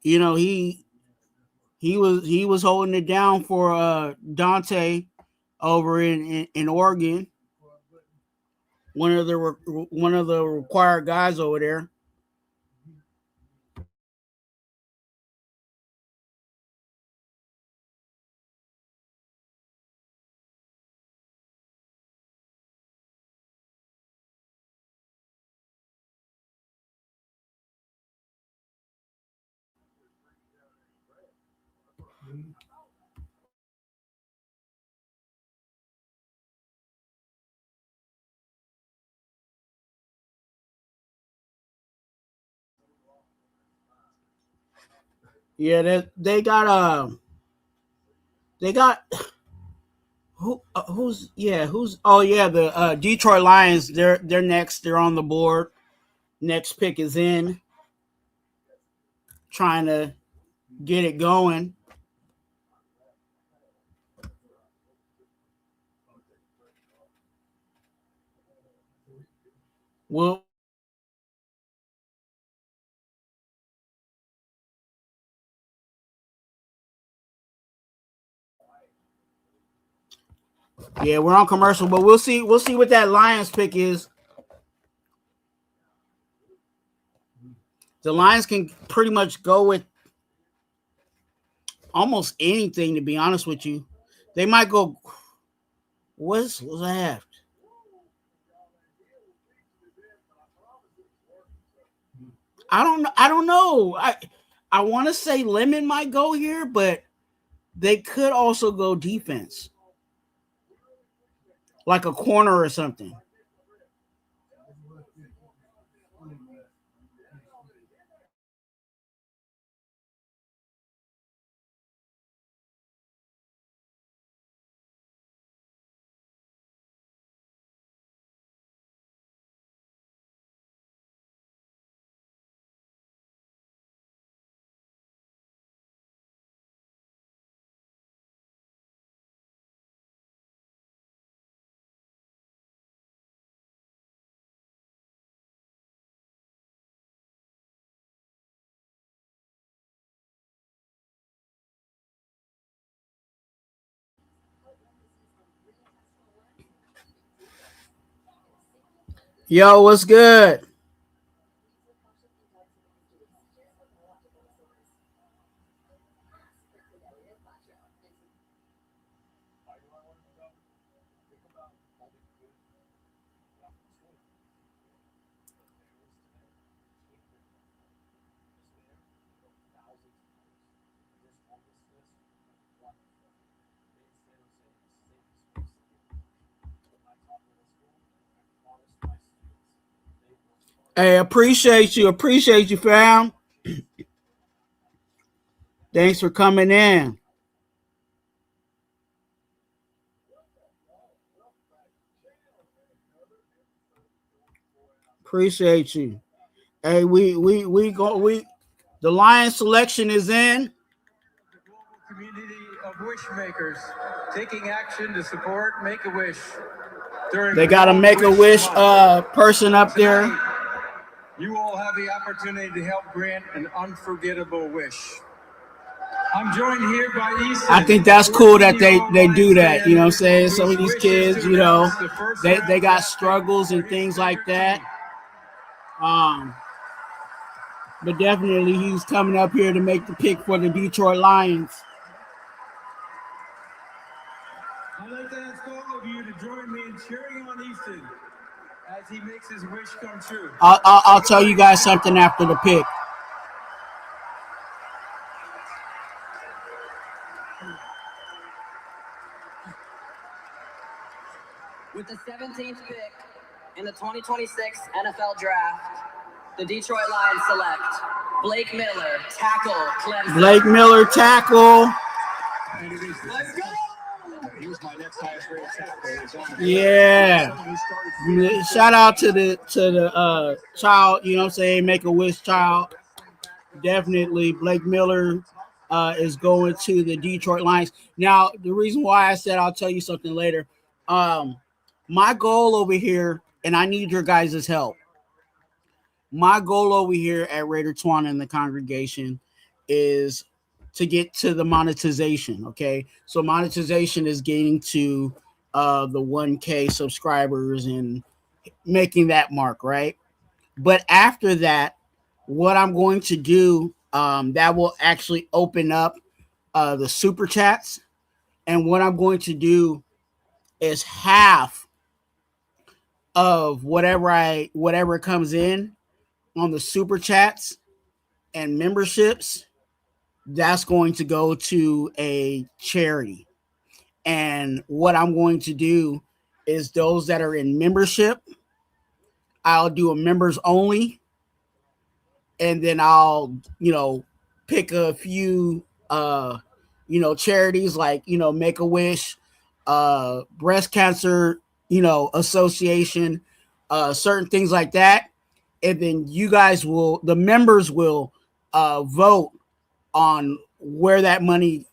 you know, he was holding it down for Dante over in Oregon. One of the required guys over there. Yeah, they got who's the Detroit Lions. They're next. They're on the board. Next pick is in. Trying to get it going. Well, Yeah, we're on commercial, but we'll see. We'll see what that Lions pick is. The Lions can pretty much go with almost anything, to be honest with you. They might go. What's that? I don't know. I want to say Lemon might go here, but they could also go defense, like a corner or something. Yo, what's good? Hey, appreciate you, fam. Thanks for coming in. Appreciate you. Hey, we the Lion selection is in. Community of wish makers taking action to support Make-A-Wish during They got a Make-A-Wish person up there. You all have the opportunity to help grant an unforgettable wish. I'm joined here by Easton. I think that's cool that they do that. You know what I'm saying? Some of these kids, you know, they got struggles and things like that. But definitely he's coming up here to make the pick for the Detroit Lions. I'd like to ask all of you to join me in cheering on Easton as he makes his wish come true. I'll tell you guys something after the pick. With the 17th pick in the 2026 NFL Draft, the Detroit Lions select Blake Miller, tackle, Clemson. Blake Miller, tackle. Let's go! He was my next highest rated tackle. Yeah. Shout out to the child, you know what I'm saying, Make-A-Wish child. Definitely Blake Miller is going to the Detroit Lions. Now, the reason why I said I'll tell you something later. My goal over here, and I need your guys' help. My goal over here at Raider Twuan and the congregation is to get to the monetization. Okay, so monetization is getting to the 1K subscribers and making that mark, right? But after that, what I'm going to do, that will actually open up the super chats, and what I'm going to do is half of whatever comes in on the super chats and memberships, that's going to go to a charity. And what I'm going to do is those that are in membership, I'll do a members only, and then I'll, pick a few charities like, Make-A-Wish, breast cancer, association, certain things like that. And then the members will vote on where that money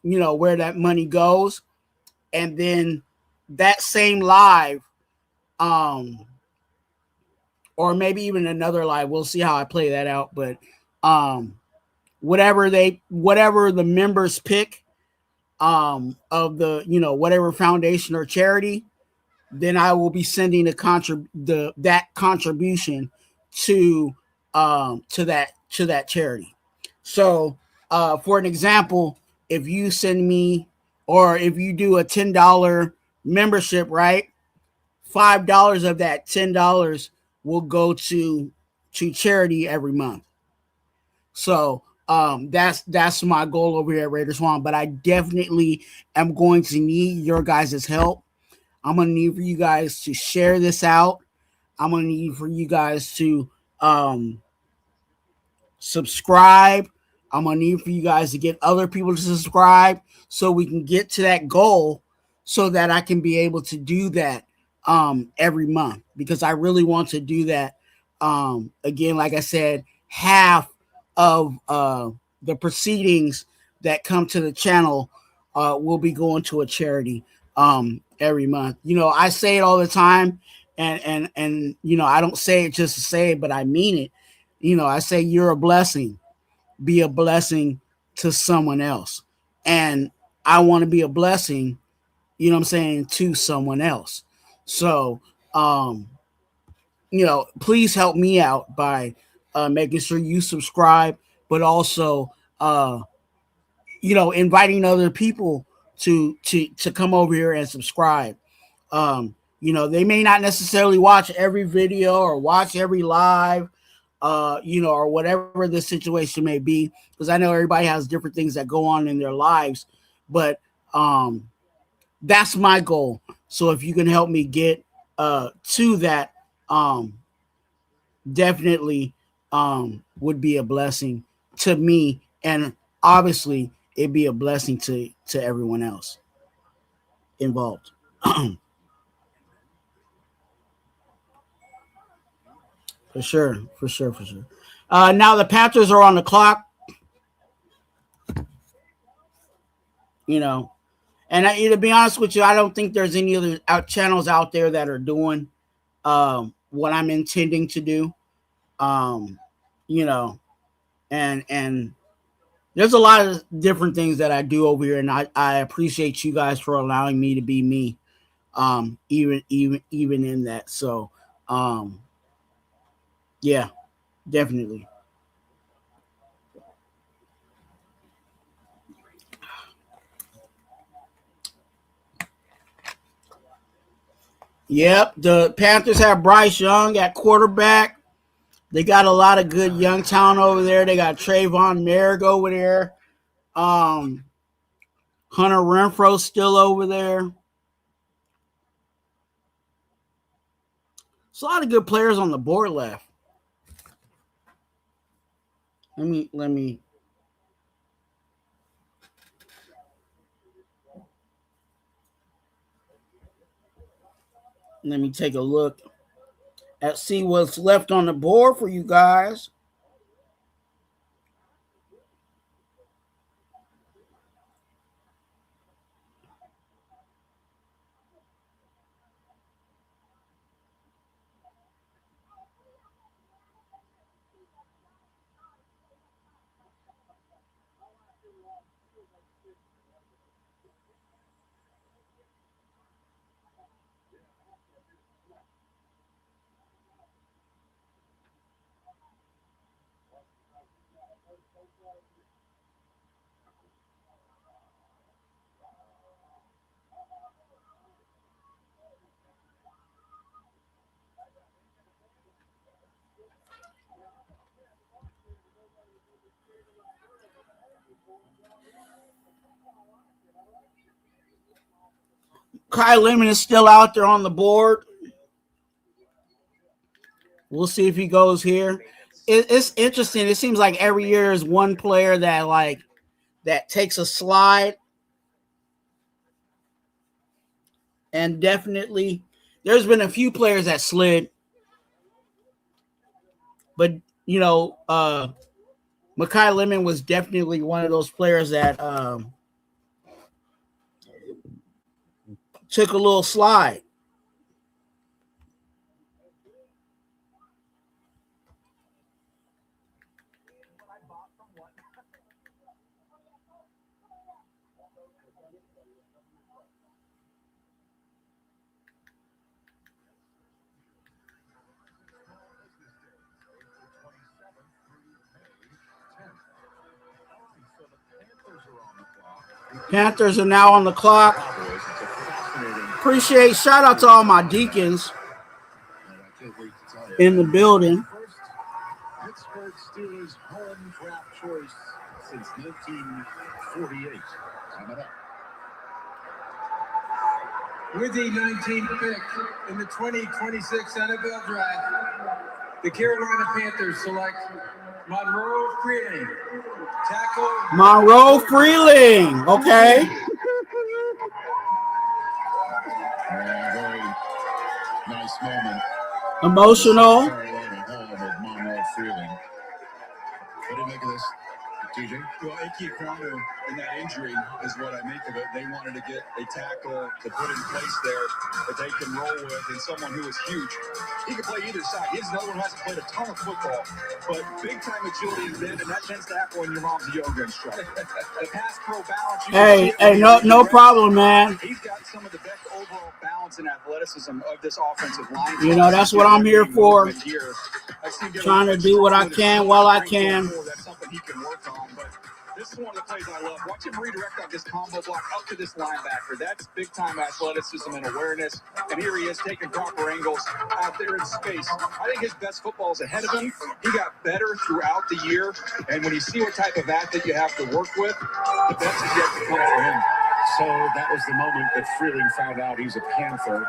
goes. And then that same live, or maybe even another live, we'll see how I play that out. But whatever the members pick, of the, whatever foundation or charity, then I will be sending that contribution to that charity. So, for an example, if you send me, or if you do a $10 membership, right, $5 of that $10 will go to charity every month. So that's my goal over here at Raider Twuan. But I definitely am going to need your guys' help. I'm gonna need for you guys to share this out. I'm gonna need for you guys to subscribe. I'm gonna need for you guys to get other people to subscribe so we can get to that goal, so that I can be able to do that every month, because I really want to do that. Again, like I said, half of the proceedings that come to the channel will be going to a charity every month. I say it all the time, and I don't say it just to say it, but I mean it. I say you're a blessing. Be a blessing to someone else. And I want to be a blessing, to someone else. So, please help me out by making sure you subscribe, but also, inviting other people to come over here and subscribe. They may not necessarily watch every video or watch every live, or whatever the situation may be, because I know everybody has different things that go on in their lives, but that's my goal. So if you can help me get to that, definitely would be a blessing to me, and obviously it'd be a blessing to everyone else involved. For sure, for sure, for sure. Now the Panthers are on the clock. And to be honest with you, I don't think there's any other channels out there that are doing what I'm intending to do. Um, you know, and there's a lot of different things that I do over here, and I appreciate you guys for allowing me to be me. Even in that. So, yeah, definitely. Yep, the Panthers have Bryce Young at quarterback. They got a lot of good young talent over there. They got Trayvon Merrick over there. Hunter Renfro still over there. There's a lot of good players on the board left. Let me take a look at see what's left on the board for you guys. Kyle Lemon is still out there on the board. We'll see if he goes here. It's interesting. It seems like every year is one player that takes a slide, and definitely there's been a few players that slid, but Makai Lemon was definitely one of those players that took a little slide. Panthers are now on the clock. Appreciate, shout out to all my deacons in the building. Pittsburgh Steelers home draft choice since 1948. Coming up. With the 19th pick in the 2026 NFL Draft, the Carolina Panthers select Monroe Freeling, tackle. Monroe Freeling, okay. Very nice moment. Emotional. Carolina home of Monroe Freeling. What do you make of this, TJ? Well, Ike Ekwonu and that injury is what I make of it. They wanted to get a tackle to put in place there that they can roll with, and someone who is huge. He can play either side. He's another one who hasn't played a ton of football, but big-time agility and bend, and that tends to happen when your mom's a yoga instructor. The pass pro balance. Hey, no problem, man. He's got some of the best overall balance and athleticism of this offensive line. You know, that's what I'm here for. Trying to do what I can while I can. That's something he can work on, but this is one of the plays I love. Watch him redirect on this combo block up to this linebacker. That's big-time athleticism and awareness. And here he is taking proper angles out there in space. I think his best football is ahead of him. He got better throughout the year. And when you see what type of athlete you have to work with, the best is yet to come for him. So that was the moment that Freeling found out he's a Panther.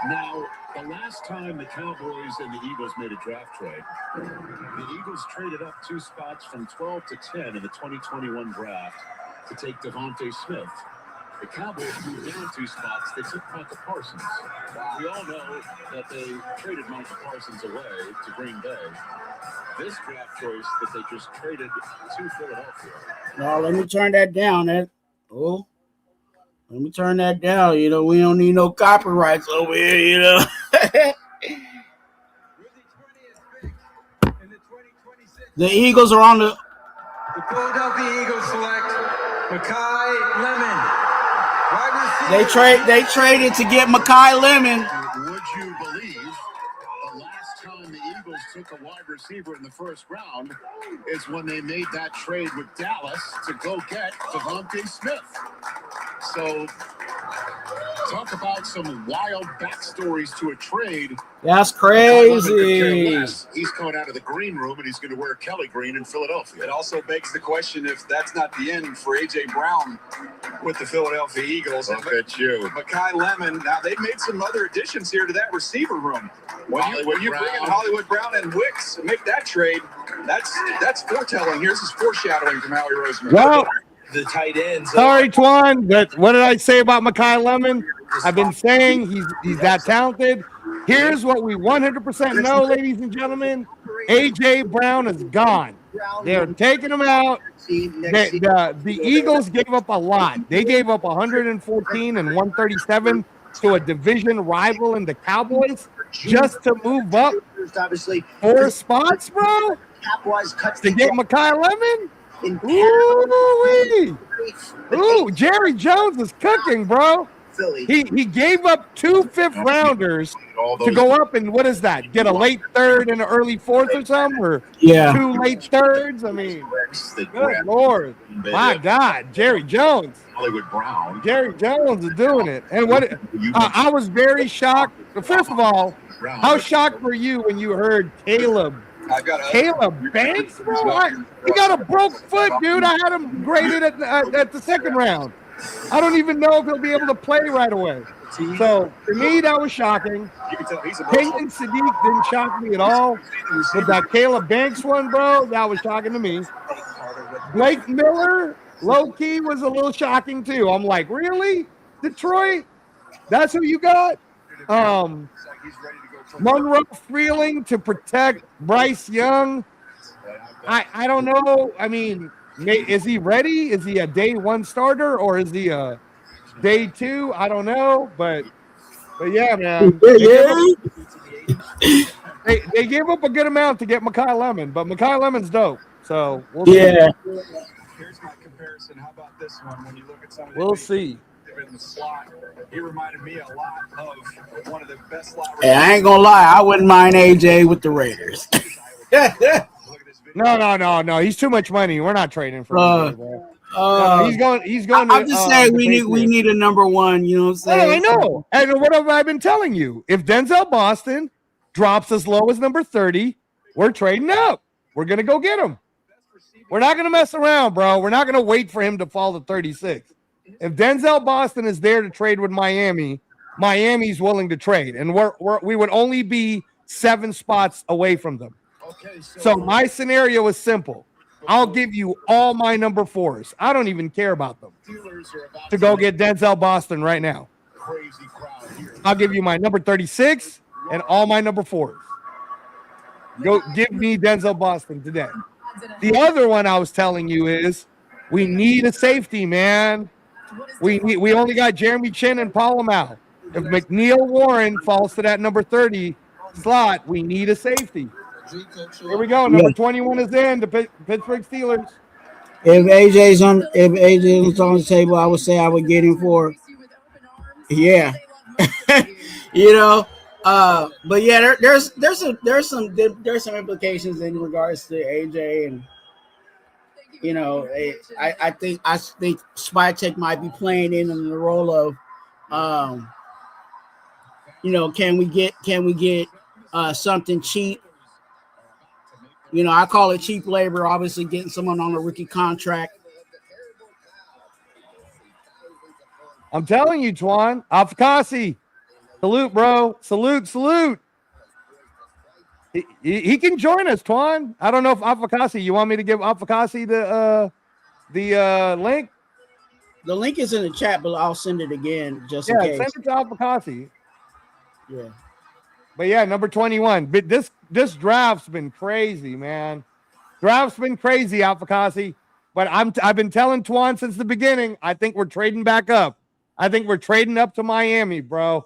Now, the last time the Cowboys and the Eagles made a draft trade, the Eagles traded up 2 spots from 12 to 10 in the 2021 draft to take Devontae Smith. The Cowboys moved down 2 spots. They took Micah Parsons. We all know that they traded Micah Parsons away to Green Bay. This draft choice that they just traded to Philadelphia. No, let me turn that down. Let me turn that down. You know, we don't need no copyrights over here, you know. The Eagles are on the Philadelphia Eagles select Makai Lemon. They traded to get Makai Lemon. Would you believe the last time the Eagles took a wide receiver in the first round is when they made that trade with Dallas to go get Devontae Smith? So talk about some wild backstories to a trade. That's crazy. He's coming out of the green room and he's going to wear Kelly green in Philadelphia. It also begs the question if that's not the end for A.J. Brown with the Philadelphia Eagles. Look at you. Makai Lemon. Now, they've made some other additions here to that receiver room. When you bring in Hollywood Brown and Wicks and make that trade, that's foretelling. Here's his foreshadowing from Howie Roseman. Well, the tight ends. Sorry, Twuan, but what did I say about Makai Lemon? I've been saying he's that talented. Here's what we 100% know, ladies and gentlemen. A.J. Brown is gone. They're taking him out. The Eagles gave up a lot. They gave up 114 and 137 to a division rival in the Cowboys just to move up 4 spots, bro, to get Makai Lemon. Ooh, Jerry Jones is cooking, bro. He gave up 2 fifth-rounders to go up and what is that? Get a late third and an early 4th or something? Or 2 late thirds? I mean, good Lord. My God, Jerry Jones. Hollywood Brown. Jerry Jones is doing it. And what I was very shocked. First of all, how shocked were you when you heard Caleb Banks, bro? He got a broke foot, dude. I had him graded at the 2nd round. I don't even know if he'll be able to play right away. So, for me, that was shocking. Peyton Sadiq didn't shock me at all. But that Caleb Banks one, bro, that was shocking to me. Blake Miller, low-key, was a little shocking, too. I'm like, really? Detroit? That's who you got? Monroe Freeling to protect Bryce Young. I don't know. I mean, is he ready? Is he a day 1 starter or is he a day 2? I don't know. But yeah, man. They gave up a good amount to get Makai Lemon, but Makai Lemon's dope. So we'll see. Here's my comparison. How about this one? When you look at some of we'll see. In the slot, he reminded me a lot of one of the best slot. Hey, I ain't gonna lie, I wouldn't mind AJ with the Raiders. No. He's too much money. We're not trading for him. He's going. I'm just saying we Patriots. need a number one. You know what I'm saying? I know. And what have I been telling you? If Denzel Boston drops as low as number 30, we're trading up. We're gonna go get him. We're not gonna mess around, bro. We're not gonna wait for him to fall to 36. If Denzel Boston is there to trade with Miami, Miami's willing to trade, and we would only be 7 spots away from them. So my scenario is simple. I'll give you all my number 4s. I don't even care about them to go get Denzel Boston right now. I'll give you my number 36 and all my number 4s. Go give me Denzel Boston today. The other one I was telling you is we need a safety, man. We only got Jeremy Chin and Palomau. If McNeil Warren falls to that number 30 slot, we need a safety. Here we go. Number 21 is in the Pittsburgh Steelers. If AJ's on the table, I would say I would get him for. Yeah, you know. But yeah, there's some implications in regards to AJ, and you know, I think Spytek might be playing in the role of, you know, can we get something cheap? You know, I call it cheap labor. Obviously, getting someone on a rookie contract. I'm telling you, Twuan. Afakasi. Salute, bro. Salute. He can join us, Twuan. I don't know if Afakasi, you want me to give Afakasi the link? The link is in the chat, but I'll send it again just in case. Send it to Afakasi. Yeah. But yeah, number 21. But this draft's been crazy, man. Draft's been crazy, Afakasi. But I've been telling Twuan since the beginning, I think we're trading back up. I think we're trading up to Miami, bro.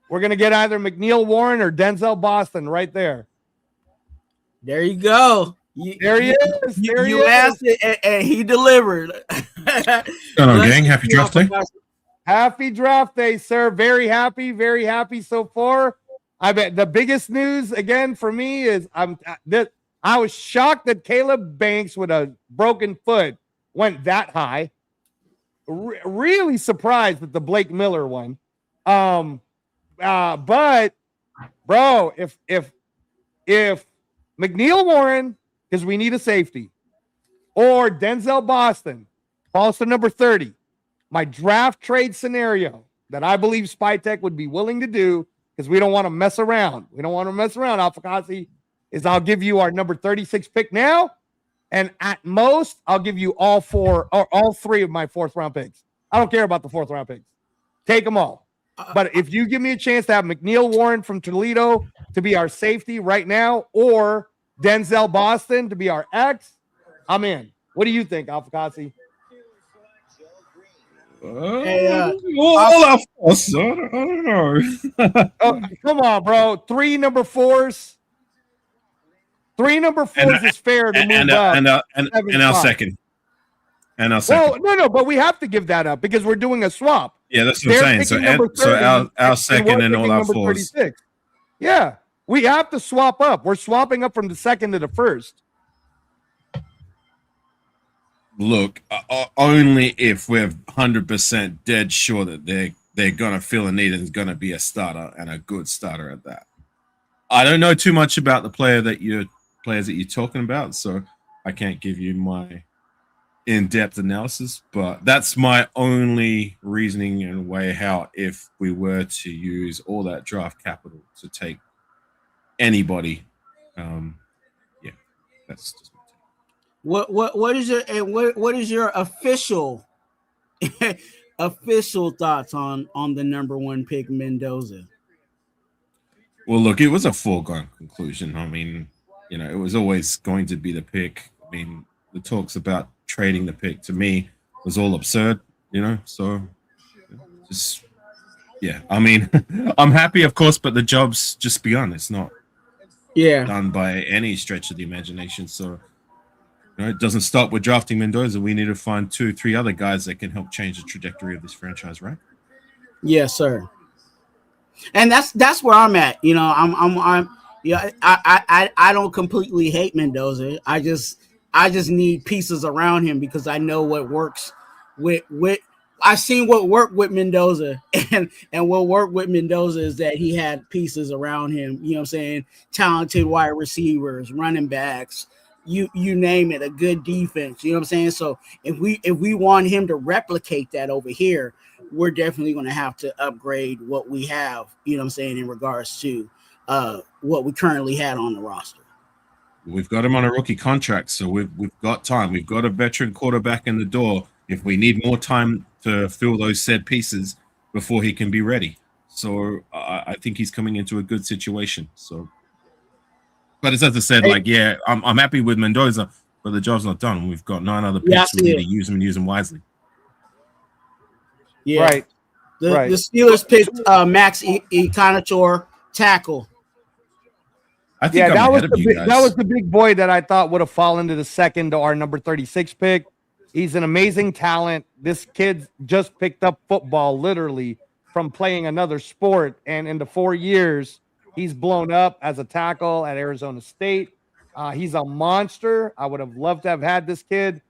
We're going to get either McNeil Warren or Denzel Boston right there. There you go. There he is. You asked it, and he delivered. Hello, gang. Happy draft day. Happy draft day, sir. Very happy so far. I bet the biggest news again for me is I was shocked that Caleb Banks with a broken foot went that high. Really surprised at the Blake Miller one. But bro, if McNeil Warren, because we need a safety, or Denzel Boston falls to number 30, my draft trade scenario that I believe Spytek would be willing to do, because we don't want to mess around. We don't want to mess around, Afakasi, is I'll give you our number 36 pick now, and at most, I'll give you all 3 of my 4th round picks. I don't care about the 4th round picks. Take them all. But if you give me a chance to have McNeil Warren from Toledo to be our safety right now, or Denzel Boston to be our X, I'm in. What do you think, Afakasi? I don't know. Oh, come on, bro. 3 number 4s. 3 number 4s is fair to move up. And our second. And our second. Well, no, but we have to give that up because we're doing a swap. Yeah, that's what I'm saying. So our second and all our 4s. 36. Yeah, we have to swap up. We're swapping up from the 2nd to the 1st. Look, only if we're 100% dead sure that they're gonna feel a need and is gonna be a starter and a good starter at that. I don't know too much about the players that you're talking about, so I can't give you my in-depth analysis. But that's my only reasoning and way how, if we were to use all that draft capital to take anybody, yeah, that's just. What is your official thoughts on the number 1 pick, Mendoza? Well, look, it was a foregone conclusion. I mean, you know, it was always going to be the pick. I mean, the talks about trading the pick to me was all absurd, you know. So, just yeah. I mean, I'm happy, of course, but the job's just begun. It's not done by any stretch of the imagination. So. You know, it doesn't stop with drafting Mendoza. We need to find 2-3 other guys that can help change the trajectory of this franchise, right? Yes, sir. And that's where I'm at. You know, I don't completely hate Mendoza. I I just need pieces around him because I know what works with I've seen what worked with Mendoza, and what worked with Mendoza is that he had pieces around him, you know what I'm saying? Talented wide receivers, running backs, you name it, a good defense, you know what I'm saying? So if we want him to replicate that over here, we're definitely going to have to upgrade what we have, you know what I'm saying, in regards to what we currently had on the roster. We've got him on a rookie contract, so we've got time. We've got a veteran quarterback in the door. If we need more time to fill those said pieces before he can be ready, so I think he's coming into a good situation. So, but as I said, like, yeah, I'm happy with Mendoza, but the job's not done. We've got 9 other picks. We need to use them and use them wisely. Yeah, right. The Steelers picked Max Econator tackle. I think that was the big boy that I thought would have fallen to the second to our number 36 pick. He's an amazing talent. This kid just picked up football literally from playing another sport, and in the 4 years, he's blown up as a tackle at Arizona State. He's a monster. I would have loved to have had this kid.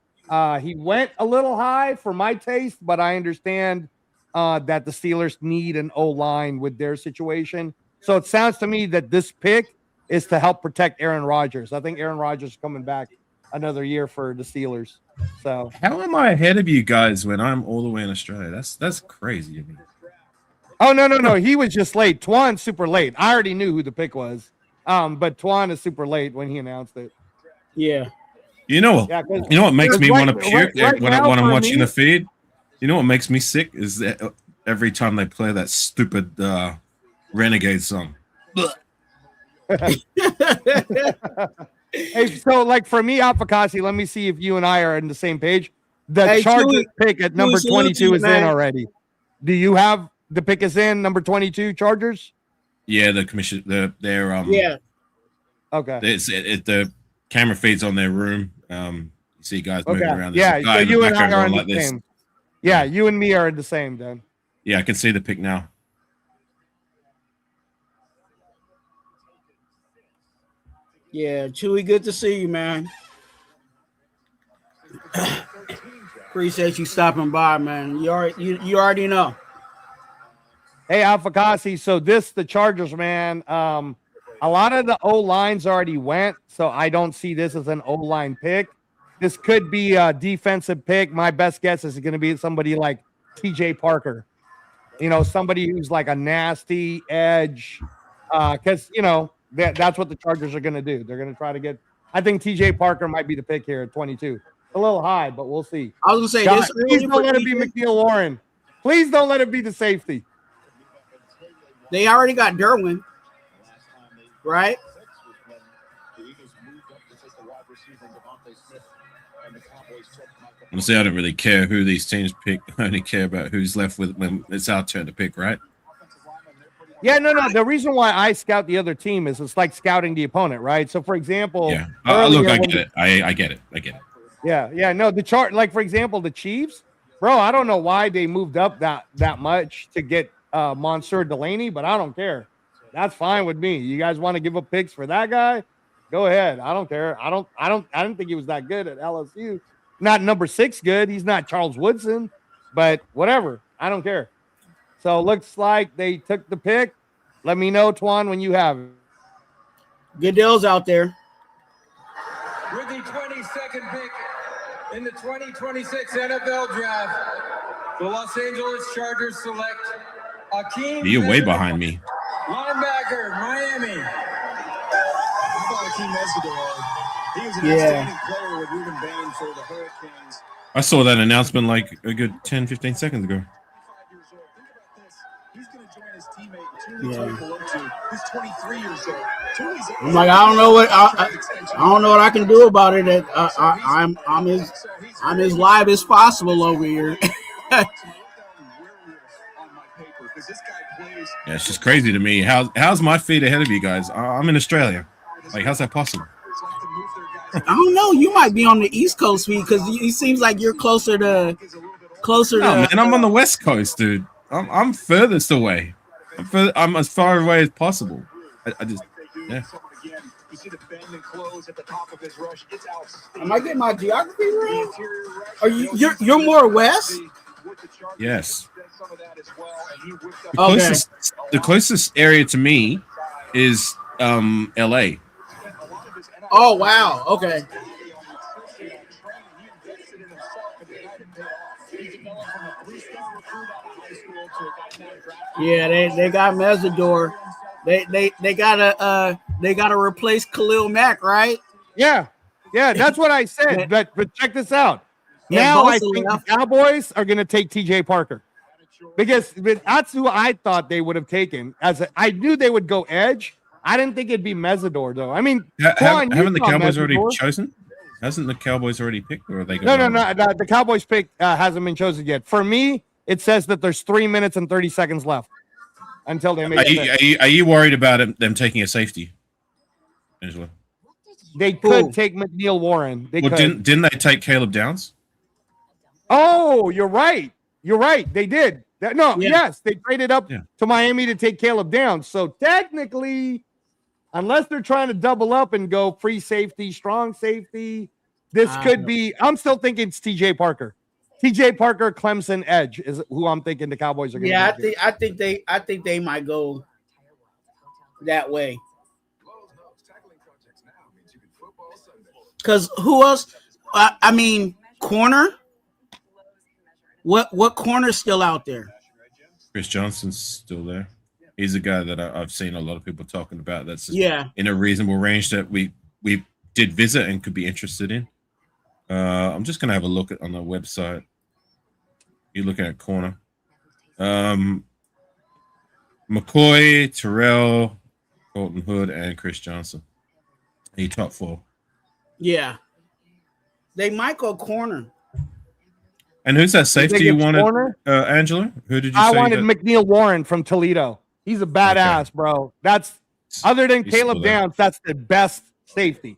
He went a little high for my taste, but I understand that the Steelers need an O-line with their situation. So it sounds to me that this pick is to help protect Aaron Rodgers. I think Aaron Rodgers is coming back another year for the Steelers. So how am I ahead of you guys when I'm all the way in Australia? That's crazy to me. Oh, no. He was just late. Twuan's super late. I already knew who the pick was. But Twuan is super late when he announced it. Yeah. You know what makes me want to puke when I'm watching the feed? You know what makes me sick is that every time they play that stupid Renegade song. Hey, so like for me, Alfakasi, let me see if you and I are on the same page. The Chargers pick at number 22 is in already. Do you have the pick is in number 22 Chargers? Yeah, the commission, they're yeah. Okay. The camera feeds on their room. You see guys moving around. Yeah, so you and I are on the same. Yeah, you and me are the same then. Yeah, I can see the pick now. Yeah, Chewy, good to see you, man. Appreciate you stopping by, man. You already know. Hey, Alfakasi, so the Chargers, man. A lot of the O-lines already went, so I don't see this as an O-line pick. This could be a defensive pick. My best guess is going to be somebody like TJ Parker. You know, somebody who's like a nasty edge. Because, you know, that's what the Chargers are going to do. They're going to try to get – I think TJ Parker might be the pick here at 22. A little high, but we'll see. I was going to say this. Please don't let it be McNeil Warren. Please don't let it be the safety. They already got Derwin, right? Honestly, I don't really care who these teams pick. I only care about who's left with when it's our turn to pick, right? Yeah, no. The reason why I scout the other team is it's like scouting the opponent, right? So, for example, yeah. Look, I get it. I get it. Yeah. No, the chart, like for example, the Chiefs, bro. I don't know why they moved up that much to get Monsieur Delaney, but I don't care. That's fine with me. You guys want to give up picks for that guy? Go ahead. I don't care. I don't think he was that good at LSU. Not number 6 good. He's not Charles Woodson, but whatever. I don't care. So looks like they took the pick. Let me know, Twuan, when you have it. Good deals out there. With the 22nd pick in the 2026 NFL Draft, the Los Angeles Chargers select Akeem. You're way behind me. Linebacker, Miami. How about Akeem Mesidor? He was an outstanding player with Ruben Bain for the Hurricanes. I saw that announcement like a good 10, 15 seconds ago. He's going to join his teammate, Tuli Tuipulotu, who's 23 years old. I'm like, I don't know what I can do about it. I'm as live as possible over here. Yeah, it's just crazy to me. How's my feed ahead of you guys? I'm in Australia. Like, how's that possible? I don't know. You might be on the East Coast feed because it seems like you're closer to. No, man, I'm on the West Coast, dude. I'm furthest away. I'm as far away as possible. I just, yeah. You see the bend and close at the top of his rush. It's out. Am I getting my geography wrong? Are you're more west? Yes. Okay. The closest area to me is LA. Oh wow. Okay. Yeah, they got Mesidor. They gotta replace Khalil Mack, right? Yeah, that's what I said. But check this out. Now I think the Cowboys are going to take TJ Parker because that's who I thought they would have taken. I knew they would go edge. I didn't think it'd be Mesidor though. I mean, haven't the Cowboys already chosen? Hasn't the Cowboys already picked, or are they? No. The Cowboys pick hasn't been chosen yet. For me, it says that there's 3 minutes and 30 seconds left until they make it. Are you worried about them taking a safety, Angela? They could take McNeil Warren. Didn't they take Caleb Downs? Oh, you're right. They did. Yes, they traded up to Miami to take Caleb Downs. So technically, unless they're trying to double up and go free safety, strong safety, this could be. I'm still thinking it's TJ Parker. TJ Parker, Clemson edge is who I'm thinking the Cowboys are going to. Yeah, I think they might go that way. Because who else? I mean, corner. What corner's still out there? Chris Johnson's still there. He's a guy that I've seen a lot of people talking about. That's in a reasonable range that we did visit and could be interested in. I'm just gonna have a look on the website. You're looking at corner. McCoy, Terrell, Colton Hood, and Chris Johnson. He top 4. Yeah, they might go corner. And who's that safety you wanted, Angela? Who did you say? I wanted McNeil Warren from Toledo. He's a badass, bro. That's other than Caleb Downs, that's the best safety.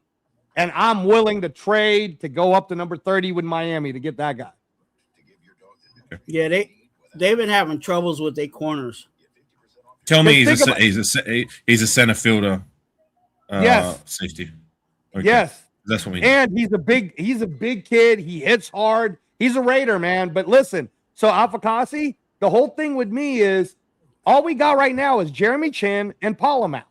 And I'm willing to trade to go up to number 30 with Miami to get that guy. Yeah, they've been having troubles with their corners. Tell me he's a center fielder. Yes. Safety. Okay. Yes. That's what we need. And he's a big kid. He hits hard. He's a Raider, man. But listen, so Afakasi, the whole thing with me is all we got right now is Jeremy Chin and Palomau.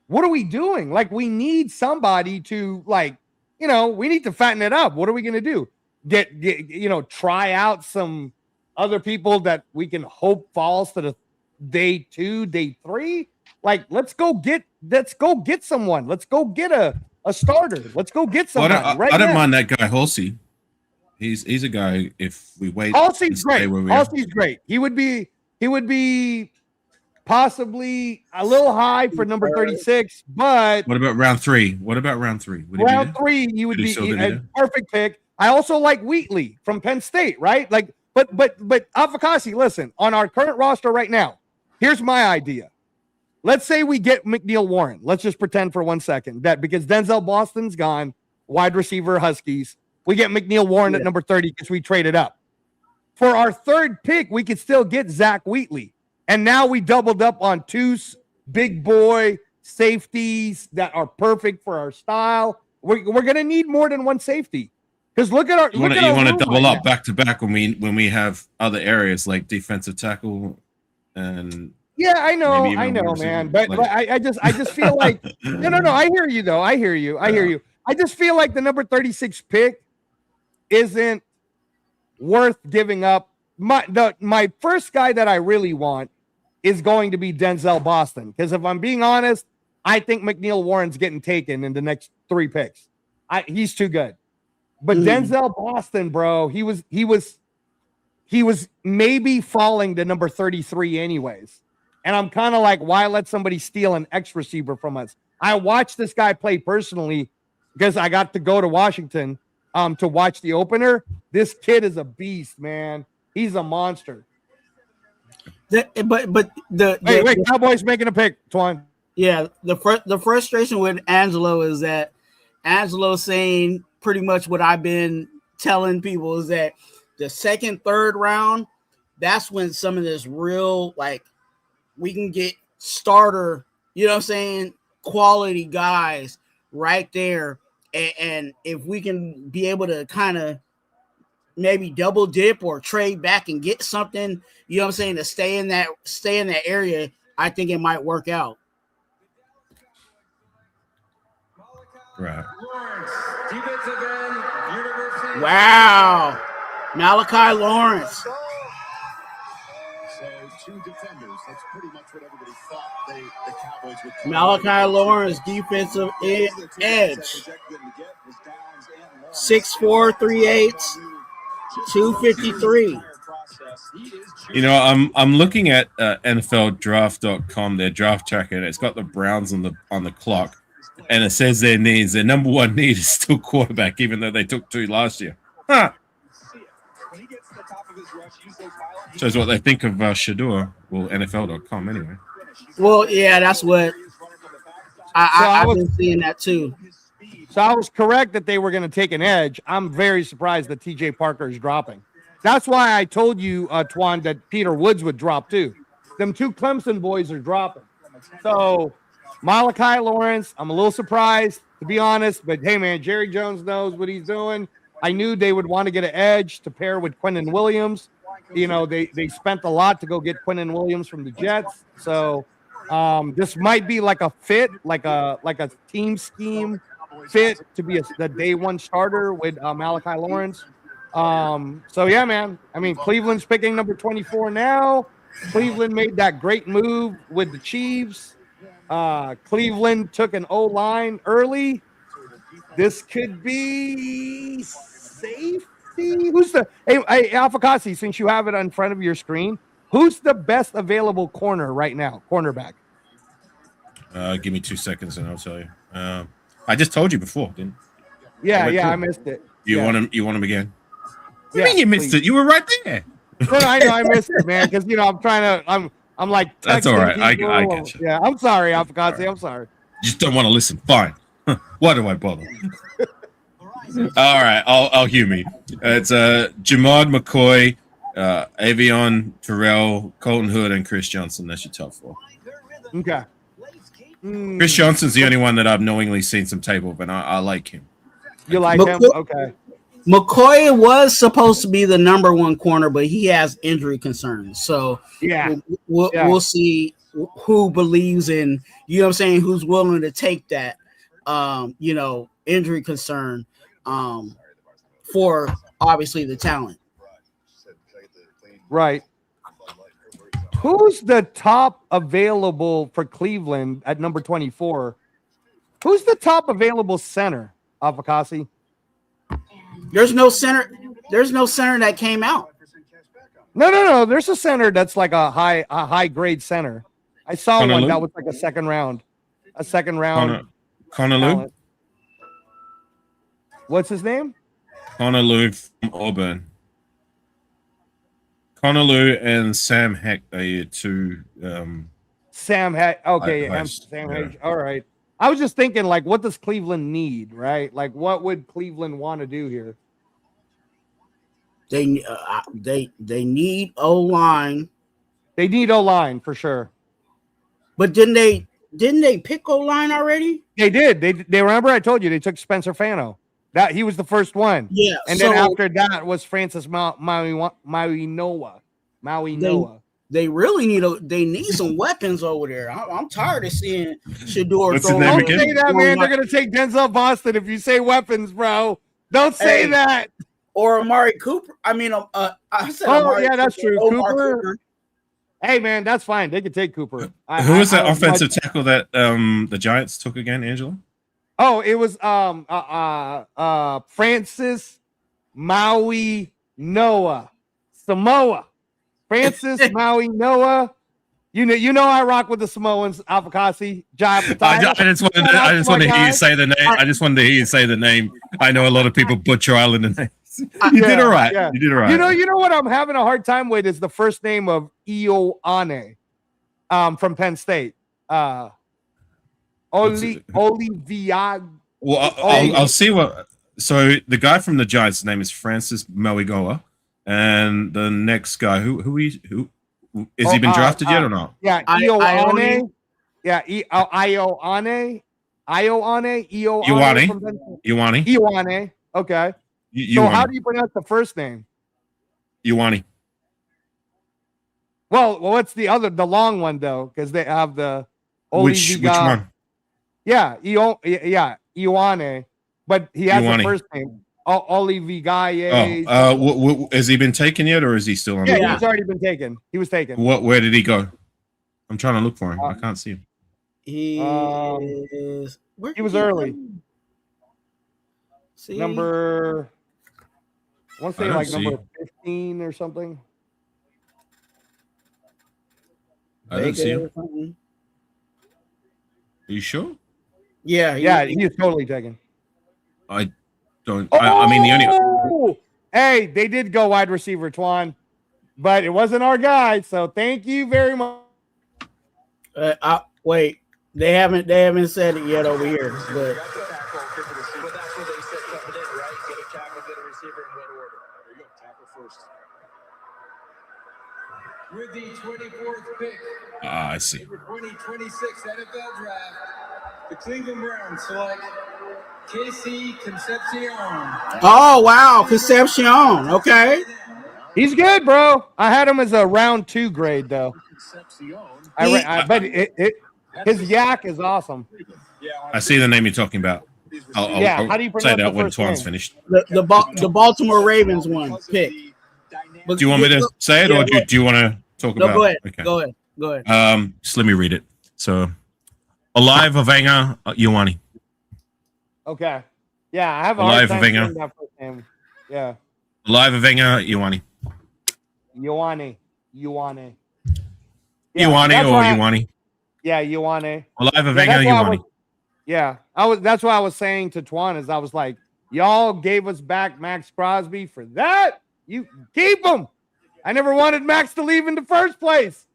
What are we doing? Like, we need somebody to, we need to fatten it up. What are we going to do? Get try out some other people that we can hope falls to the day 2, day 3. Like, let's go get someone. Let's go get a starter. Let's go get somebody. I don't mind that guy Halsey. He's a guy. If we wait, Halsey's great. Halsey's great. He would be possibly a little high for number 36. But what about round 3? Round 3, he would be a perfect pick. I also like Wheatley from Penn State, right? Like, but Afakasi, listen, on our current roster right now, here's my idea. Let's say we get McNeil Warren. Let's just pretend for 1 second that because Denzel Boston's gone, wide receiver Huskies, we get McNeil Warren at number 30 because we traded up. For our third pick, we could still get Zach Wheatley. And now we doubled up on 2 big boy safeties that are perfect for our style. We're going to need more than one safety. Because look at our. You want to double up back to back when we have other areas like defensive tackle and. Yeah, I know, man. But I just feel like no. I hear you though. I hear you. I just feel like the number 36 pick isn't worth giving up. My first guy that I really want is going to be Denzel Boston. Because if I'm being honest, I think McNeil Warren's getting taken in the next 3 picks. He's too good. But Denzel Boston, bro, he was maybe falling to number 33 anyways. And I'm kind of like, why let somebody steal an X receiver from us? I watched this guy play personally because I got to go to Washington to watch the opener. This kid is a beast, man. He's a monster. Wait, Cowboys making a pick, Twuan. Yeah, the frustration with Angelo is that Angelo's saying pretty much what I've been telling people is that the second, third round, that's when some of this real, like, we can get starter, you know what I'm saying, quality guys right there. And if we can be able to kind of maybe double dip or trade back and get something, you know what I'm saying, to stay in that area, I think it might work out. Right. Wow. Malachi Lawrence. So two defenders. That's pretty much what everybody thought the Cowboys would call. Malachi Lawrence, defensive edge. 6'4", 3/8", 253. You know, I'm looking at NFLDraft.com, their draft tracker, and it's got the Browns on the clock, and it says their number one need is still quarterback, even though they took 2 last year. Huh. Shows what they think of Shador. Well, NFL.com anyway. Well, yeah, that's what I've been seeing that too. So I was correct that they were going to take an edge. I'm very surprised that TJ Parker is dropping. That's why I told you, Twuan, that Peter Woods would drop too. Them 2 Clemson boys are dropping. So Malachi Lawrence, I'm a little surprised, to be honest. But, hey, man, Jerry Jones knows what he's doing. I knew they would want to get an edge to pair with Quinnen Williams. You know, they spent a lot to go get Quinnen Williams from the Jets. So this might be like a fit, like a team scheme fit to be the day one starter with Malachi Lawrence. So yeah, man. I mean, Cleveland's picking number 24 now. Cleveland made that great move with the Chiefs. Cleveland took an O-line early. This could be safety. Who's the hey Alfakasi, since you have it in front of your screen, who's the best available corner right now? Cornerback. Give me 2 seconds and I'll tell you. I just told you before, didn't? Yeah, I missed it. You want him? You want him again? What do Yeah, you mean you missed please. it? You were right there. No, I know I missed it, man, because you know I'm like That's all right. texting I people. get you. Yeah, I'm sorry, Alfakasi. I'm sorry. You just don't want to listen. Fine. Why do I bother? All right, I'll humor you. It's Jamard McCoy, Avion Terrell, Colton Hood, and Chris Johnson. That's your top 4. Okay. Chris Johnson's the only one that I've knowingly seen some tape of, and I like him. You like him? Okay. McCoy was supposed to be the number 1 corner, but he has injury concerns. So yeah, we'll see who believes in, you know what I'm saying, who's willing to take that, injury concern for obviously the talent. Right. Who's the top available for Cleveland at number 24? Who's the top available center, Alfakasi? There's no center that came out. No. There's a center that's like a high grade center. I saw one that was like a second round. Connor Lou? What's his name? Connor Lou from Auburn. Connor Lou and Sam Heck are your 2. Sam Heck. Okay, hosts. Sam Heck. All right. I was just thinking, like, what does Cleveland need, right? Like, what would Cleveland want to do here? They need O-line. They need O-line for sure. But didn't they pick O-line already? They did. They remember I told you they took Spencer Fano. That he was the first one. Yeah. And then after that was Francis Maui Noah. They really need some weapons over there. I'm tired of seeing Shador. What's his name again? Don't say that, man. They're gonna take Denzel Boston if you say weapons, bro. Don't say that. Or Amari Cooper. I mean, I said. That's true. Cooper. Hey, man, that's fine. They could take Cooper. Who was that offensive tackle that the Giants took again, Angela? Oh, it was Francis Maui Noah. Samoa. Francis Maui Noah. You know I rock with the Samoans, Alfakasi. I just wanted to hear you say the name. I just wanted to hear you say the name. I know a lot of people butcher Islander names. You did all right. Yeah. You did all right. You know what I'm having a hard time with is the first name of Ioane from Penn State. Olivia. Well, I'll see what. So the guy from the Giants' name is Francis Mauigoa, and the next guy, who is he been drafted yet or not? Yeah, Ioane. Yeah, Ioane. Ioane. Ioane. Okay. So how do you pronounce the first name? Ioane. Well, what's the long one though? Because they have the Which one? Yeah, Ioane, but he has Ioane. a first name. Olivigaye. Has he been taken yet, or is he still on? Yeah, he's already been taken. He was taken. Where did he go? I'm trying to look for him. I can't see him. He is. He was early. See? Number. I want to say like number 15 or something. I don't see him. Are you sure? Yeah, he is totally taken. I don't. I mean, the only. Hey, they did go wide receiver, Twuan, but it wasn't our guy. So thank you very much. Wait, they haven't said it yet over here, but. With the 24th pick. I see. The 2026 NFL Draft, the Cleveland Browns select Casey Concepcion. Oh, wow. Concepcion. Okay. He's good, bro. I had him as a round 2 grade, though. But his yak is awesome. I see the name you're talking about. I'll how do you say pronounce that when first Twan's name? finished. The Baltimore Ravens one pick. Do you want me to say it, or do you want to talk about? Go ahead. Okay. Go ahead. Just let me read it. So, Alive Avenga Ioane. Okay. Yeah, I have a Alive hard time Avenga. saying that first name. Yeah. Alive Avenga Ioane. Ioane. Ioane or Ioane. Yeah, Ioane. Alive Avenga Ioane. Yeah, that's why I was saying to Twuan is I was like, y'all gave us back Max Crosby for that. You keep him. I never wanted Max to leave in the first place.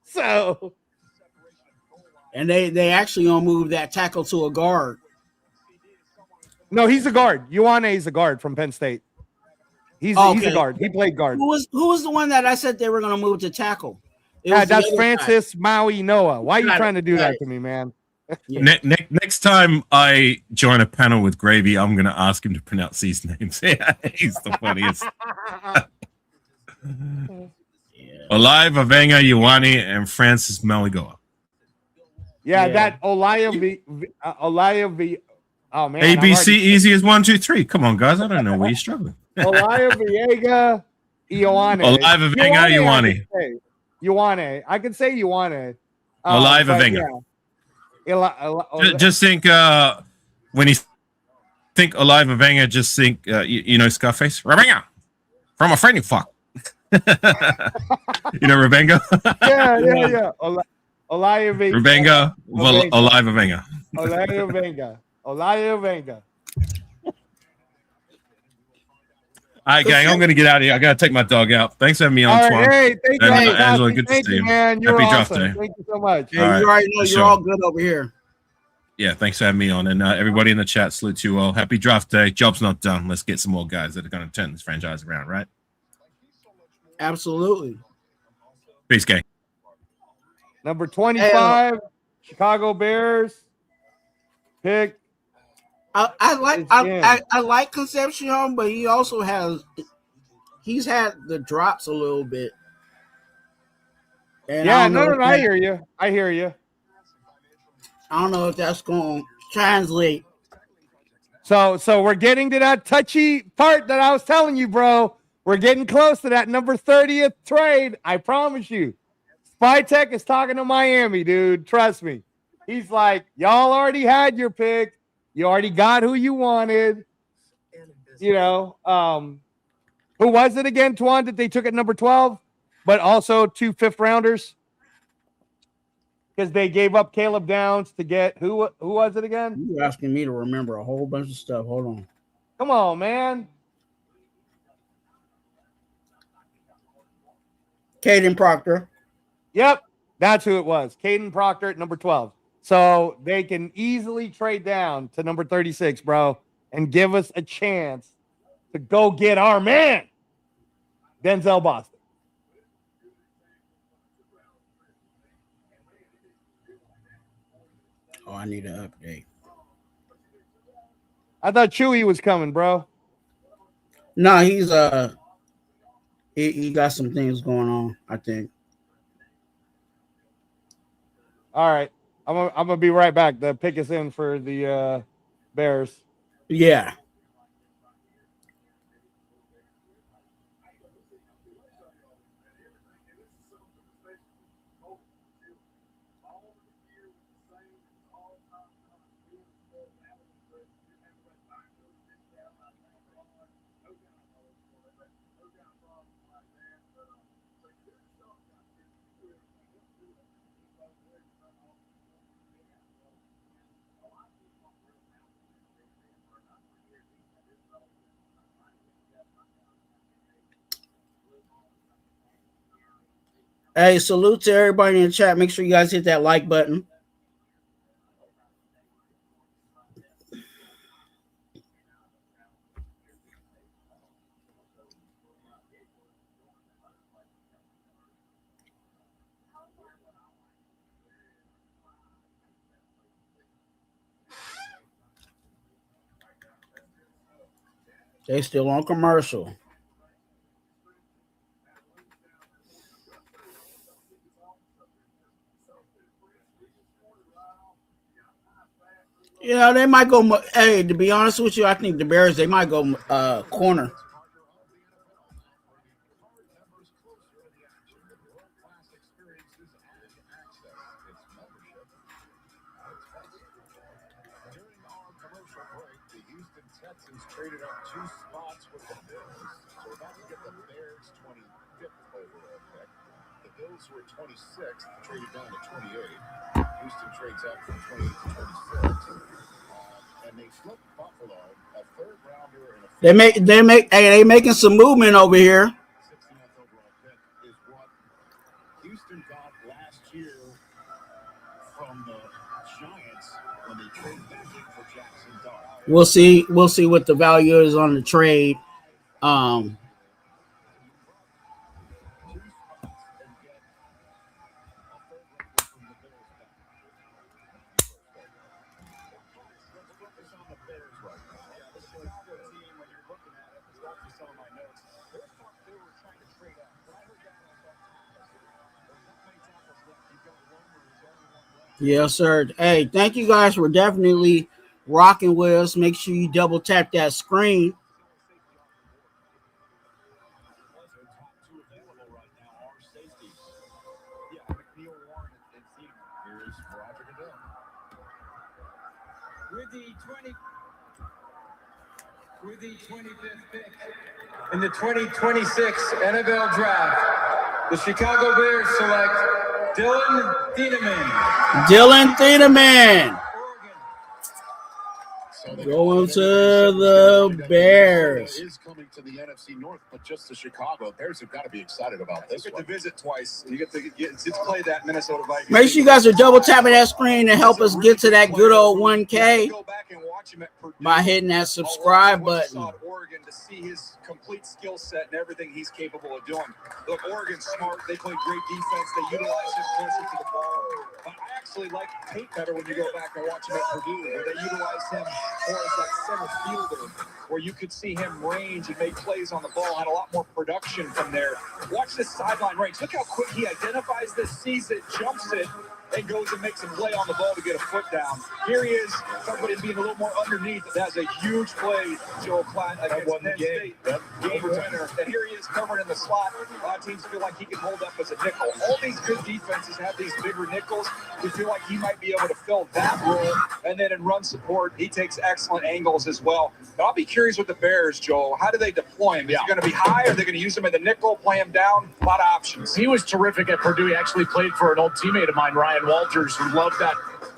So, and they actually gonna move that tackle to a guard. No, he's a guard. Ioane is a guard from Penn State. He's a guard. He played guard. Who was the one that I said they were gonna move to tackle? That's Francis Maui Noah. Why are you trying to do that to me, man? Yeah. Next time I join a panel with Gravy, I'm going to ask him to pronounce these names. He's the funniest. Alive Avenga Ioane and Francis Maligoa. That Olayavi. Oh man, ABC easy as 1, 2, 3. Come on, guys. I don't know where you're struggling. Olayaviega Ioane. Alive Avenga Ioane. Ioane. I could say Ioane. Alive Avenga. Just think when you think Alive Avenga, just think you know Scarface. Ravenga from a friend you fuck. You know Ravenga? yeah. Alive Ravenga. Alive Avenga. Alive Avenga. All right, gang, I'm going to get out of here. I got to take my dog out. Thanks for having me on, Twan. Hey, thank you, Angela. Good to see you. Man. Happy draft day. Thank you so much. Yeah, you already know you're all good over here. Yeah, thanks for having me on. And everybody in the chat, salute to you all. Happy draft day. Job's not done. Let's get some more guys that are going to turn this franchise around, right? Absolutely. Peace, gang. Number 25, Chicago Bears. Pick. I like Concepcion, but he's had the drops a little bit. And I hear you. I don't know if that's going to translate. So we're getting to that touchy part that I was telling you, bro. We're getting close to that number 30th trade. I promise you. Spytech is talking to Miami, dude. Trust me. He's like, y'all already had your pick. You already got who you wanted. You know, who was it again, Twan, that they took at number 12, but also 2 5th-rounders? Because they gave up Caleb Downs to get who was it again? You're asking me to remember a whole bunch of stuff. Hold on. Come on, man. Caden Proctor. Yep, that's who it was. Caden Proctor at number 12. So they can easily trade down to number 36, bro, and give us a chance to go get our man, Denzel Boston. Oh, I need an update. I thought Chewy was coming, bro. No, he's he got some things going on, I think. All right. I'm gonna be right back. The pick is in for the Bears. Yeah. Hey, salute to everybody in the chat. Make sure you guys hit that like button. They still on commercial. Yeah, they might go. Hey, to be honest with you, I think the Bears, they might go corner. Traded up 2 spots with the Bills. So we're about to get the Bears 25th overall pick. The Bills were 26th, traded down to 28. Houston trades up from 28 to 26. And they flipped Buffalo a 3rd rounder and a They making some movement over here. 69th overall pick is what Houston got last year from the Giants when they traded back in for Jackson Dart. We'll see what the value is on the trade. Yes, sir. Hey, thank you guys for definitely rocking with us. Make sure you double tap that screen. With the 25th pick in the 2026 NFL Draft, the Chicago Bears select Dylan Thieneman. Going to the Bears. Is coming to the NFC North, but just to Chicago. Bears have got to be excited about this. You get to visit twice. You get to play that Minnesota Vikings. Make sure you guys are double tapping that screen to help us get to that good old 1K by hitting that subscribe button. Oregon to see his complete skill set and everything he's capable of doing. Look, Oregon's smart. They play great defense. They utilize him closer to the ball. But I actually like Pate better when you go back and watch him at Purdue, where they utilize him more as that center fielder, where you could see him range and make plays on the ball, had a lot more production from there. Watch this sideline range. Look how quick he identifies this, sees it, jumps it, and goes and makes a play on the ball to get a foot down. Here he is, somebody being a little more underneath. That's a huge play, Joel Klatt, against Penn State. Game winner. And here he is covered in the slot. A lot of teams feel like he can hold up as a nickel. All these good defenses have these bigger nickels. We feel like he might be able to fill that role. And then in run support, he takes excellent angles as well. But I'll be curious with the Bears, Joel. How do they deploy him? Is he going to be high? Are they going to use him in the nickel, play him down? A lot of options. He was terrific at Purdue. He actually played for an old teammate of mine, Ryan Walters, who loved that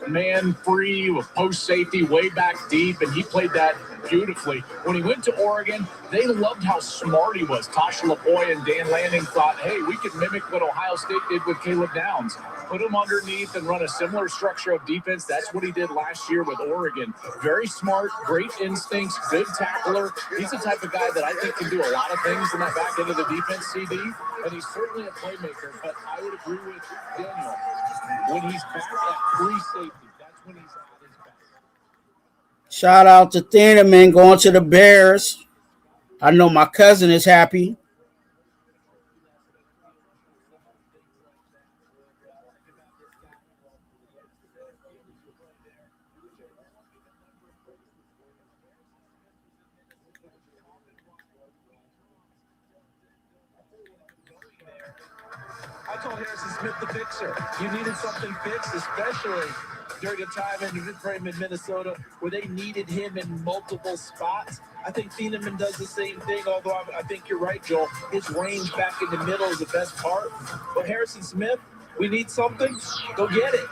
man free with post safety way back deep, and he played that beautifully. When he went to Oregon, they loved how smart he was. Tasha LaPoy and Dan Lanning thought, hey, we could mimic what Ohio State did with Caleb Downs. Put him underneath and run a similar structure of defense. That's what he did last year with Oregon. Very smart, great instincts, good tackler. He's the type of guy that I think can do a lot of things in that back end of the defense, CD, and he's certainly a playmaker. But I would agree with Daniel. When he's back at free safety, that's when he's at his best. Shout out to Thieneman going to the Bears. I know my cousin is happy. I told Harrison Smith the fixer. You needed something fixed, especially during a time in Minnesota where they needed him in multiple spots. I think Thieneman does the same thing, although I think you're right, Joel. His range back in the middle is the best part. But Harrison Smith, we need something. Go get it.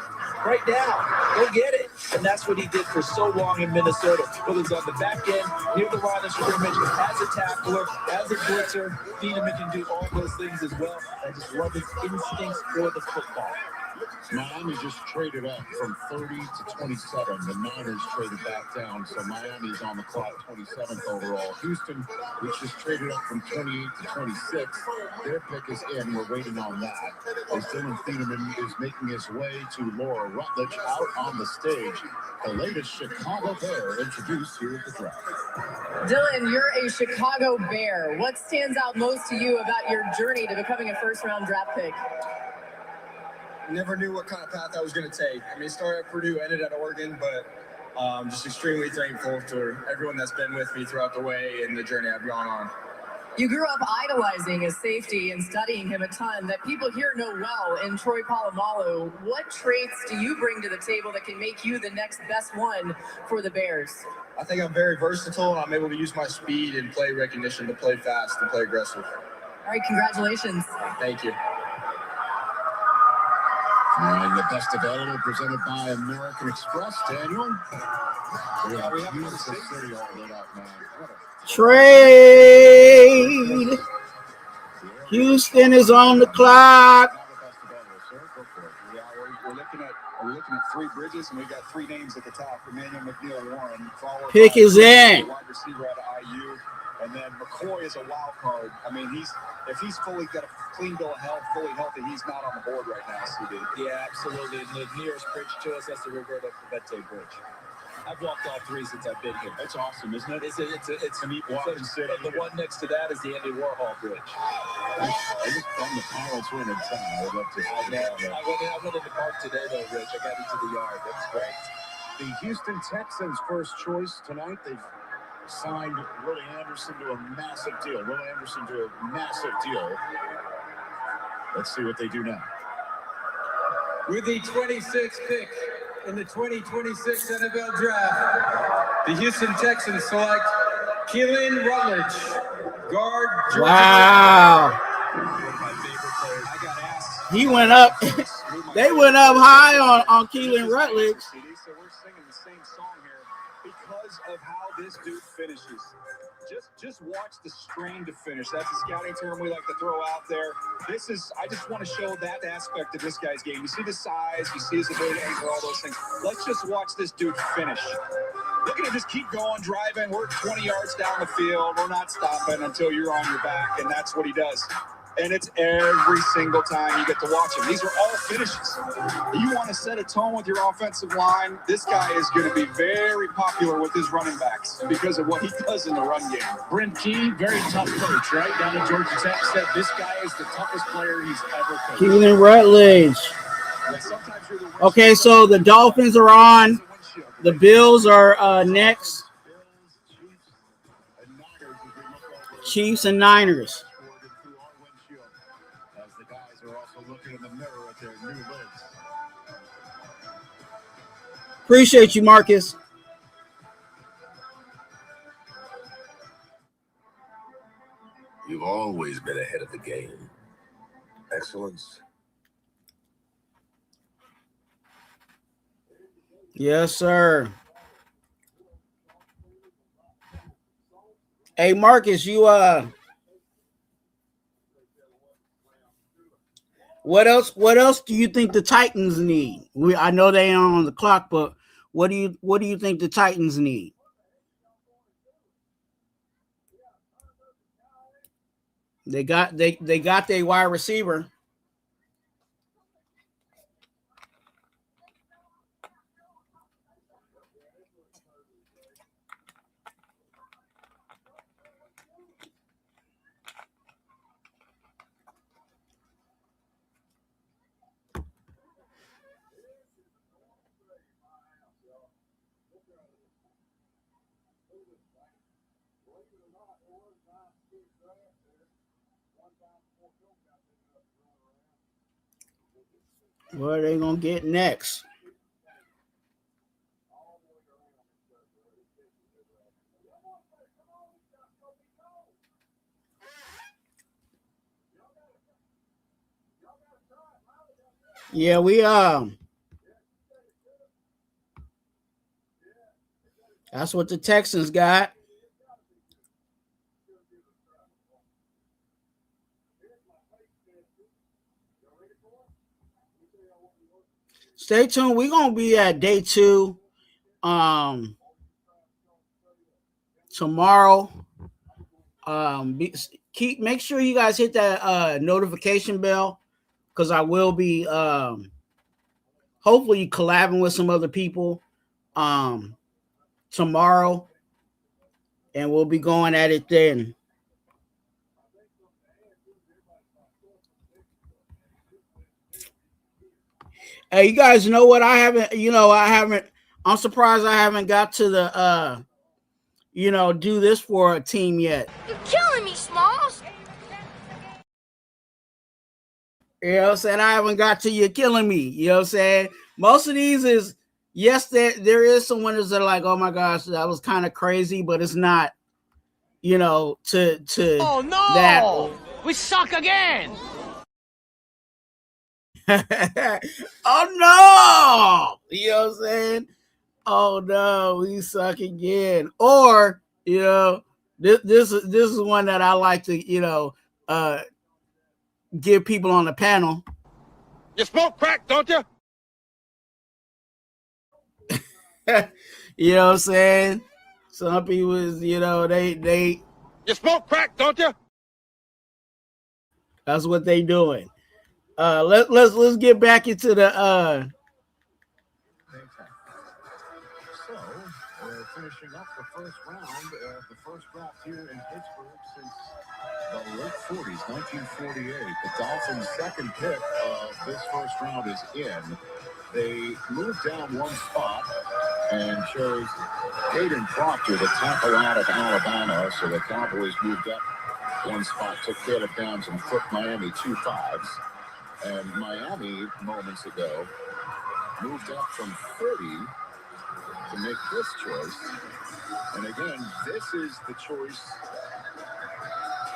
Right now. Go get it. And that's what he did for so long in Minnesota. Whether it's on the back end, near the line of scrimmage, as a tackler, as a blitzer, Thieneman can do all those things as well. I just love his instincts for the football. Miami just traded up from 30 to 27. The Niners traded back down, so Miami's on the clock, 27th overall. Houston, which just traded up from 28 to 26, their pick is in. We're waiting on that. As Dylan Thieneman is making his way to Laura Rutledge out on the stage. The latest Chicago Bear introduced here at the draft. Dylan, you're a Chicago Bear. What stands out most to you about your journey to becoming a first-round draft pick? Never knew what kind of path I was going to take. I mean, it started at Purdue, ended at Oregon, but just extremely thankful to everyone that's been with me throughout the way and the journey I've gone on. You grew up idolizing his safety and studying him a ton that people here know well in Troy Polamalu. What traits do you bring to the table that can make you the next best one for the Bears? I think I'm very versatile, and I'm able to use my speed and play recognition to play fast and play aggressive. All right, congratulations. Thank you. And the best available presented by American Express, Daniel. We have a beautiful city all lit up, man. Trade. Houston is on the clock. We're looking at three bridges, and we got three names at the top. Emmanuel McNeil Warren. Pick is in. Wide receiver out of IU. And then McCoy is a wild card. I mean, if he's fully got a clean bill of health, fully healthy, he's not on the board right now, CD. Yeah, absolutely. And the nearest bridge to us, that's the Roberto Pavete Bridge. I've walked all three since I've been here. That's awesome, isn't it? It's a neat walking city. The one next to that is the Andy Warhol Bridge. I just found the Pirates were in town. I would love to. I went in the park today, though, Rich. I got into the yard. That's great. The Houston Texans' first choice tonight. They've signed Willie Anderson to a massive deal. Let's see what they do now. With the 26th pick in the 2026 NFL Draft, the Houston Texans select Keelan Rutledge, guard. Wow. He went up. They went up high on Keelan Rutledge. So we're singing the same song here because of how this dude finishes. Just watch the strain to finish. That's a scouting term we like to throw out there. I just want to show that aspect of this guy's game. You see the size, you see his ability to anchor, all those things. Let's just watch this dude finish. Look at him just keep going, driving. We're 20 yards down the field. We're not stopping until you're on your back, and that's what he does. And it's every single time you get to watch him. These are all finishes. You want to set a tone with your offensive line, this guy is going to be very popular with his running backs because of what he does in the run game. Brent Key, very tough coach, right? Down at Georgia Tech, said this guy is the toughest player he's ever coached. Keelan Rutledge. Okay, so the Dolphins are on. The Bills are next. Chiefs and Niners. Appreciate you, Marcus. You've always been ahead of the game. Excellence. Yes, sir. Hey, Marcus, you what else do you think the Titans need? I know they aren't on the clock, but what do you think the Titans need? They got their wide receiver. What are they gonna get next? Yeah, we that's what the Texans got. Stay tuned. We're gonna be at day 2 tomorrow. Make sure you guys hit that notification bell, because I will be hopefully collabing with some other people tomorrow, and we'll be going at it then. Hey, you guys know what? I'm surprised I haven't got to the do this for a team yet. You're killing me, Smalls. You know what I'm saying? I haven't got to you killing me. You know what I'm saying? Most of these is, yes, there is some winners that are like, oh my gosh, that was kind of crazy, but it's not, to Oh no! that. We suck again! Oh no! You know what I'm saying? Oh no, we suck again. Or, this is one that I like to, give people on the panel. You smoke crack, don't you? You know what I'm saying? Some people, they You smoke crack, don't you? That's what they doing. Let's get back into the So, finishing up the first round, the first draft here in Pittsburgh since the late 40s, 1948. The Dolphins' second pick of this first round is in. They moved down one spot and chose Hayden Proctor, the tackle out of Alabama. So the Cowboys moved up one spot, took Caleb Downs and flipped Miami 2 5s. And Miami, moments ago, moved up from 30 to make this choice. And again, this is the choice,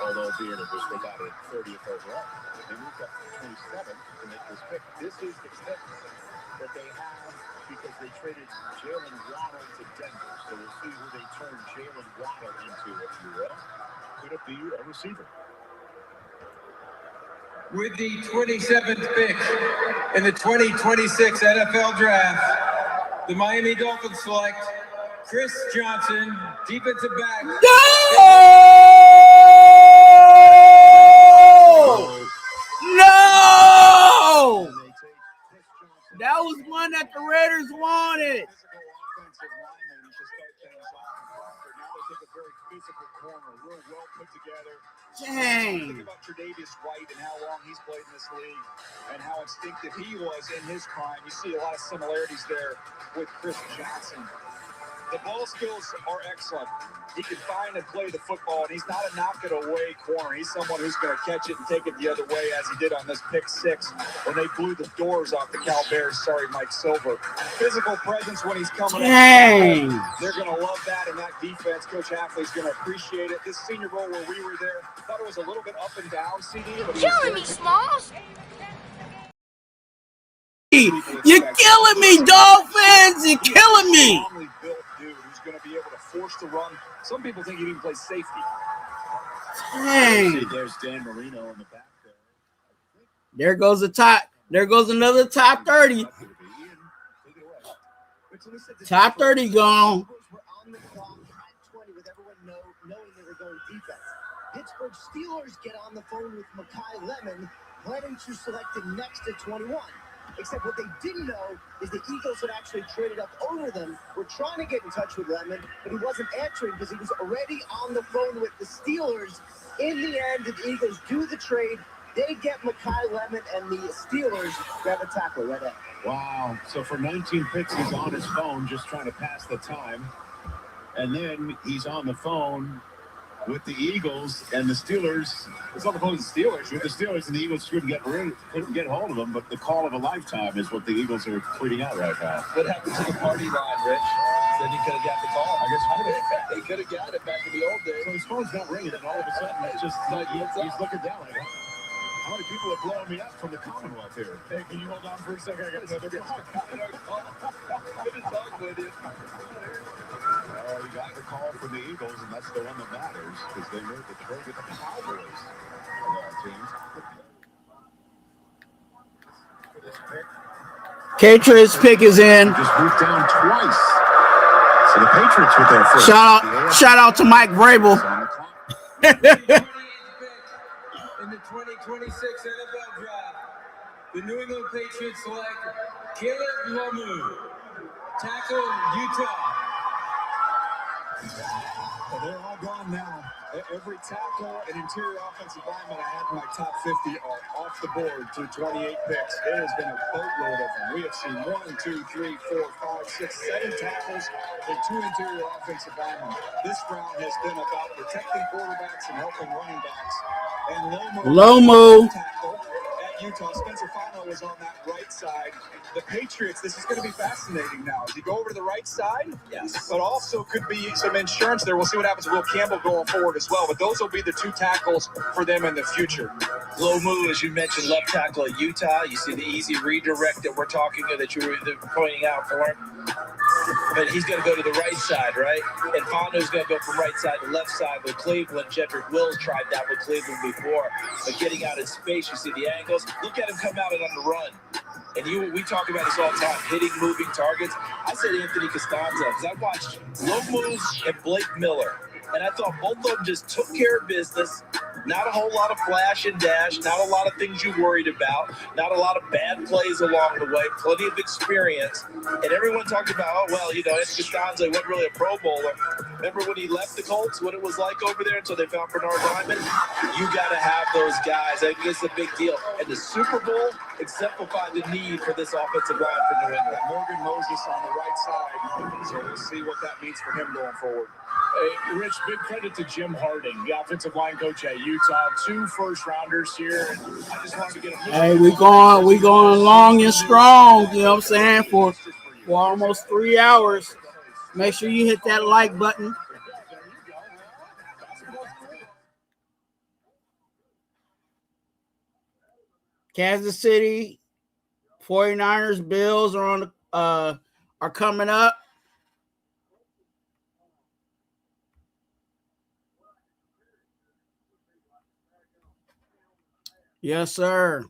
although being it was they got it 30th overall. They moved up to 27th to make this pick. This is the pick that they have because they traded Jalen Waddle to Denver. So we'll see who they turn Jalen Waddle into, if you will. Could it be a receiver? With the 27th pick in the 2026 NFL Draft, the Miami Dolphins select Chris Johnson, defensive back. No! That was one that the Raiders wanted. Dang. Think about Tre'Davious White and how long he's played in this league and how instinctive he was in his prime. You see a lot of similarities there with Chris Johnson. The ball skills are excellent. He can find and play the football, and he's not a knock-it-away corner. He's someone who's going to catch it and take it the other way, as he did on this pick 6 when they blew the doors off the Cal Bears. Sorry, Mike Silver. Physical presence when he's coming in. They're going to love that, and that defense, Coach Hafley's going to appreciate it. This Senior Bowl where we were there, thought it was a little bit up and down, CD. But Killing me, Smalls. You're killing me, Dolphins! You're killing me! Going to be able to force the run. Some people think he even plays safety. Dang. There's Dan Marino in the back there. There goes the top. There goes another top 30. Top 30 gone. Pittsburgh Steelers get on the phone with Makai Lemon, planning to select him next at 21. Except what they didn't know is the Eagles had actually traded up over them. We're trying to get in touch with Lemon, but he wasn't answering because he was already on the phone with the Steelers. In the end, the Eagles do the trade. They get Makai Lemon, and the Steelers grab a tackle right at. Wow. So for 19 picks, he's on his phone just trying to pass the time. And then he's on the phone with the Eagles and the Steelers. It's not opposed to Steelers. With the Steelers and the Eagles couldn't get hold of them, but the call of a lifetime is what the Eagles are tweeting out right now. What happened to the party line, Rich? Said he could have got the call. I guess he could have got it back in the old days. So his phone's not ringing, and all of a sudden it's just like he's looking down like, how many people are blowing me up from the Commonwealth here? Hey, can you hold on for a second? I got another call. Good to talk with you. Oh, you got the call from the Eagles, and that's the one that matters because they made the trade with the Cowboys of all teams. Patriots pick is in. Just moved down twice. So the Patriots with their first. Shout out to Mike Vrabel. In the 2026 NFL Draft, the New England Patriots select Caleb Lomu, tackle, Utah. Well, they're all gone now. Every tackle and interior offensive lineman I had in my top 50 are off the board through 28 picks. It has been a boatload of them. We have seen 1, 2, 3, 4, 5, 6, 7 tackles and 2 interior offensive linemen. This round has been about protecting quarterbacks and helping running backs. And Lomu tackle at Utah. Spencer Fano was on that right side. The Patriots, this is going to be fascinating now. As you go over to the right side, yes, but also could be some insurance there. We'll see what happens with Will Campbell going forward as well. But those will be the 2 tackles for them in the future. Lomu, as you mentioned, left tackle at Utah. You see the easy redirect that we're talking to, that you were pointing out for him. But he's going to go to the right side, right? And Fano's going to go from right side to left side with Cleveland. Jedrick Wills tried that with Cleveland before. But getting out in space, you see the angles. Look at him come out and on the run. And we talk about this all the time, hitting moving targets. I said Anthony Costanzo because I watched Lomu and Blake Miller. And I thought both of them just took care of business. Not a whole lot of flash and dash, not a lot of things you worried about, not a lot of bad plays along the way, plenty of experience. And everyone talked about, oh, well, Anthony Costanzo wasn't really a Pro Bowler. Remember when he left the Colts, what it was like over there until they found Bernard Lyman? You got to have those guys. I think this is a big deal. And the Super Bowl exemplified the need for this offensive line for New England. Morgan Moses on the right side. So we'll see what that means for him going forward. Hey, Rich, big credit to Jim Harding, the offensive line coach at Utah. 2 first-rounders here. And I just wanted to get a Hey, we going long and strong, you know what I'm saying, for almost 3 hours. Make sure you hit that like button. Kansas City 49ers, Bills are coming up. Yes, sir.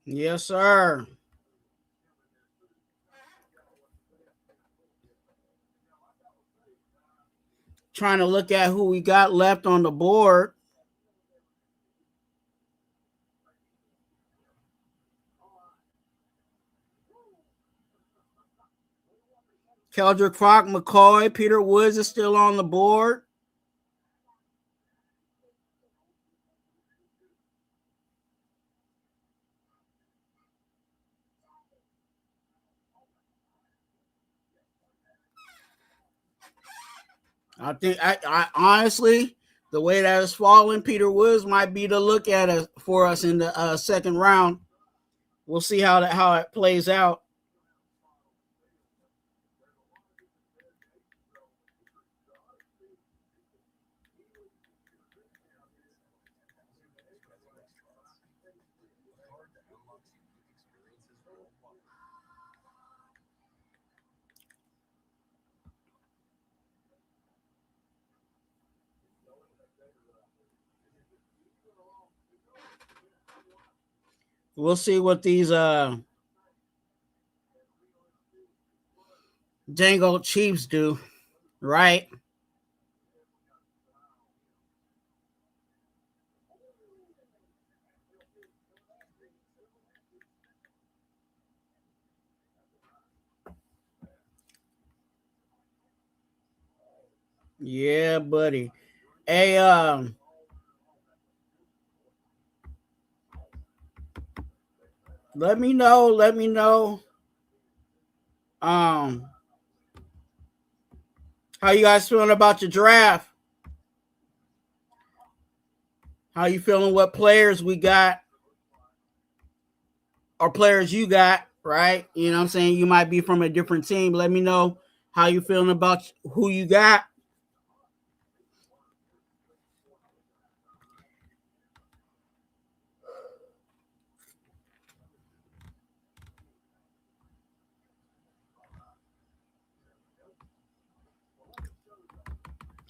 Yes, sir. Trying to look at who we got left on the board. Keldrick Crock, McCoy, Peter Woods is still on the board. I think I honestly, the way that is falling, Peter Woods might be the look at it for us in the second round. We'll see how it plays out. We'll see what these dang old Chiefs do, right? Yeah, buddy. Hey, let me know. Let me know. Um, how you guys feeling about your draft? How you feeling? What players we got, or players you got? Right? You know what I'm saying? You might be from a different team. Let me know how you feeling about who you got.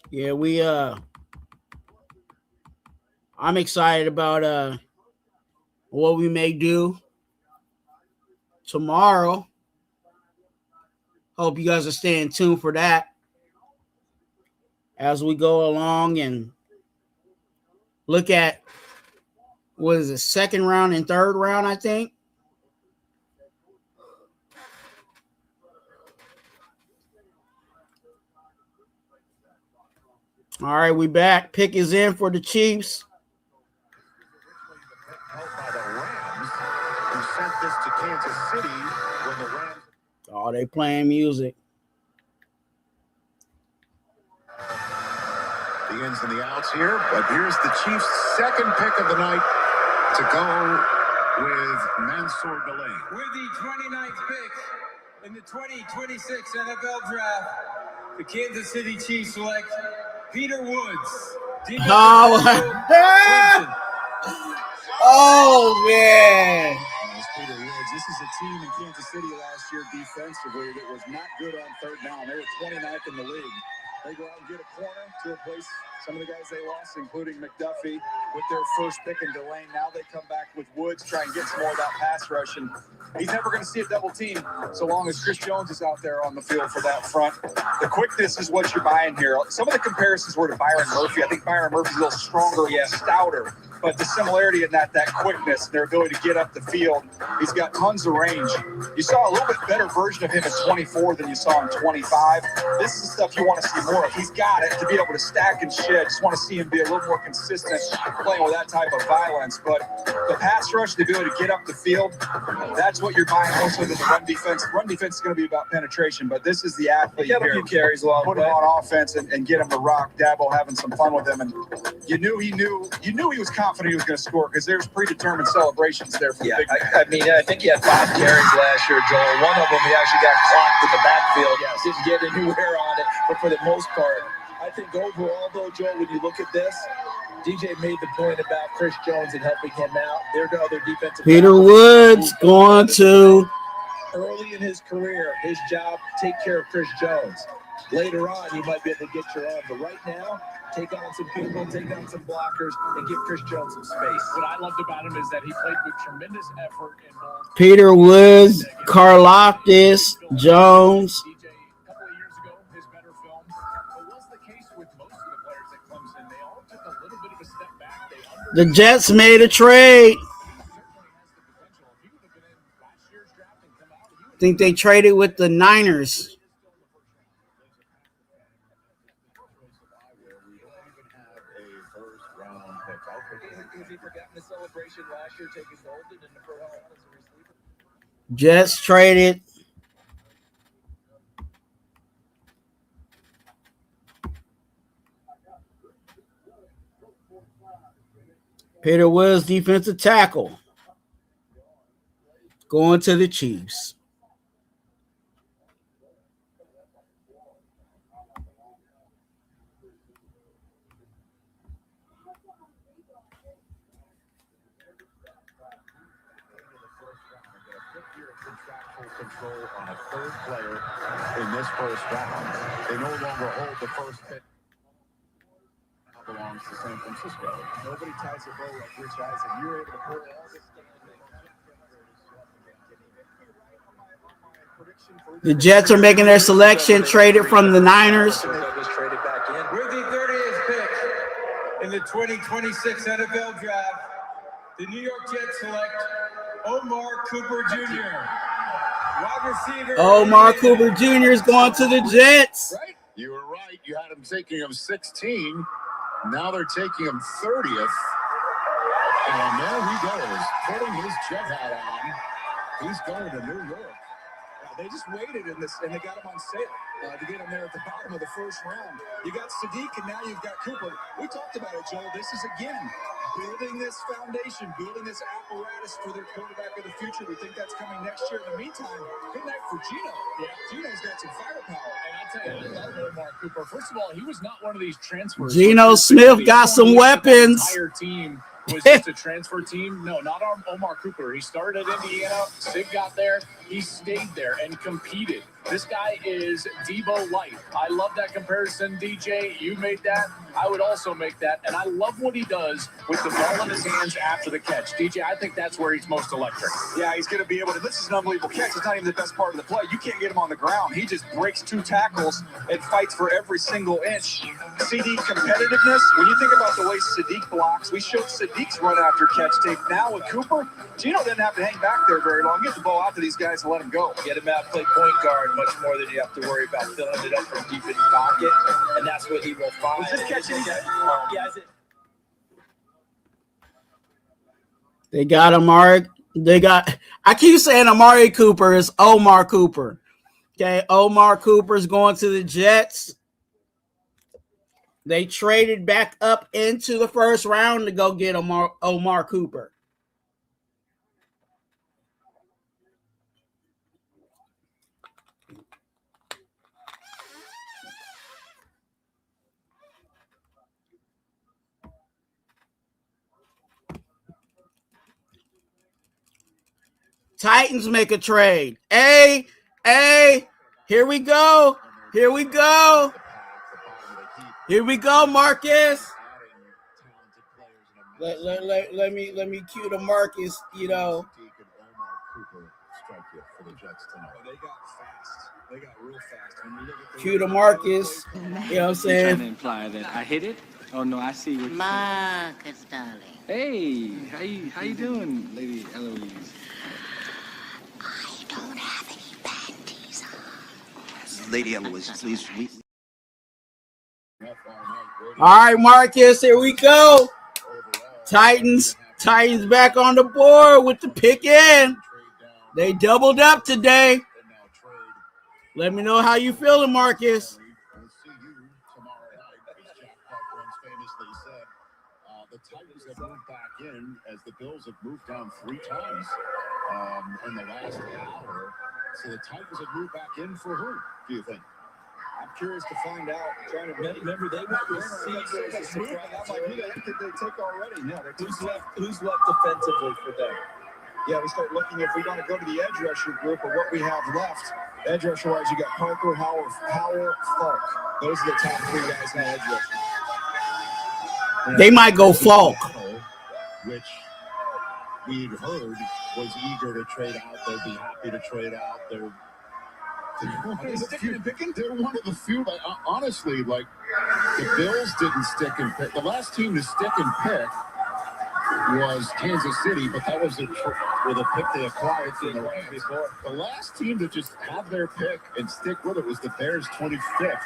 Yeah, I'm excited about what we may do tomorrow. Hope you guys are staying tuned for that as we go along and look at what is it, second round and third round, I think. All right, we back. Pick is in for the Chiefs. Who sent this to Kansas City when the Rams. Oh, they playing music. The ins and the outs here, but here's the Chiefs' second pick of the night to go with Mansour Delay. With the 29th pick in the 2026 NFL Draft, the Kansas City Chiefs select Peter Woods. Oh, man. Peter Woods. This is a team in Kansas City last year defensively that was not good on third down. They were 29th in the league. They go out and get a corner to replace some of the guys they lost, including McDuffie, with their first pick in Delane. Now they come back with Woods, try and get some more of that pass rush. And he's never going to see a double team so long as Chris Jones is out there on the field for that front. The quickness is what you're buying here. Some of the comparisons were to Byron Murphy. I think Byron Murphy's a little stronger, stouter. But the similarity in that quickness, their ability to get up the field, he's got tons of range. You saw a little bit better version of him at 24 than you saw in 25. This is the stuff you want to see more of. He's got it to be able to stack and shed. Just want to see him be a little more consistent playing with that type of violence. But the pass rush, the ability to get up the field, that's what you're buying more so than the run defense. Run defense is going to be about penetration, but this is the athlete here. He carries a lot. Put him on offense and get him to rock. Dabo having some fun with him. And you knew he was confident he was going to score because there's predetermined celebrations there for the big man. I think he had 5 carries last year, Joel. One of them he actually got clocked in the backfield. Yes. Didn't get anywhere on it, but for the most part, I think overall, though, Joel, when you look at this, DJ made the point about Chris Jones and helping him out. There are other defensive. Peter Woods going to. Early in his career, his job, take care of Chris Jones. Later on, you might be able to get your own, but right now, take on some people, take on some blockers, and give Chris Jones some space. What I loved about him is that he played with tremendous effort in both. Peter Woods, Karlaftis, Jones. DJ, a couple of years ago, his better film. But what's the case with most of the players that comes in? They all took a little bit of a step back. The Jets made a trade. I think they traded with the Niners. Jets traded. Peter Woods, defensive tackle, going to the Chiefs. Control on a third player in this first round. They no longer hold the first pick. Now belongs to San Francisco. Nobody ties a bow like Rich Eisen. You were able to pull all this stuff. Prediction The Jets are making their selection, traded from the Niners. With the 30th pick in the 2026 NFL Draft, the New York Jets select Omar Cooper Jr., wide receiver. Omar Cooper Jr. is going to the Jets. Right? You were right. You had him taking him 16. Now they're taking him 30th. And there he goes, putting his jet hat on. He's going to New York. They just waited in this, and they got him on sale to get him there at the bottom of the first round. You got Sadiq, and now you've got Cooper. We talked about it, Joel. This is, again, building this foundation, building this apparatus for their quarterback of the future. We think that's coming next year. In the meantime, good night for Geno. Yeah, Geno's got some firepower. And I'll tell you, I love Omar Cooper. First of all, he was not one of these transfers. Geno Smith got some weapons. The entire team was just a transfer team. No, not Omar Cooper. He started at Indiana. Sig got there. He stayed there and competed. This guy is Debo Light. I love that comparison, DJ. You made that. I would also make that. And I love what he does with the ball in his hands after the catch. DJ, I think that's where he's most electric. Yeah, he's going to be able to. This is an unbelievable catch. It's not even the best part of the play. You can't get him on the ground. He just breaks 2 tackles and fights for every single inch. CD competitiveness, when you think about the way Sadiq blocks, we showed Sadiq's run after catch tape. Now with Cooper, Geno doesn't have to hang back there very long. Get the ball out to these guys and let them go. Get him out, play point guard much more than you have to worry about filling it up from deep in the pocket, and that's what he will find. Was this catch any good? Yeah, They got Amari. I keep saying Amari Cooper is Omar Cooper. Okay, Omar Cooper is going to the Jets. They traded back up into the first round to go get Omar Cooper. Titans make a trade. Hey, here we go. Here we go. Here we go, Marcus. Let me cue the Marcus, you know. They got fast. They got real fast. Cue the Marcus. You know what I'm saying? You're trying to imply that I hit it? Oh no, I see what you're Marcus, darling. saying. Hey, how you doing, Lady Eloise? I don't have any panties on. Lady Eloise, please. All right, Marcus, here we go. Titans back on the board with the pick in. They doubled up today. Let me know how you feeling, Marcus. We'll see you tomorrow night, as Jack Park famously said. The Titans have moved back in as the Bills have moved down 3 times in the last hour. So the Titans have moved back in for who, do you think? I'm curious to find out. Trying to remember, they went with C. I'm like, who the heck did they take already? No, who's left defensively for them? Yeah, we start looking if we want to go to the edge rusher group or what we have left. Edge rusher wise, you got Parker, Howell, Falk. Those are the top 3 guys in the edge rusher. They might go Falk. Which we'd heard was eager to trade out. They'd be happy to trade out. They're one of the few, like, honestly, like, the Bills didn't stick and pick. The last team to stick and pick was Kansas City, but that was with a pick they acquired from the Rams before. The last team to just have their pick and stick with it was the Bears' 25th.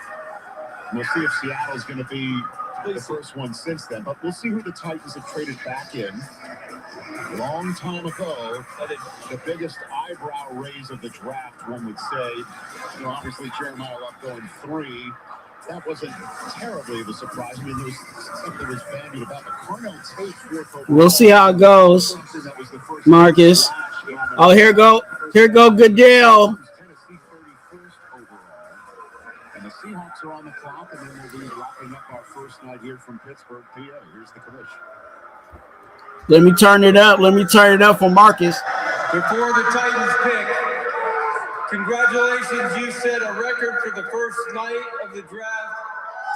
We'll see if Seattle's going to be the first one since then, but we'll see who the Titans have traded back in. Long time ago, the biggest eyebrow raise of the draft, one would say. You know, obviously Jeremiah Love going 3. That wasn't terribly of a surprise. I mean, there was something that was bandied about the Cornell Tate 4th overall. We'll see how it goes, Marcus. Oh, here go Goodell. And the Seahawks are on the clock, and then we'll be wrapping up our first night here from Pittsburgh, PA. Here's the commission. Let me turn it up for Marcus. Before the Titans pick, congratulations, you set a record for the first night of the draft.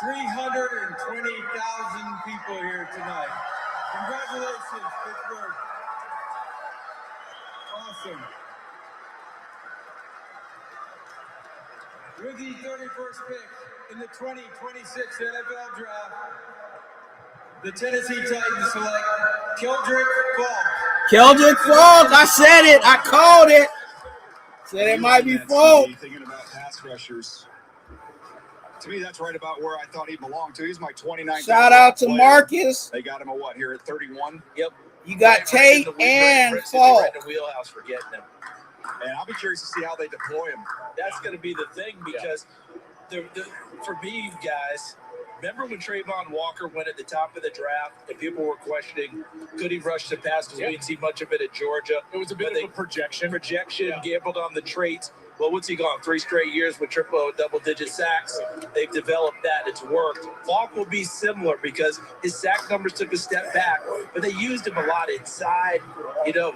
320,000 people here tonight. Congratulations, Pittsburgh. Awesome. With the 31st pick in the 2026 NFL Draft, the Tennessee Titans select Keldrick Falk. Keldrick Falk, I said it. I called it. Said it might be Falk. Thinking about pass rushers. To me, that's right about where I thought he belonged to. He's my 29th. Shout out to Marcus. They got him at what, here at 31? Yep. You got Tate and Falk. Right in the wheelhouse for getting him. And I'll be curious to see how they deploy him. That's going to be the thing because for me, guys, remember when Trayvon Walker went at the top of the draft and people were questioning, could he rush the pass because we didn't see much of it at Georgia? It was a bit of a projection. Gambled on the traits. Well, what's he gone? 3 straight years with double-digit sacks. They've developed that. It's worked. Falk will be similar because his sack numbers took a step back, but they used him a lot inside,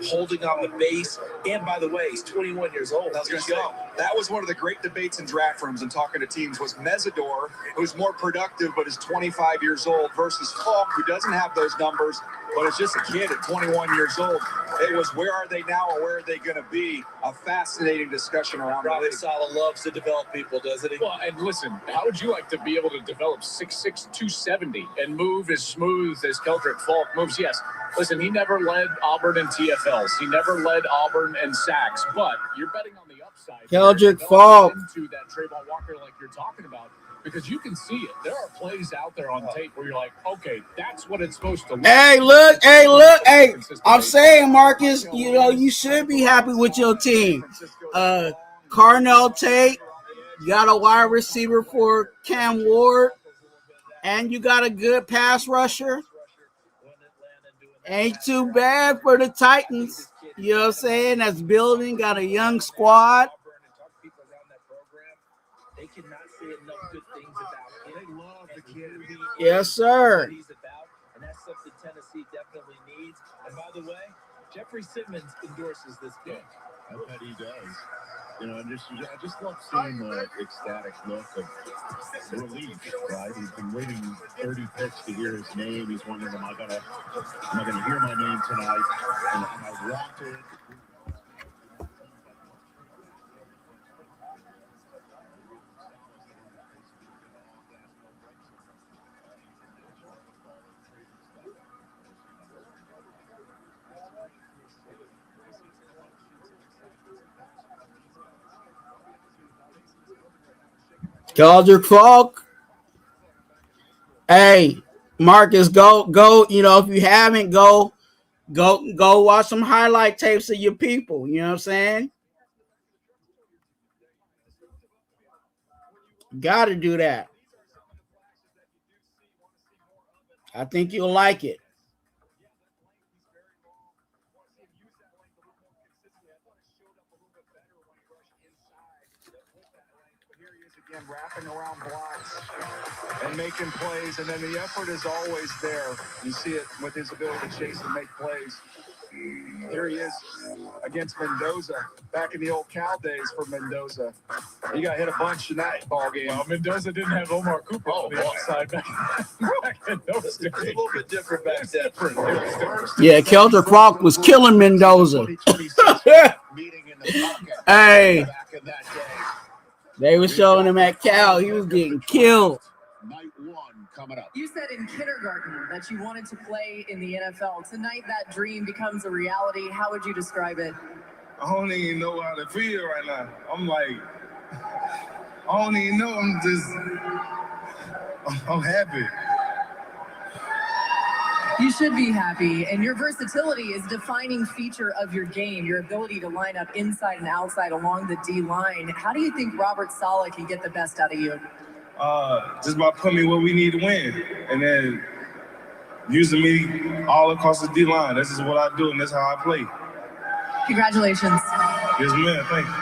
holding on the base. And, by the way, he's 21 years old. I was going to say, that was one of the great debates in draft rooms and talking to teams was Mesidor, who's more productive but is 25 years old, versus Falk, who doesn't have those numbers, but is just a kid at 21 years old. It was where are they now or where are they going to be? A fascinating discussion around the league. Saleh loves to develop people, doesn't he? Well, and listen, how would you like to be able to develop 6'6", 270 and move as smooth as Keldrick Falk moves? Yes. Listen, he never led Auburn in TFLs. He never led Auburn in sacks, but you're betting on the upside. Keldrick Falk. Into that Trayvon Walker like you're talking about. Because you can see it. There are plays out there on tape where you're like, okay, that's what it's supposed to look like. Hey, look. Hey, I'm saying, Marcus, you should be happy with your team. Carnell Tate, you got a wide receiver for Cam Ward, and you got a good pass rusher. Ain't too bad for the Titans. You know what I'm saying? That's building, got a young squad. They cannot say enough good things about him. They love the kid. Yes, sir. He's about, and that's something Tennessee definitely needs. And by the way, Jeffrey Simmons endorses this pick. I bet he does. I just love seeing the ecstatic look of relief, right? He's been waiting 30 picks to hear his name. He's wondering, am I gonna hear my name tonight? And I want it. Keldrick Falk. Hey, Marcus, go. If you haven't, go watch some highlight tapes of your people. You know what I'm saying? Got to do that. I think you'll like it. Again, wrapping around blocks and making plays, and then the effort is always there. You see it with his ability to chase and make plays. Here he is against Mendoza, back in the old Cal days for Mendoza. He got hit a bunch in that ball game. Well, Mendoza didn't have Omar Cooper on the outside back in those days. It's a little bit different back then. Yeah, Keldrick Falk was killing Mendoza. Hey, they were showing him at Cal. He was getting killed. Coming up. You said in kindergarten that you wanted to play in the NFL. Tonight, that dream becomes a reality. How would you describe it? I don't even know how to feel right now. I'm like, I don't even know. I'm happy. You should be happy, and your versatility is a defining feature of your game, your ability to line up inside and outside along the D-line. How do you think Robert Saleh can get the best out of you? Just by putting me where we need to win, and then using me all across the D-line. This is what I do, and that's how I play. Congratulations. Yes, man. Thank you.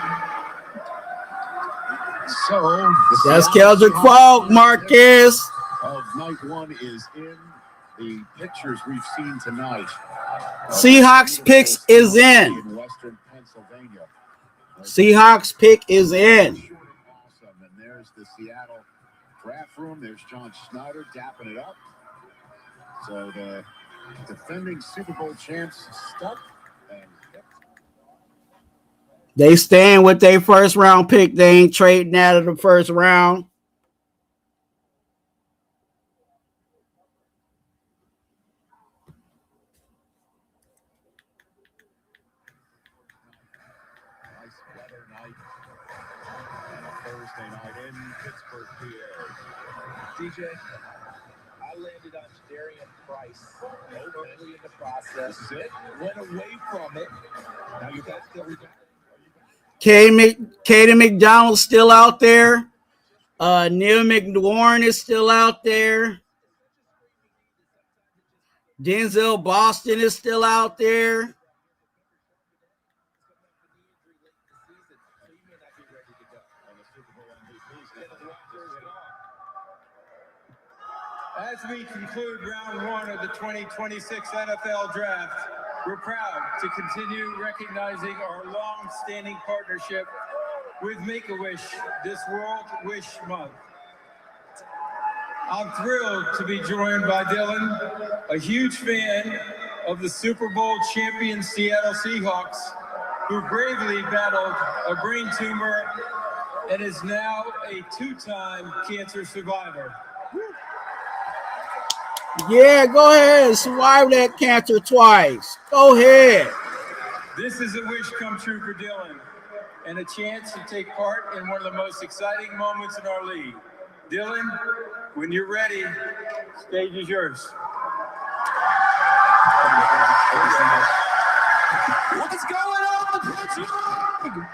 So that's Keldrick Falk, Marcus. Of night one is in the pictures we've seen tonight. Seahawks picks is in. Western Pennsylvania. Seahawks pick is in. Awesome. And there's the Seattle draft room. There's John Schneider dapping it up. So the defending Super Bowl champs stuck. They staying with their first round pick. They ain't trading out of the first round. Nice weather night and a Thursday night in Pittsburgh, PA. DJ, I landed on Darian Price early in the process. This is it. Went away from it. Now you're back there. Caden McDonald's still out there. Neil McWarren is still out there. Denzel Boston is still out there. As we conclude round one of the 2026 NFL Draft, we're proud to continue recognizing our long-standing partnership with Make-A-Wish this World Wish Month. I'm thrilled to be joined by Dylan, a huge fan of the Super Bowl champion Seattle Seahawks, who bravely battled a brain tumor and is now a two-time cancer survivor. Yeah, go ahead and survive that cancer twice. Go ahead. This is a wish come true for Dylan and a chance to take part in one of the most exciting moments in our league. Dylan, when you're ready, stage is yours. What's going on, Pittsburgh?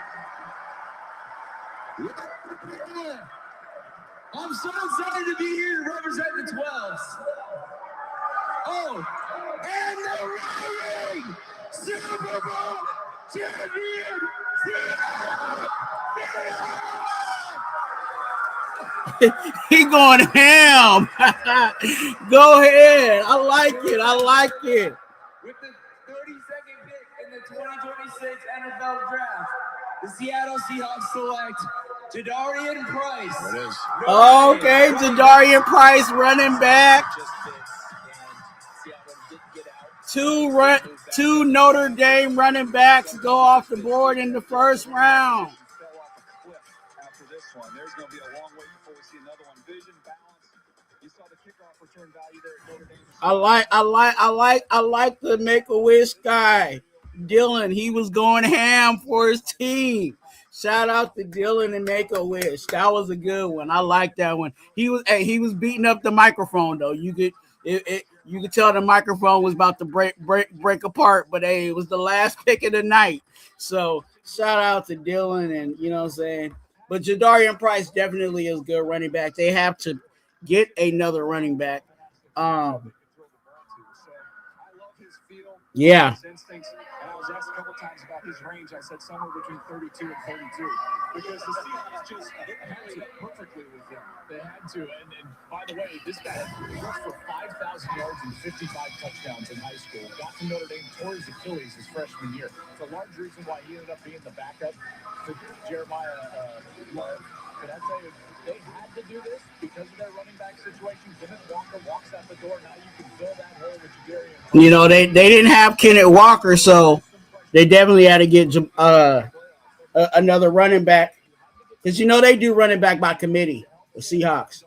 I'm so excited to be here to represent the 12s. Oh, and the reigning Super Bowl champion, He going ham. Go ahead. I like it. I like it. With the 32nd pick in the 2026 NFL Draft, the Seattle Seahawks select Jadarian Price. There it is. Okay, Jadarian Price, running back. Two Notre Dame running backs go off the board in the first round. After this one, there's going to be a long wait before we see another one. Vision, balance. You saw the kickoff return value there at Notre Dame. I like the Make-A-Wish guy, Dylan. He was going ham for his team. Shout out to Dylan and Make-A-Wish. That was a good one. I like that one. He was beating up the microphone though. You could tell the microphone was about to break apart, but hey, it was the last pick of the night. So shout out to Dylan, and you know what I'm saying. But Jadarian Price definitely is a good running back. They have to get another running back. Yeah. And I was asked a couple times about his range. I said somewhere between 32 and 32 because the Seahawks just had to perfectly with him. They had to. And by the way, this guy rushed for 5,000 yards and 55 touchdowns in high school. Got to Notre Dame, tore his Achilles his freshman year. It's a large reason why he ended up being the backup to Jeremiah Love. But I tell you, they had to do this because of their running back situation. Kenneth Walker walks out the door. Now you can fill that hole with Jadarian. You know, they didn't have Kenneth Walker, so they definitely had to get another running back. Because, you know, they do running back by committee, the Seahawks. It's the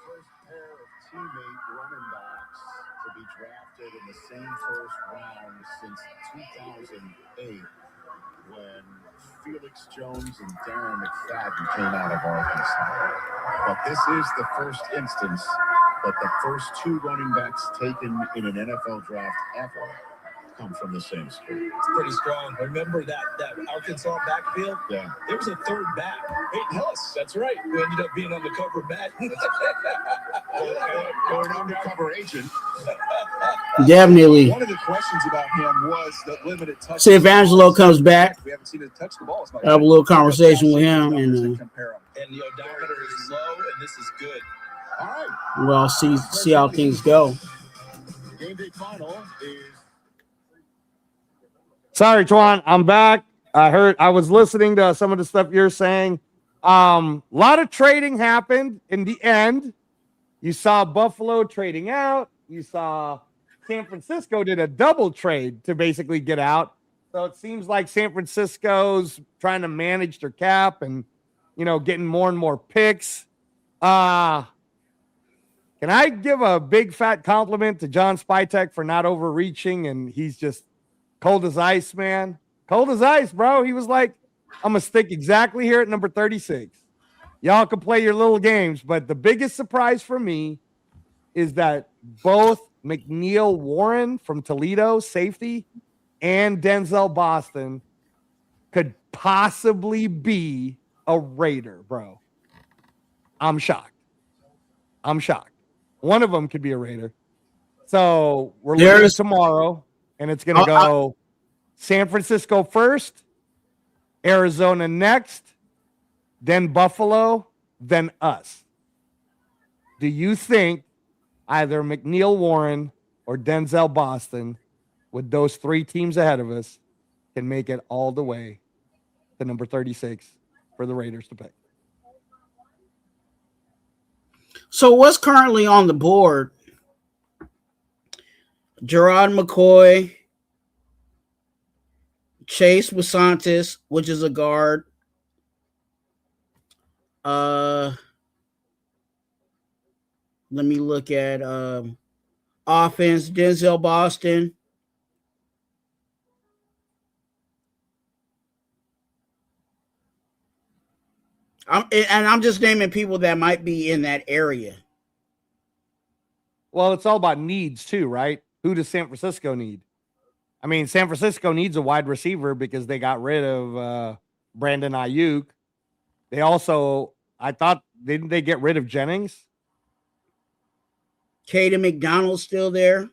first pair of teammate running backs to be drafted in the same first round since 2008 when Felix Jones and Darren McFadden came out of Arkansas. But this is the first instance that the first two running backs taken in an NFL draft ever come from the same school. It's pretty strong. Remember that Arkansas backfield? Yeah. There was a third back. Peyton Hillis. That's right. Who ended up being on the cover back. Or an undercover agent. Definitely. One of the questions about him was the limited touch. See if Angelo comes back. We haven't seen him touch the ball as much. Have a little conversation with him, and compare him. And the odometer is low, and this is good. All right. we'll see how things go. Game day final is. Sorry, Twuan, I'm back. I was listening to some of the stuff you're saying. A lot of trading happened in the end. You saw Buffalo trading out. You saw San Francisco did a double trade to basically get out. So it seems like San Francisco's trying to manage their cap and, getting more and more picks. Can I give a big fat compliment to John Spytek for not overreaching? And he's just cold as ice, man. Cold as ice, bro. He was like, I'm going to stick exactly here at number 36. Y'all can play your little games. But the biggest surprise for me is that both McNeil Warren from Toledo, safety, and Denzel Boston could possibly be a Raider, bro. I'm shocked. One of them could be a Raider. So we're looking at tomorrow, and it's going to go San Francisco first, Arizona next, then Buffalo, then us. Do you think either McNeil Warren or Denzel Boston, with those three teams ahead of us, can make it all the way to number 36 for the Raiders to pick? So what's currently on the board? Gerard McCoy, Chase Wisantis, which is a guard. Let me look at offense. Denzel Boston. I'm just naming people that might be in that area. Well, it's all about needs too, right? Who does San Francisco need? I mean, San Francisco needs a wide receiver because they got rid of Brandon Ayuk. They also, I thought, didn't they get rid of Jennings? Caden McDonald's still there.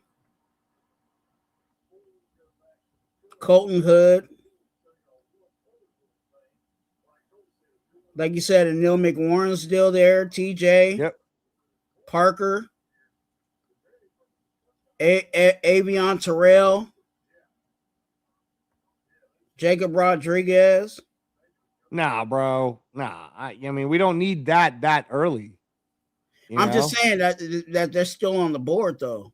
Colton Hood. Like you said, Anil McWarren's still there. TJ. Yep. Parker. Avion Terrell. Jacob Rodriguez. Nah, bro. Nah. I mean, we don't need that early. I'm just saying that they're still on the board, though.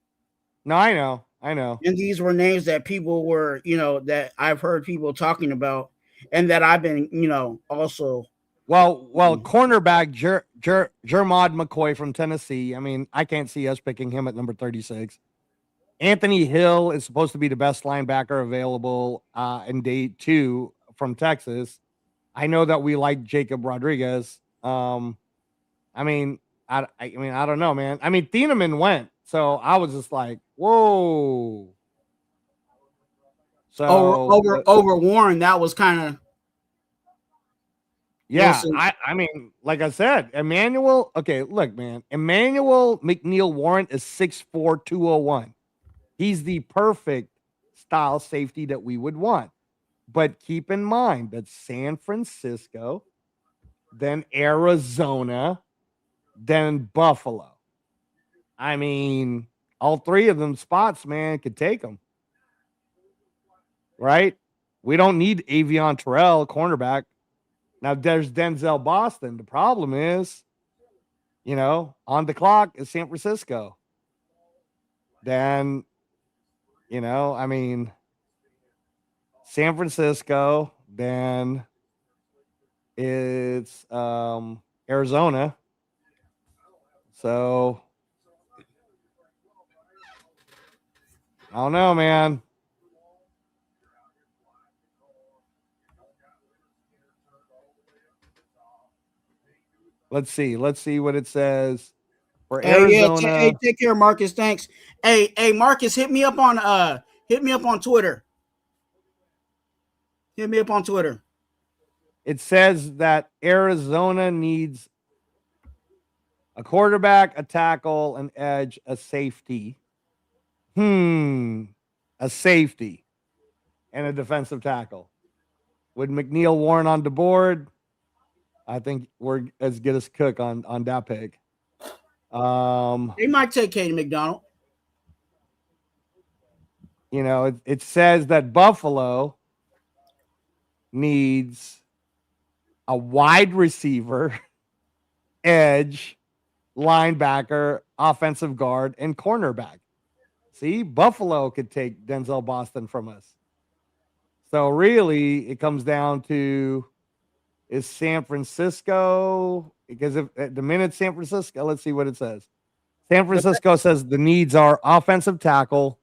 No, I know. And these were names that people were, that I've heard people talking about, and that I've been, also. Well, cornerback Jermod McCoy from Tennessee. I mean, I can't see us picking him at number 36. Anthony Hill is supposed to be the best linebacker available in day 2 from Texas. I know that we like Jacob Rodriguez. I mean, I don't know, man. I mean, Thieneman went, so I was just like, whoa. So over Warren, that was kind of. Yeah, I mean, like I said, Emmanuel. Okay, look, man. Emmanuel McNeil Warren is 6'4", 201. He's the perfect style safety that we would want. But keep in mind that San Francisco, then Arizona, then Buffalo. I mean, all three of them spots, man, could take them. Right? We don't need Avion Terrell, cornerback. Now, there's Denzel Boston. The problem is, on the clock is San Francisco. Then, I mean, San Francisco, then it's Arizona. So, I don't know, man. Let's see what it says for Arizona. Hey, take care, Marcus. Thanks. Hey, Marcus, hit me up on Twitter. Hit me up on Twitter. It says that Arizona needs a quarterback, a tackle, an edge, a safety. A safety and a defensive tackle. With McNeil Warren on the board, I think we're as good as cook on that pick. They might take Katie McDonald. It says that Buffalo needs a wide receiver, edge, linebacker, offensive guard, and cornerback. See, Buffalo could take Denzel Boston from us. So really, it comes down to is San Francisco, because if at the minute San Francisco, let's see what it says. San Francisco says the needs are offensive tackle,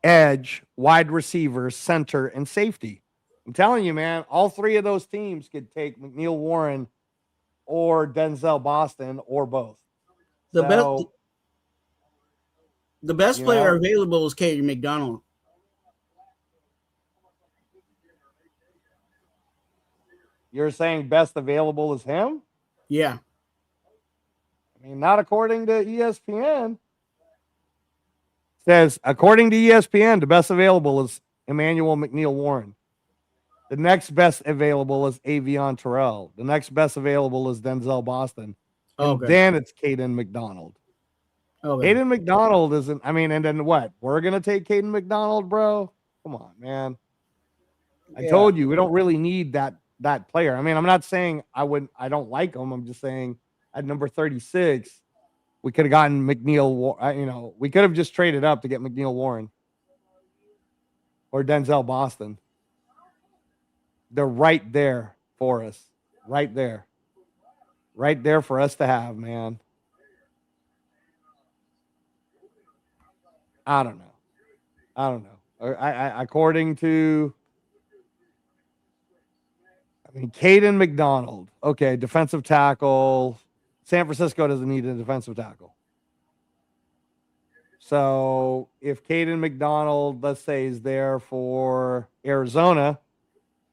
edge, wide receiver, center, and safety. I'm telling you, man, all three of those teams could take McNeil Warren or Denzel Boston or both. The best you player know, available is Katie McDonald. You're saying best available is him? Yeah. I mean, not according to ESPN. Says, according to ESPN, the best available is Emmanuel McNeil Warren. The next best available is Avion Terrell. The next best available is Denzel Boston. And then it's Caden McDonald. Okay. Caden McDonald isn't, I mean, and then what? We're going to take Caden McDonald, bro? Come on, man. I told you, we don't really need that player. I mean, I'm not saying I don't like him. I'm just saying at number 36, we could have gotten McNeil, we could have just traded up to get McNeil Warren or Denzel Boston. They're right there for us. Right there. Right there for us to have, man. I don't know. According to, Caden McDonald. Okay, defensive tackle. San Francisco doesn't need a defensive tackle. So if Caden McDonald, let's say, is there for Arizona,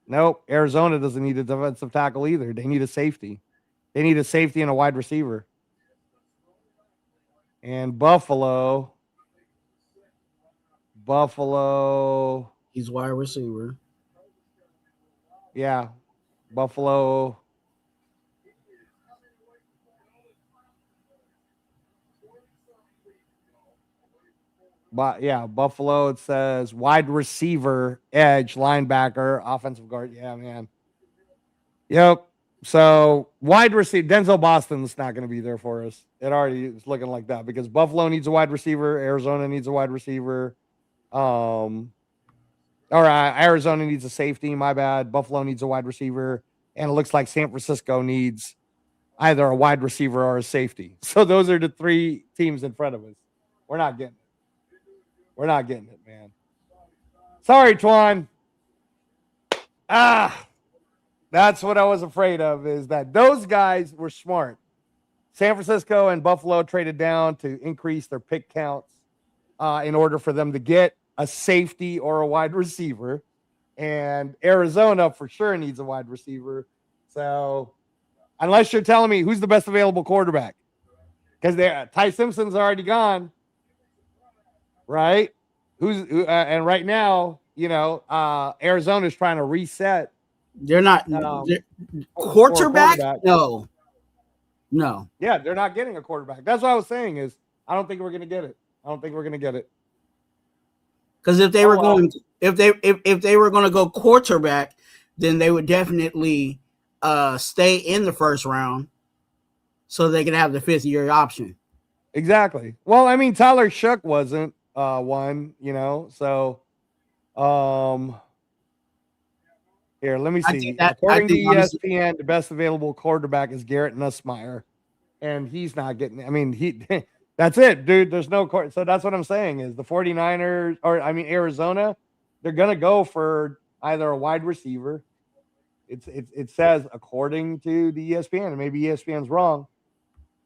nope, Arizona doesn't need a defensive tackle either. They need a safety. They need a safety and a wide receiver. And Buffalo, he's wide receiver. Yeah, Buffalo. But yeah, Buffalo, it says wide receiver, edge, linebacker, offensive guard. Yeah, man. Yep. So wide receiver, Denzel Boston's not going to be there for us. It already is looking like that because Buffalo needs a wide receiver. Arizona needs a wide receiver. All right, Arizona needs a safety. My bad. Buffalo needs a wide receiver. And it looks like San Francisco needs either a wide receiver or a safety. So those are the three teams in front of us. We're not getting it. We're not getting it, man. Sorry, Twuan. That's what I was afraid of, is that those guys were smart. San Francisco and Buffalo traded down to increase their pick counts in order for them to get a safety or a wide receiver. And Arizona for sure needs a wide receiver. So unless you're telling me who's the best available quarterback, because Ty Simpson's already gone. Right? And right now, Arizona's trying to reset. They're not quarterback? No. Yeah, they're not getting a quarterback. That's what I was saying is I don't think we're going to get it. Because if they were going to go quarterback, then they would definitely stay in the first round so they could have the 5th-year option. Exactly. Well, I mean, Tyler Shook wasn't one, so here, let me see. According to ESPN, the best available quarterback is Garrett Nussmeier, and he's not getting, that's it, dude. There's no court. So that's what I'm saying is the 49ers, Arizona, they're going to go for either a wide receiver. It says, according to the ESPN, and maybe ESPN's wrong,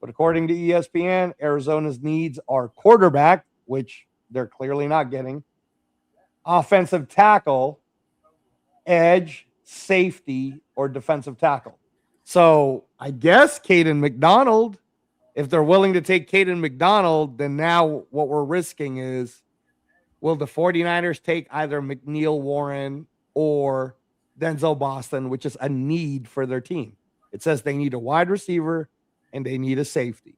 but according to ESPN, Arizona's needs are quarterback, which they're clearly not getting, offensive tackle, edge, safety, or defensive tackle. So I guess Caden McDonald, if they're willing to take Caden McDonald, then now what we're risking is, will the 49ers take either McNeil Warren or Denzel Boston, which is a need for their team? It says they need a wide receiver and they need a safety.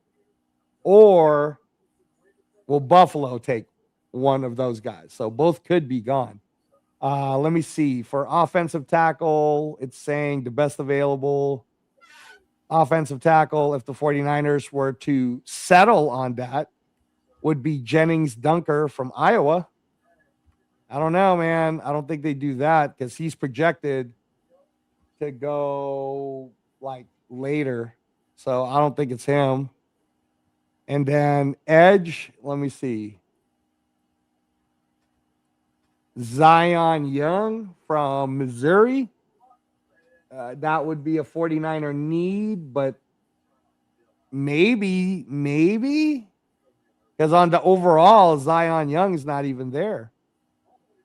Or will Buffalo take one of those guys? So both could be gone. Let me see. For offensive tackle, it's saying the best available offensive tackle, if the 49ers were to settle on that, would be Jennings Dunker from Iowa. I don't know, man. I don't think they do that because he's projected to go like later. So I don't think it's him. And then edge, let me see. Zion Young from Missouri. That would be a 49er need, but maybe. Because on the overall, Zion Young is not even there.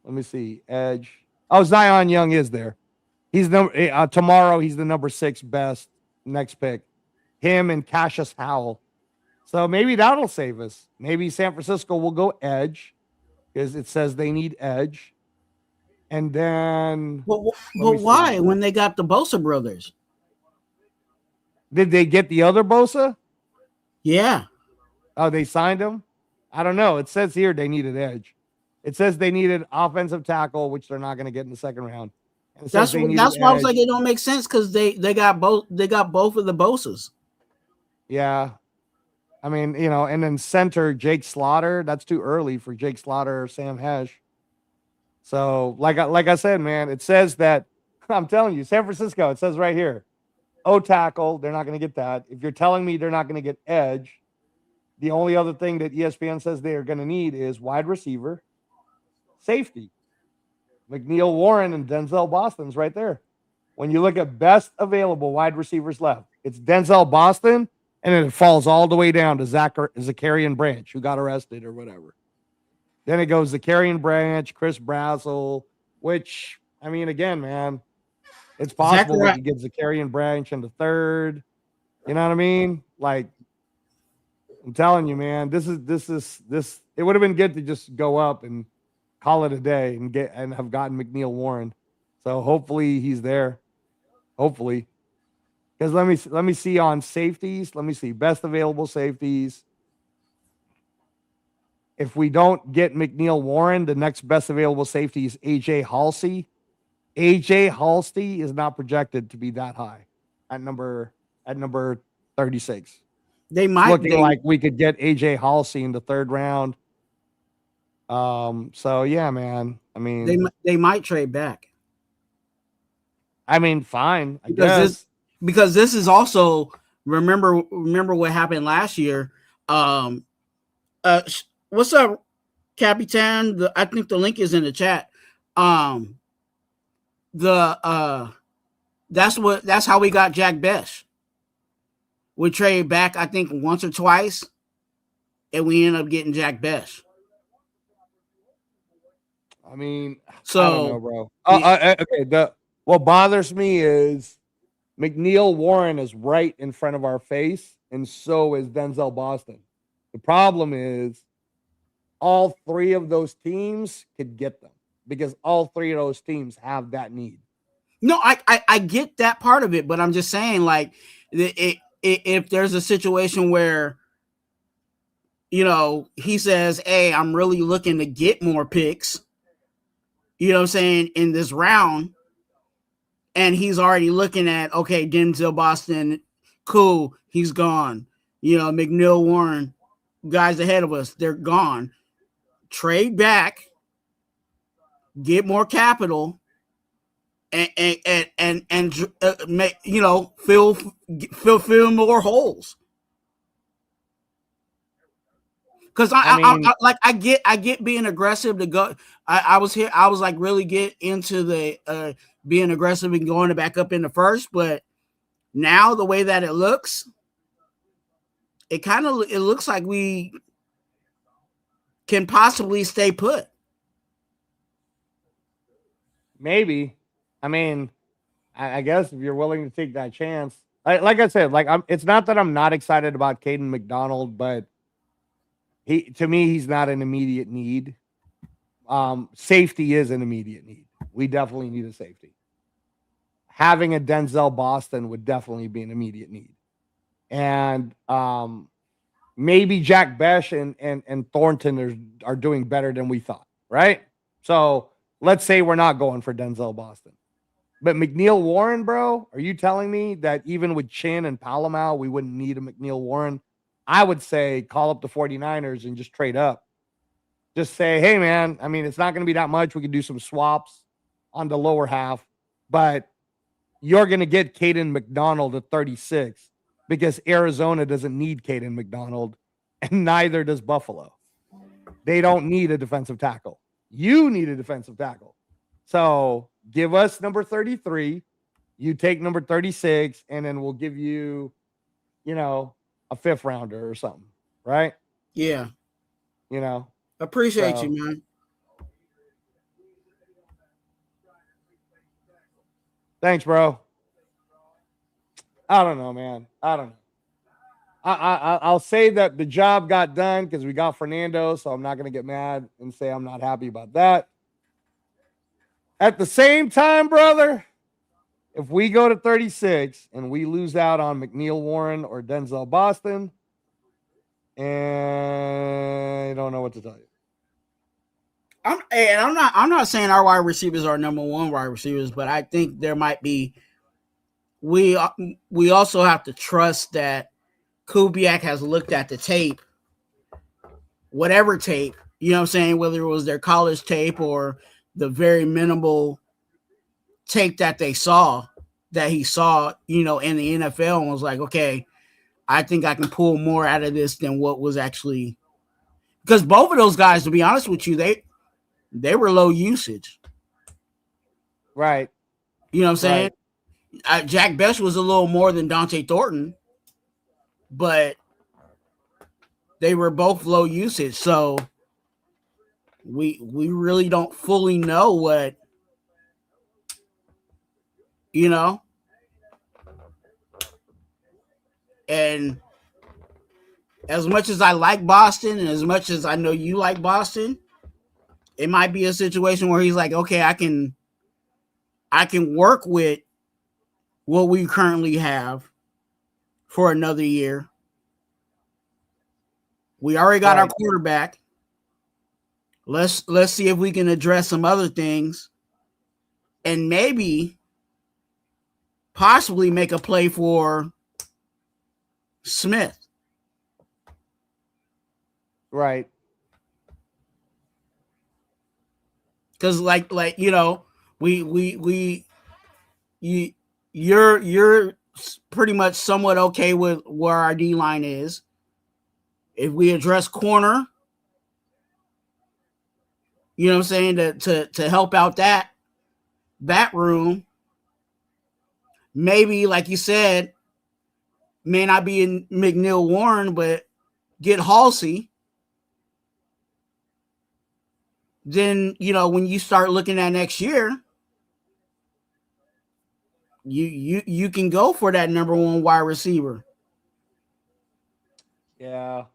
Let me see. Edge. Oh, Zion Young is there. He's tomorrow. He's the number 6 best next pick. Him and Cassius Howell. So maybe that'll save us. Maybe San Francisco will go edge because it says they need edge. And then, but why when they got the Bosa brothers? Did they get the other Bosa? Yeah. Oh, they signed him? I don't know. It says here they needed edge. It says they needed offensive tackle, which they're not going to get in the second round. That's why I was like, it don't make sense because they got both of the Bosas. Yeah. I mean, and then center Jake Slaughter. That's too early for Jake Slaughter or Sam Hesh. So, like I said, man, it says that I'm telling you, San Francisco. It says right here, tackle. They're not going to get that. If you're telling me they're not going to get edge, the only other thing that ESPN says they are going to need is wide receiver, safety. McNeil Warren and Denzel Boston's right there. When you look at best available wide receivers left, it's Denzel Boston, and then it falls all the way down to Zacharian Branch, who got arrested or whatever. Then it goes Zacharian Branch, Chris Brazzell, which, I mean, again, man, it's possible we could get Zacharian Branch in the third. You know what I mean? Like, I'm telling you, man, this. It would have been good to just go up and call it a day and have gotten McNeil Warren. So hopefully he's there. Hopefully. Because let me see on safeties. Let me see. Best available safeties. If we don't get McNeil Warren, the next best available safety is AJ Halsey. AJ Halsey is not projected to be that high at number 36. They might looking like we could get AJ Halsey in the third round. So yeah, man. I mean, they might trade back. I mean, fine. I guess because this is also remember what happened last year. What's up, Capitan? I think the link is in the chat. That's how we got Jack Best. We traded back, I think, once or twice, and we ended up getting Jack Best. I mean, so I don't know, bro. Okay. What bothers me is McNeil Warren is right in front of our face, and so is Denzel Boston. The problem is all 3 of those teams could get them because all 3 of those teams have that need. No, I get that part of it, but I'm just saying, like, if there's a situation where, he says, hey, I'm really looking to get more picks, you know what I'm saying, in this round, and he's already looking at, okay, Denzel Boston, cool, he's gone. McNeil Warren, guys ahead of us, they're gone. Trade back, get more capital, and make fill more holes. Because I get being aggressive to go. I was like really get into the being aggressive and going back up in the first, but now the way that it looks, it looks like we can possibly stay put. Maybe. I mean, I guess if you're willing to take that chance, like I said, it's not that I'm not excited about Caden McDonald, but to me, he's not an immediate need. Safety is an immediate need. We definitely need a safety. Having a Denzel Boston would definitely be an immediate need. And maybe Jack Besh and Thornton are doing better than we thought, right? So let's say we're not going for Denzel Boston. But McNeil Warren, bro, are you telling me that even with Chin and Palomau, we wouldn't need a McNeil Warren? I would say call up the 49ers and just trade up. Just say, hey, man, I mean, it's not going to be that much. We can do some swaps on the lower half, but you're going to get Caden McDonald at 36 because Arizona doesn't need Caden McDonald, and neither does Buffalo. They don't need a defensive tackle. You need a defensive tackle. So give us number 33. You take number 36, and then we'll give you, a 5th rounder or something, right? Yeah. So- Appreciate you, man. Thanks, bro. I don't know, man. I don't know. I'll say that the job got done because we got Fernando, so I'm not going to get mad and say I'm not happy about that. At the same time, brother, if we go to 36 and we lose out on McNeil Warren or Denzel Boston, and I don't know what to tell you. I'm not saying our wide receivers are number one wide receivers, but I think there might be. We also have to trust that Kubiak has looked at the tape, whatever tape, you know what I'm saying, whether it was their college tape or the very minimal tape that he saw, in the NFL, and was like, okay, I think I can pull more out of this than what was actually, because both of those guys, to be honest with you, they were low usage. Right. You know what I'm saying? Right. Jack Best was a little more than Dante Thornton, but they were both low usage. So we really don't fully know what, and as much as I like Boston and as much as I know you like Boston, it might be a situation where he's like, okay, I can work with what we currently have for another year. We already got our quarterback. Let's see if we can address some other things and maybe possibly make a play for Smith. Right. Because you're pretty much somewhat okay with where our D line is. If we address corner, you know what I'm saying, to help out that room, maybe like you said, may not be in McNeil Warren, but get Halsey. Then, when you start looking at next year, you can go for that number one wide receiver. Yeah.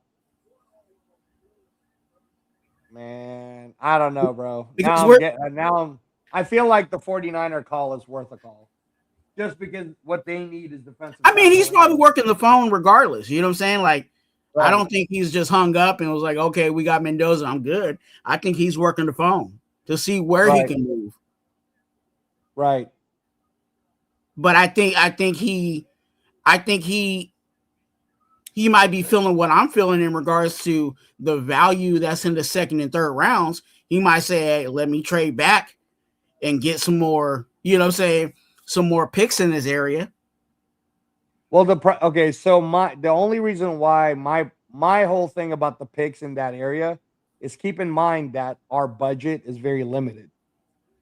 Man, I don't know, bro. I feel like the 49er call is worth a call. Just because what they need is defensive. I mean, he's probably working the phone regardless. You know what I'm saying? Like, right. I don't think he's just hung up and was like, okay, we got Mendoza, I'm good. I think he's working the phone to see where he can move. Right. But I think he might be feeling what I'm feeling in regards to the value that's in the second and third rounds. He might say, hey, let me trade back and get some more, some more picks in this area. Well, so the only reason why my whole thing about the picks in that area is keep in mind that our budget is very limited.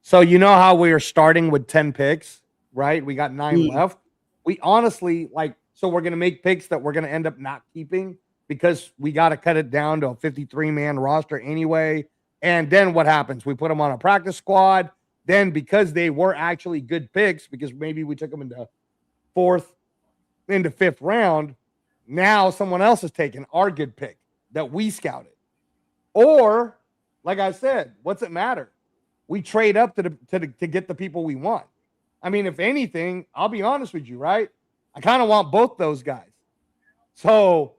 So you know how we are starting with 10 picks, right? We got 9 left. We honestly so we're going to make picks that we're going to end up not keeping because we got to cut it down to a 53-man roster anyway. And then what happens? We put them on a practice squad. Then because they were actually good picks, because maybe we took them into 4th, into 5th round, now someone else is taking our good pick that we scouted. Or, like I said, what's it matter? We trade up to get the people we want. I mean, if anything, I'll be honest with you, right? I kind of want both those guys. So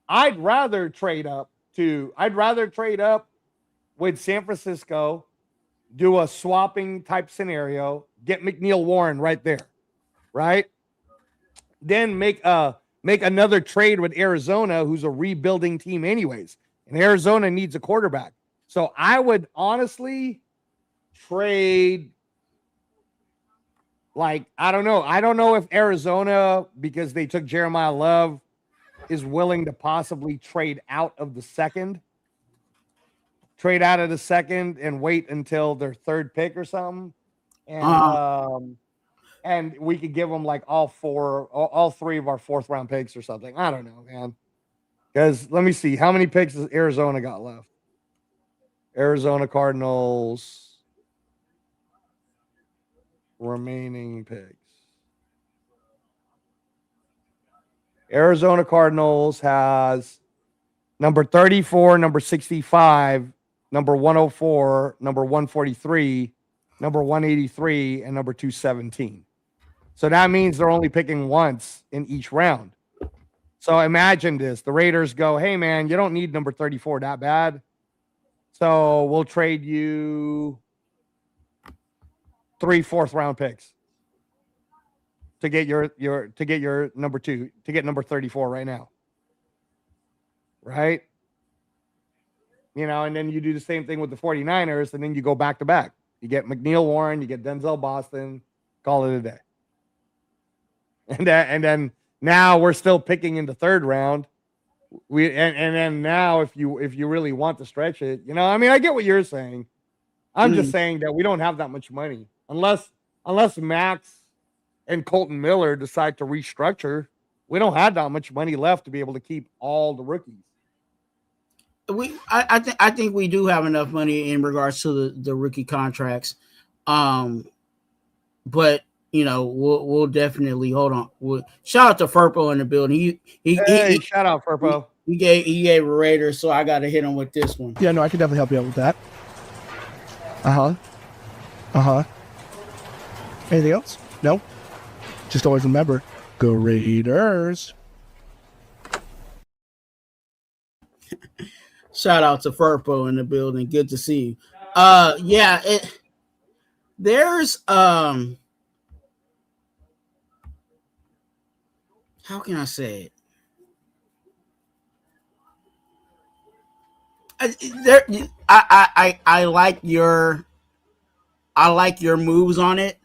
I'd rather trade up with San Francisco, do a swapping type scenario, get McNeil Warren right there, right? Then make a make another trade with Arizona, who's a rebuilding team anyways. And Arizona needs a quarterback. So I would honestly trade, like, I don't know. I don't know if Arizona, because they took Jeremiah Love, is willing to possibly trade out of the second and wait until their third pick or something. And we could give them like all three of our fourth round picks or something. I don't know, man. Because let me see, how many picks has Arizona got left? Arizona Cardinals remaining picks. Arizona Cardinals has number 34, number 65, number 104, number 143, number 183, and number 217. So that means they're only picking once in each round. So imagine this. The Raiders go, hey, man, you don't need number 34 that bad. So we'll trade you 3 fourth-round picks to get your number 2, to get number 34 right now. Right? You know, and then you do the same thing with the 49ers, and then you go back to back. You get McNeil Warren, you get Denzel Boston, call it a day. And then now we're still picking in the third round. And then now if you really want to stretch it, you know, I mean, I get what you're saying. I'm just saying that we don't have that much money unless Max and Colton Miller decide to restructure. We don't have that much money left to be able to keep all the rookies. I think we do have enough money in regards to the rookie contracts, but you know we'll definitely hold on. Shout out to Furpo in the building. He shout out Furpo. He gave a Raider, so I got to hit him with this one. Yeah, no, I can definitely help you out with that. Anything else? No. Just always remember, go Raiders. Shout out to Furpo in the building. Good to see you. There's how can I say it? I like your moves on it.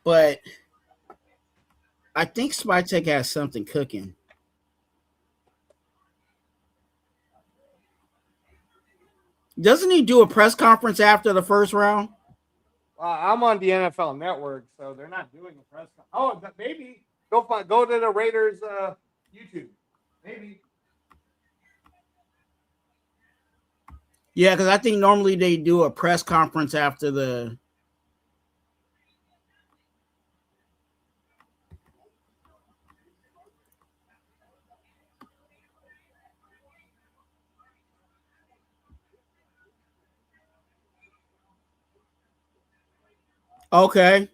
But I think Spytek has something cooking. Doesn't he do a press conference after the first round? I'm on the NFL Network, so they're not doing a press conference. Oh, maybe go to the Raiders YouTube. Maybe. Yeah, because I think normally they do a press conference after the. Okay. Let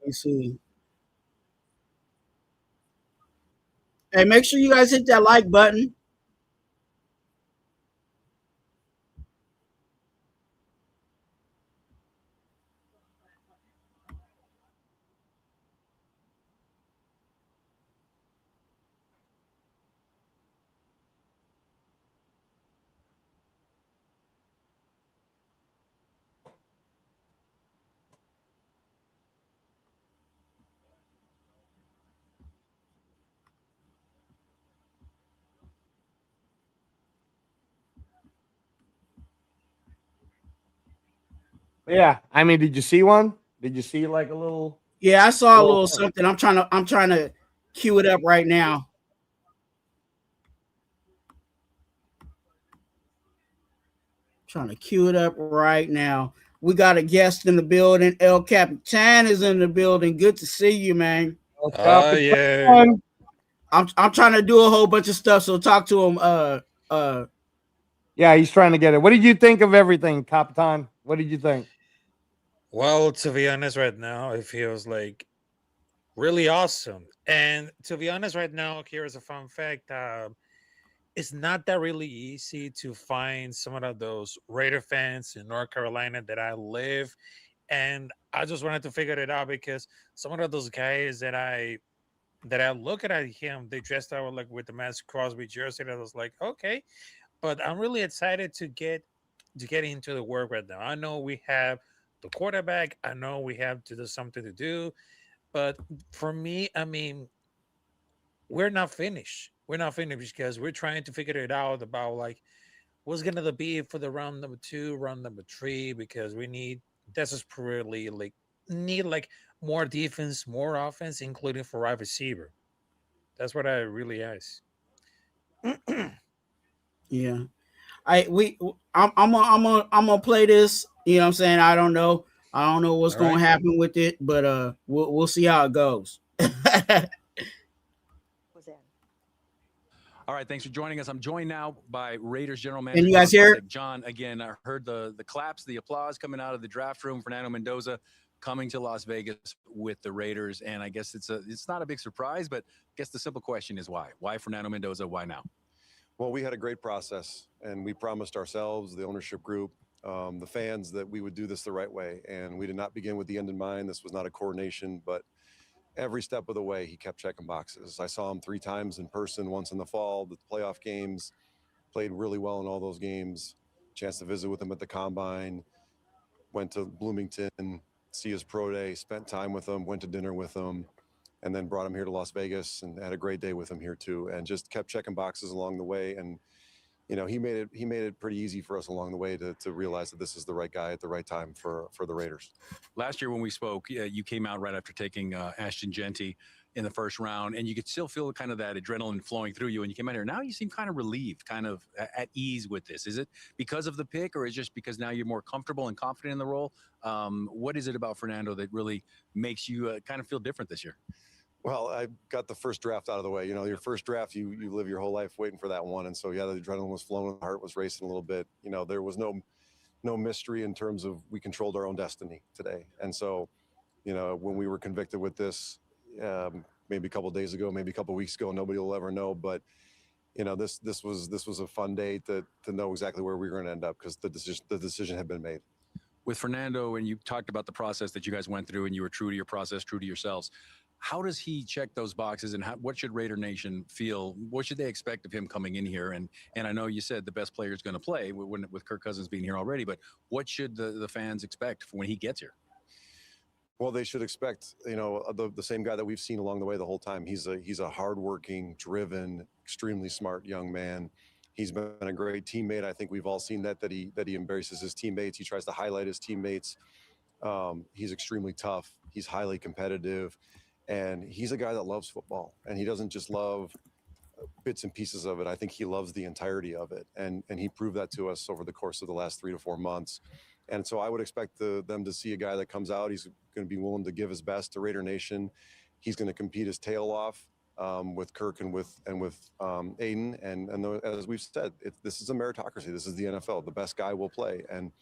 me see. Hey, make sure you guys hit that like button. Yeah, I mean, did you see one? Did you see like a little? Yeah, I saw a little something. I'm trying to cue it up right now. Trying to cue it up right now. We got a guest in the building. El Capitan is in the building. Good to see you, man. Yeah. I'm trying to do a whole bunch of stuff, so talk to him. Yeah, he's trying to get it. What did you think of everything, Capitan? What did you think? Well, to be honest, right now, it feels like really awesome. And to be honest, right now, here's a fun fact. it's not that really easy to find some of those Raider fans in North Carolina that I live, and I just wanted to figure it out because some of those guys that I look at him, they dressed out like with the Max Crosby jersey, and I was like, okay, but I'm really excited to get into the work right now. I know we have the quarterback. I know we have to do something to do, but for me, I mean, we're not finished. We're not finished because we're trying to figure it out about like what's gonna be for the round number 2, round number 3, because we need desperately like need like more defense, more offense, including for wide receiver. That's what I really ask. Yeah. I'm gonna play this. You know what I'm saying? I don't know. I don't know what's All gonna right. happen with it, but we'll see how it goes. All right, thanks for joining us. I'm joined now by Raiders general Can manager you guys John hear it? Fusek. John, again, I heard the claps, the applause coming out of the draft room. Fernando Mendoza coming to Las Vegas with the Raiders, and I guess it's not a big surprise, but I guess the simple question is why? Why Fernando Mendoza? Why now? Well, we had a great process, and we promised ourselves, the ownership group, the fans, that we would do this the right way. And we did not begin with the end in mind. This was not a coordination, but every step of the way, he kept checking boxes. I saw him 3 times in person, once in the fall, the playoff games, played really well in all those games. Chance to visit with him at the combine, went to Bloomington, see his pro day, spent time with him, went to dinner with him, and then brought him here to Las Vegas and had a great day with him here too, and just kept checking boxes along the way. And you know, he made it pretty easy for us along the way to realize that this is the right guy at the right time for the Raiders. Last year when we spoke, you came out right after taking Ashton Genty in the first round, and you could still feel kind of that adrenaline flowing through you when you came out here. Now you seem kind of relieved, kind of at ease with this. Is it because of the pick, or is it just because now you're more comfortable and confident in the role? What is it about Fernando that really makes you kind of feel different this year? Well, I got the first draft out of the way. You know, your first draft, you live your whole life waiting for that one. And so, yeah, the adrenaline was flowing, the heart was racing a little bit. You know, there was no mystery in terms of we controlled our own destiny today. And so, you know, when we were convicted with this, maybe a couple of days ago, maybe a couple of weeks ago, nobody will ever know. But, you know, this was a fun day to know exactly where we were going to end up because the decision had been made. With Fernando, and you talked about the process that you guys went through, and you were true to your process, true to yourselves. How does he check those boxes, and what should Raider Nation feel? What should they expect of him coming in here? And I know you said the best player is going to play with Kirk Cousins being here already, but what should the fans expect when he gets here? Well, they should expect, you know, the same guy that we've seen along the way the whole time. He's a hardworking, driven, extremely smart young man. He's been a great teammate. I think we've all seen that he embraces his teammates. He tries to highlight his teammates. He's extremely tough. He's highly competitive. And he's a guy that loves football, and he doesn't just love bits and pieces of it. I think he loves the entirety of it. And he proved that to us over the course of the last 3 to 4 months. And so I would expect them to see a guy that comes out. He's going to be willing to give his best to Raider Nation. He's going to compete his tail off with Kirk and with Aiden. And as we've said, this is a meritocracy. This is the NFL. The best guy will play. And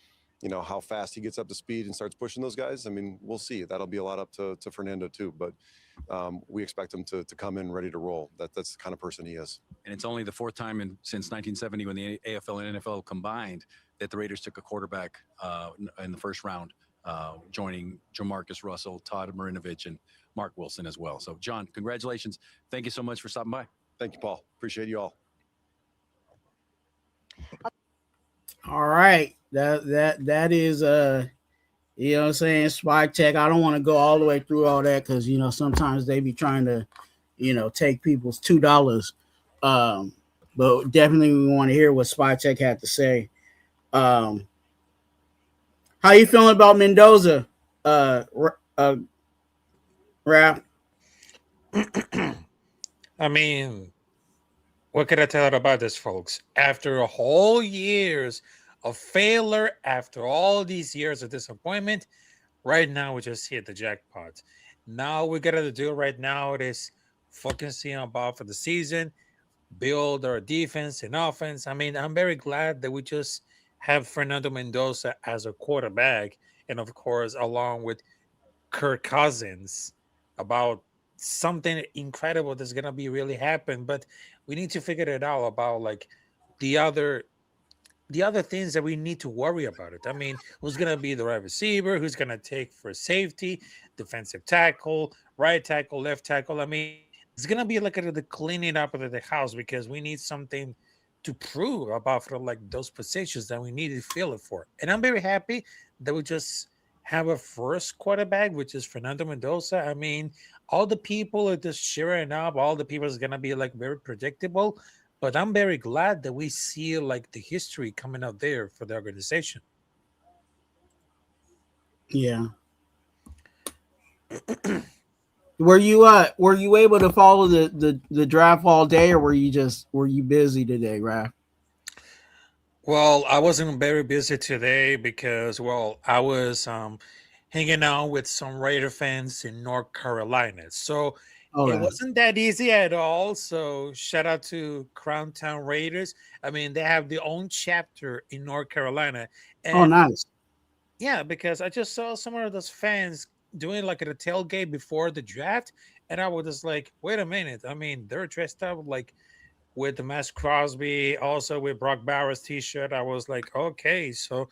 you know, how fast he gets up to speed and starts pushing those guys, I mean, we'll see. That'll be a lot up to Fernando too. But we expect him to come in ready to roll. That's the kind of person he is. And it's only the 4th time since 1970 when the AFL and NFL combined that the Raiders took a quarterback in the first round, joining Jamarcus Russell, Todd Marinovich, and Mark Wilson as well. So, John, congratulations. Thank you so much for stopping by. Thank you, Paul. Appreciate you all. All right. That is you know what I'm saying, Spike Tech. I don't want to go all the way through all that because you know sometimes they be trying to, you know, take people's $2. But definitely we want to hear what Spike Tech had to say. How you feeling about Mendoza? Rap? I mean, what can I tell about this, folks? After a whole years of failure, after all these years of disappointment, right now we just hit the jackpot. Now we got to do right now is focusing on about for the season, build our defense and offense. I mean, I'm very glad that we just have Fernando Mendoza as a quarterback, and of course, along with Kirk Cousins, about something incredible that's gonna be really happen. But we need to figure it out about like the other things that we need to worry about it. I mean, who's gonna be the right receiver? Who's gonna take for safety, defensive tackle, right tackle, left tackle? I mean, it's gonna be like the cleaning up of the house because we need something to prove about for like those positions that we need to fill it for. And I'm very happy that we just have a first quarterback, which is Fernando Mendoza. I mean, all the people are just cheering up. All the people is gonna be like very predictable. But I'm very glad that we see like the history coming out there for the organization. Yeah. Were you able to follow the draft all day, or were you busy today, Raph? Well, I wasn't very busy today because I was hanging out with some Raider fans in North Carolina. So it wasn't that easy at all. So shout out to Crown Town Raiders. I mean, they have their own chapter in North Carolina. And nice. yeah, because I just saw some of those fans doing like a tailgate before the draft, and I was just like, wait a minute. I mean, they're dressed up like with the Mass Crosby, also with Brock Bowers t-shirt. I was like, okay, so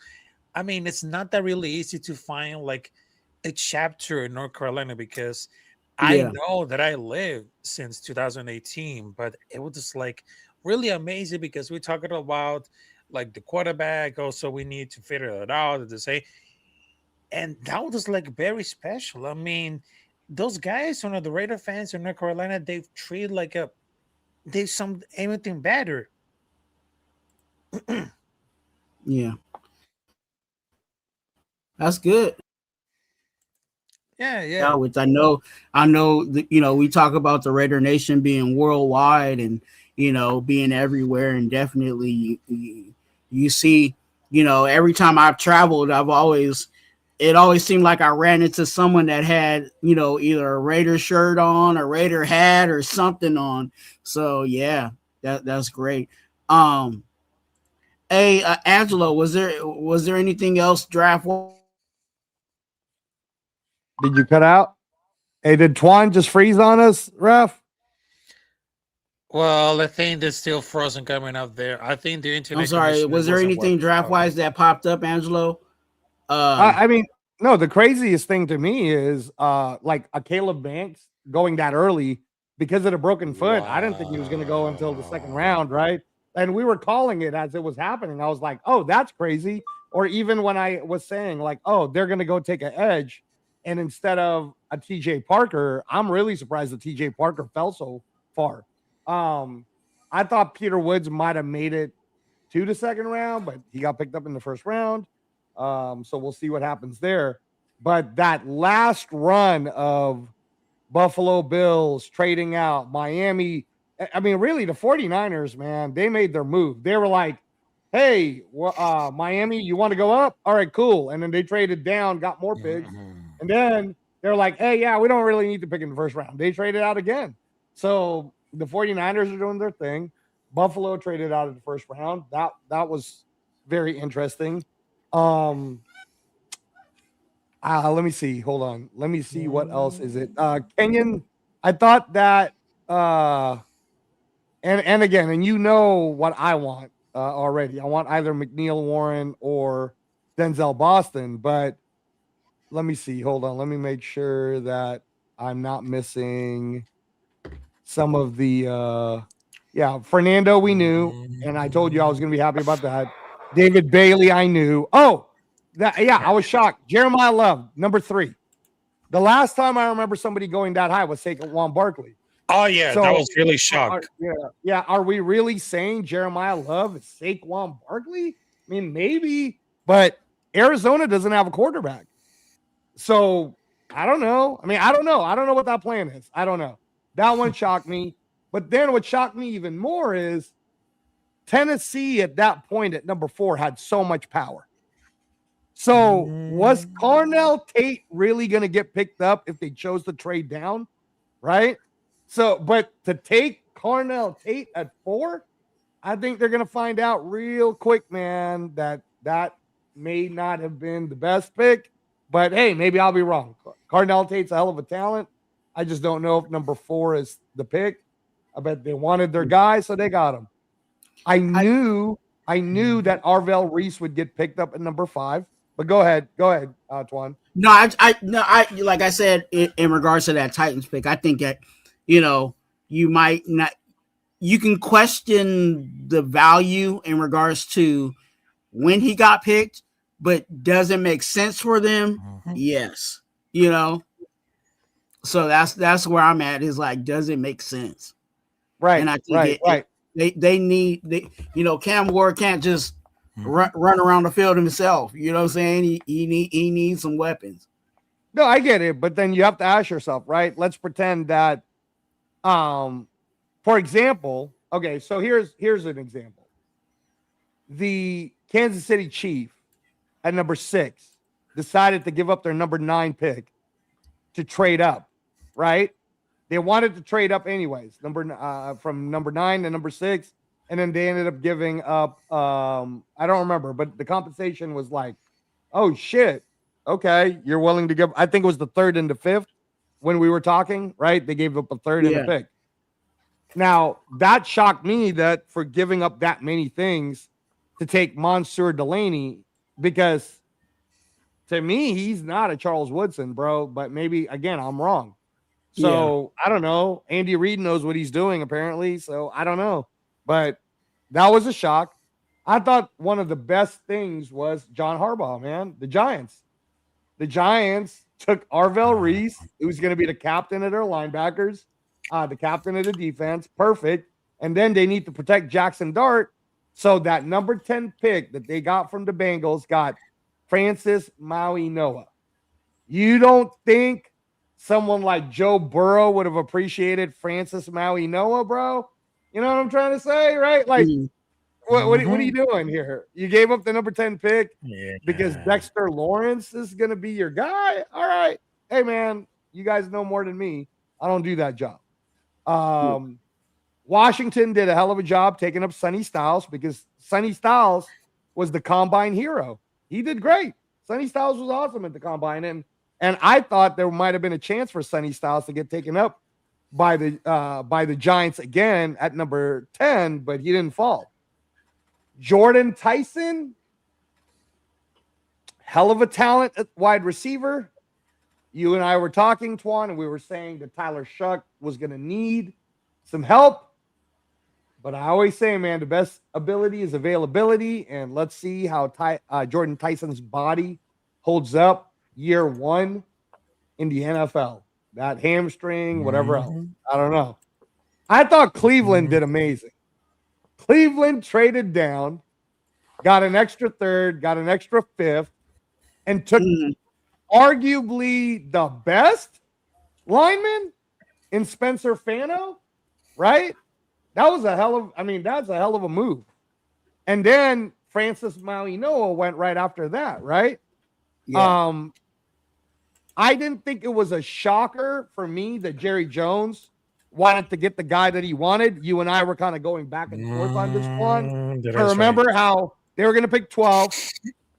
I mean, it's not that really easy to find like a chapter in North Carolina because I know that I lived since 2018, but it was just like really amazing because we're talking about like the quarterback. Also, we need to figure it out to say, and that was like very special. I mean, those guys, one of the Raider fans in North Carolina, they've treated like there's anything better. Yeah, that's good. Yeah. Which I know we talk about the Raider Nation being worldwide and being everywhere, and definitely you see, every time I've traveled, it always seemed like I ran into someone that had, either a Raider shirt on, a Raider hat, or something on. So yeah, that's great. Hey, Angelo, was there anything else draft? Did you cut out? Hey, did Twuan just freeze on us, Ref? Well, I think there's still frozen coming up there. I think the internet. I'm sorry. Was there anything draft wise that popped up, Angelo? I mean, no. The craziest thing to me is like a Caleb Banks going that early because of the broken foot. Wow. I didn't think he was going to go until the second round, right? And we were calling it as it was happening. I was like, oh, that's crazy. Or even when I was saying like, oh, they're going to go take an edge. And instead of a TJ Parker, I'm really surprised that TJ Parker fell so far. I thought Peter Woods might have made it to the second round, but he got picked up in the first round. So we'll see what happens there. But that last run of Buffalo Bills trading out, Miami, I mean, really, the 49ers, man, they made their move. They were like, hey, Miami, you want to go up? All right, cool. And then they traded down, got more picks. And then they're like, hey, yeah, we don't really need to pick in the first round. They traded out again. So the 49ers are doing their thing. Buffalo traded out of the first round. That was very interesting. Let me see. Hold on. Let me see what else is it. Kenyon, I thought that and again, and you know what I want already. I want either McNeil Warren or Denzel Boston, but let me see. Hold on. Let me make sure that I'm not missing some of the Fernando we knew, and I told you I was going to be happy about that. David Bailey, I knew. Oh, I was shocked. Jeremiah Love, number 3. The last time I remember somebody going that high was Saquon Barkley. Oh, yeah, so, that was really shocked. Are we really saying Jeremiah Love is Saquon Barkley? I mean, maybe, but Arizona doesn't have a quarterback. So, I don't know. I mean, I don't know. I don't know what that plan is. I don't know. That one shocked me. But then what shocked me even more is Tennessee at that point at number 4 had so much power. So was Carnell Tate really going to get picked up if they chose to trade down? Right? So, but to take Carnell Tate at 4, I think they're going to find out real quick, man, that may not have been the best pick. But hey, maybe I'll be wrong. Carnell Tate's a hell of a talent. I just don't know if number 4 is the pick. I bet they wanted their guy, so they got him. I knew that Arvell Reese would get picked up at number 5. But go ahead, Twuan. No, I like I said in regards to that Titans pick, I think that you might not. You can question the value in regards to when he got picked, but does it make sense for them? Yes, So that's where I'm at. Is like, does it make sense? Right. And I think they need Cam Ward can't just run around the field himself. You know what I'm saying? He needs some weapons. No, I get it, but then you have to ask yourself, right? Let's pretend that, for example, okay, so here's an example. The Kansas City Chiefs at number 6 decided to give up their number 9 pick to trade up, right? They wanted to trade up anyways, from number 9 to number 6, and then they ended up giving up. I don't remember, but the compensation was like, oh shit, okay, you're willing to give. I think it was the 3rd and the 5th when we were talking, right? They gave up a 3rd and a pick. Now that shocked me that for giving up that many things to take Monsieur Delaney, because to me he's not a Charles Woodson, bro. But maybe again I'm wrong. So I don't know. Andy Reid knows what he's doing, apparently. So I don't know. But that was a shock. I thought one of the best things was John Harbaugh, man. The Giants took Arvell Reese, who's going to be the captain of their linebackers, the captain of the defense. Perfect. And then they need to protect Jackson Dart. So that number 10 pick that they got from the Bengals got Francis Maui Noah. You don't think someone like Joe Burrow would have appreciated Francis Maui Noah, bro? You know what I'm trying to say, right? Like, what are you doing here? You gave up the number 10 pick because Dexter Lawrence is going to be your guy? All right. Hey, man, you guys know more than me. I don't do that job. Washington did a hell of a job taking up Sonny Styles because Sonny Styles was the combine hero. He did great. Sonny Styles was awesome at the combine. And I thought there might have been a chance for Sonny Styles to get taken up by the Giants again at number 10, but he didn't fall. Jordan Tyson, hell of a talent at wide receiver. You and I were talking, Twuan, and we were saying that Tyler Shuck was going to need some help. But I always say, man, the best ability is availability. And let's see how Jordan Tyson's body holds up year 1 in the NFL. That hamstring, whatever else. I don't know. I thought Cleveland did amazing. Cleveland traded down, got an extra 3rd, got an extra 5th, and took arguably the best lineman in Spencer Fano, right? That's a hell of a move. And then Francis Maui Noah went right after that, right? Yeah. I didn't think it was a shocker for me that Jerry Jones wanted to get the guy that he wanted. You and I were kind of going back and forth on this one. I remember how they were going to pick 12.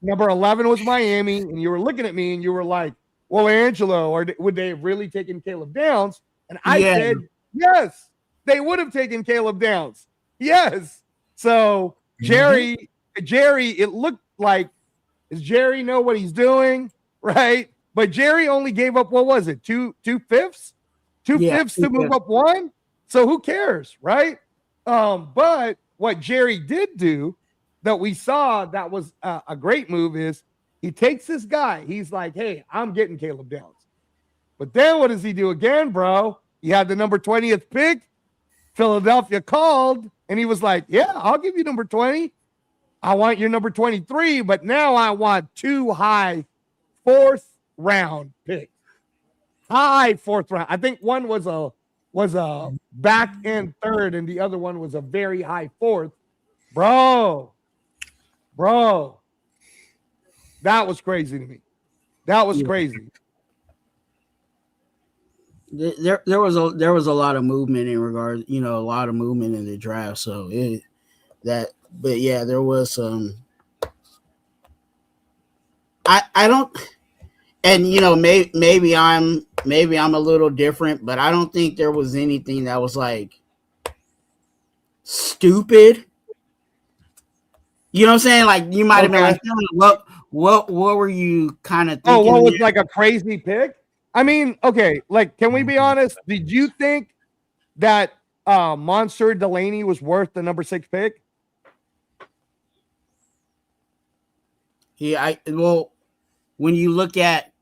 Number 11 was Miami, and you were looking at me and you were like, well, Angelo, or would they have really taken Caleb Downs? And I said, yes, they would have taken Caleb Downs. Yes. So Jerry, it looked like, does Jerry know what he's doing? Right. But Jerry only gave up, what was it? 2/5? 2/5 to move up 1. So who cares? Right. But what Jerry did do that we saw that was a great move is he takes this guy. He's like, hey, I'm getting Caleb Downs. But then what does he do again, bro? He had the number 20th pick. Philadelphia called and he was like, yeah, I'll give you number 20. I want your number 23, but now I want 2 high 4th round picks. High 4th round. I think one was a back end 3rd and the other one was a very high 4th. Bro. That was crazy to me. That was crazy. There was a lot of movement in regards, a lot of movement in the draft. So but yeah, there was some. I don't, and maybe I'm maybe I'm a little different, but I don't think there was anything that was like stupid. You know what I'm saying? Like you might have been Okay. like, what were you kind of Oh, thinking? what was like a crazy pick? I mean, okay, like, can we be honest? Did you think that Monsieur Delaney was worth the number 6 pick? Yeah, well, when you look at,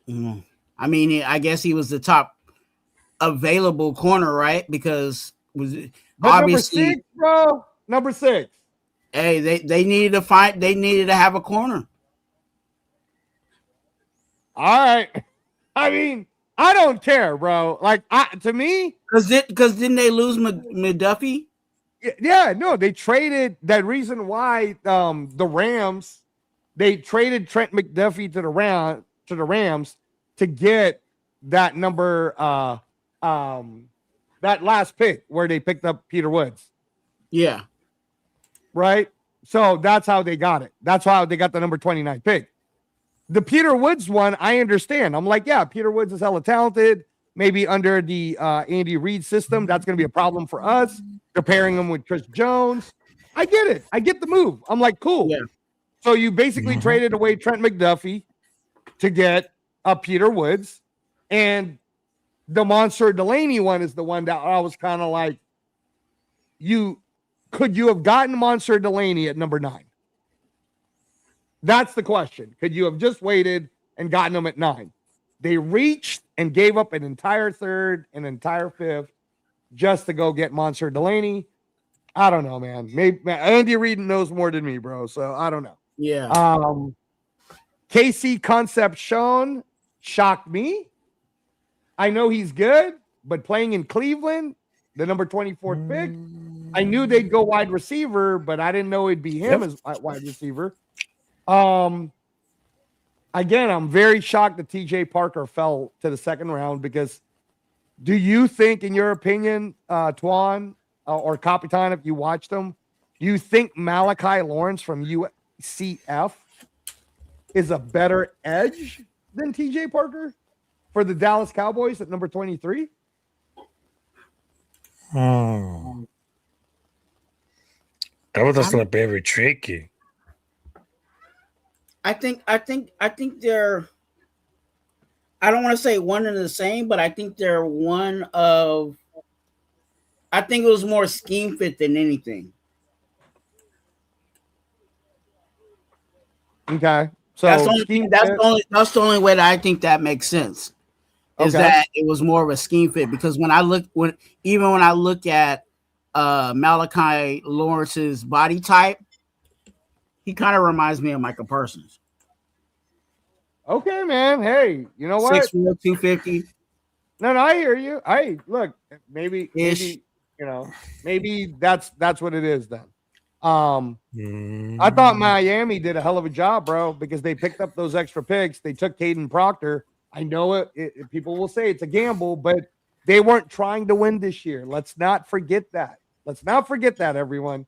I mean, I guess he was the top available corner, right? Because But number obviously 6, bro, number 6. Hey, they needed to find. They needed to have a corner. All right. I mean, I don't care, bro. Like, to me, because didn't they lose McDuffie? Yeah, no, they traded. That reason why the Rams, they traded Trent McDuffie to the Rams to get that number that last pick where they picked up Peter Woods. Yeah. Right? So that's how they got it. That's how they got the number 29 pick. The Peter Woods one, I understand. I'm like, yeah, Peter Woods is hella talented. Maybe under the Andy Reid system, that's going to be a problem for us. They're pairing him with Chris Jones. I get it. I get the move. I'm like, cool. Yeah. So you basically traded away Trent McDuffie to get Peter Woods. And the Monsieur Delaney one is the one that I was kind of like, could you have gotten Monsieur Delaney at number 9? That's the question. Could you have just waited and gotten him at 9? They reached and gave up an entire third, an entire fifth, just to go get Monsieur Delaney. I don't know, man. Maybe Andy Reid knows more than me, bro. So I don't know. Yeah. KC Concept Sean shocked me. I know he's good, but playing in Cleveland, the number 24th pick, I knew they'd go wide receiver, but I didn't know it'd be him as wide receiver. Again, I'm very shocked that TJ Parker fell to the second round because do you think, in your opinion, Twuan or Capitan, if you watched them, do you think Malachi Lawrence from UCF is a better edge than TJ Parker for the Dallas Cowboys at number 23? That was just very tricky. I think they're, I don't want to say one and the same, but I think they're one of, I think it was more scheme fit than anything. Okay. So that's the only way that I think that makes sense. Is that it was more of a scheme fit, because when I look at Malachi Lawrence's body type, he kind of reminds me of Michael Parsons. Okay, man. Hey, you know what? 6'4", 250. No, I hear you. Look, maybe that's what it is then. I thought Miami did a hell of a job, bro, because they picked up those extra picks. They took Caden Proctor. I know it people will say it's a gamble, but they weren't trying to win this year. Let's not forget that. Everyone.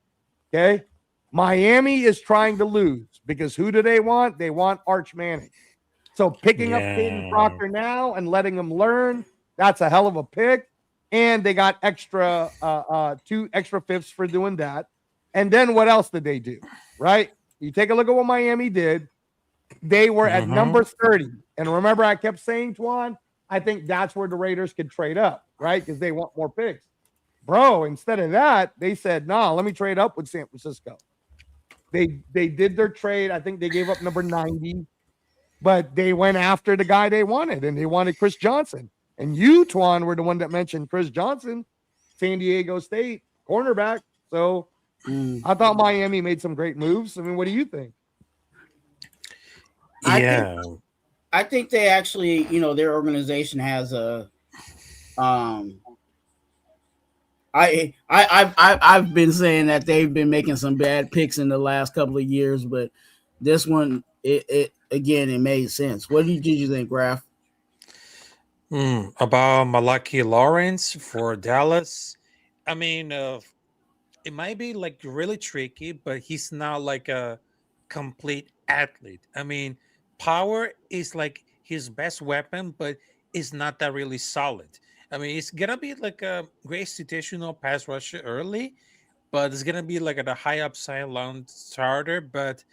Okay? Miami is trying to lose because who do they want? They want Arch Manning. So picking up Caden Proctor now and letting him learn, that's a hell of a pick. And they got extra 2 extra fifths for doing that. And then what else did they do? Right? You take a look at what Miami did. They were at number 30. And remember, I kept saying, Twuan, I think that's where the Raiders could trade up, right? Because they want more picks. Bro, instead of that, they said, nah, let me trade up with San Francisco. They did their trade. I think they gave up number 90, but they went after the guy they wanted, and they wanted Chris Johnson. And you, Twuan, were the one that mentioned Chris Johnson, San Diego State cornerback. So I thought Miami made some great moves. I mean, what do you think? I think they actually, their organization has a I've been saying that they've been making some bad picks in the last couple of years, but this one, it made sense. What did you think, Raph? About Malachi Lawrence for Dallas? I mean, it might be like really tricky, but he's not like a complete athlete. I mean, power is like his best weapon, but is not that really solid. I mean, it's gonna be like a great situational pass rusher early, but it's gonna be like at a high upside long starter. But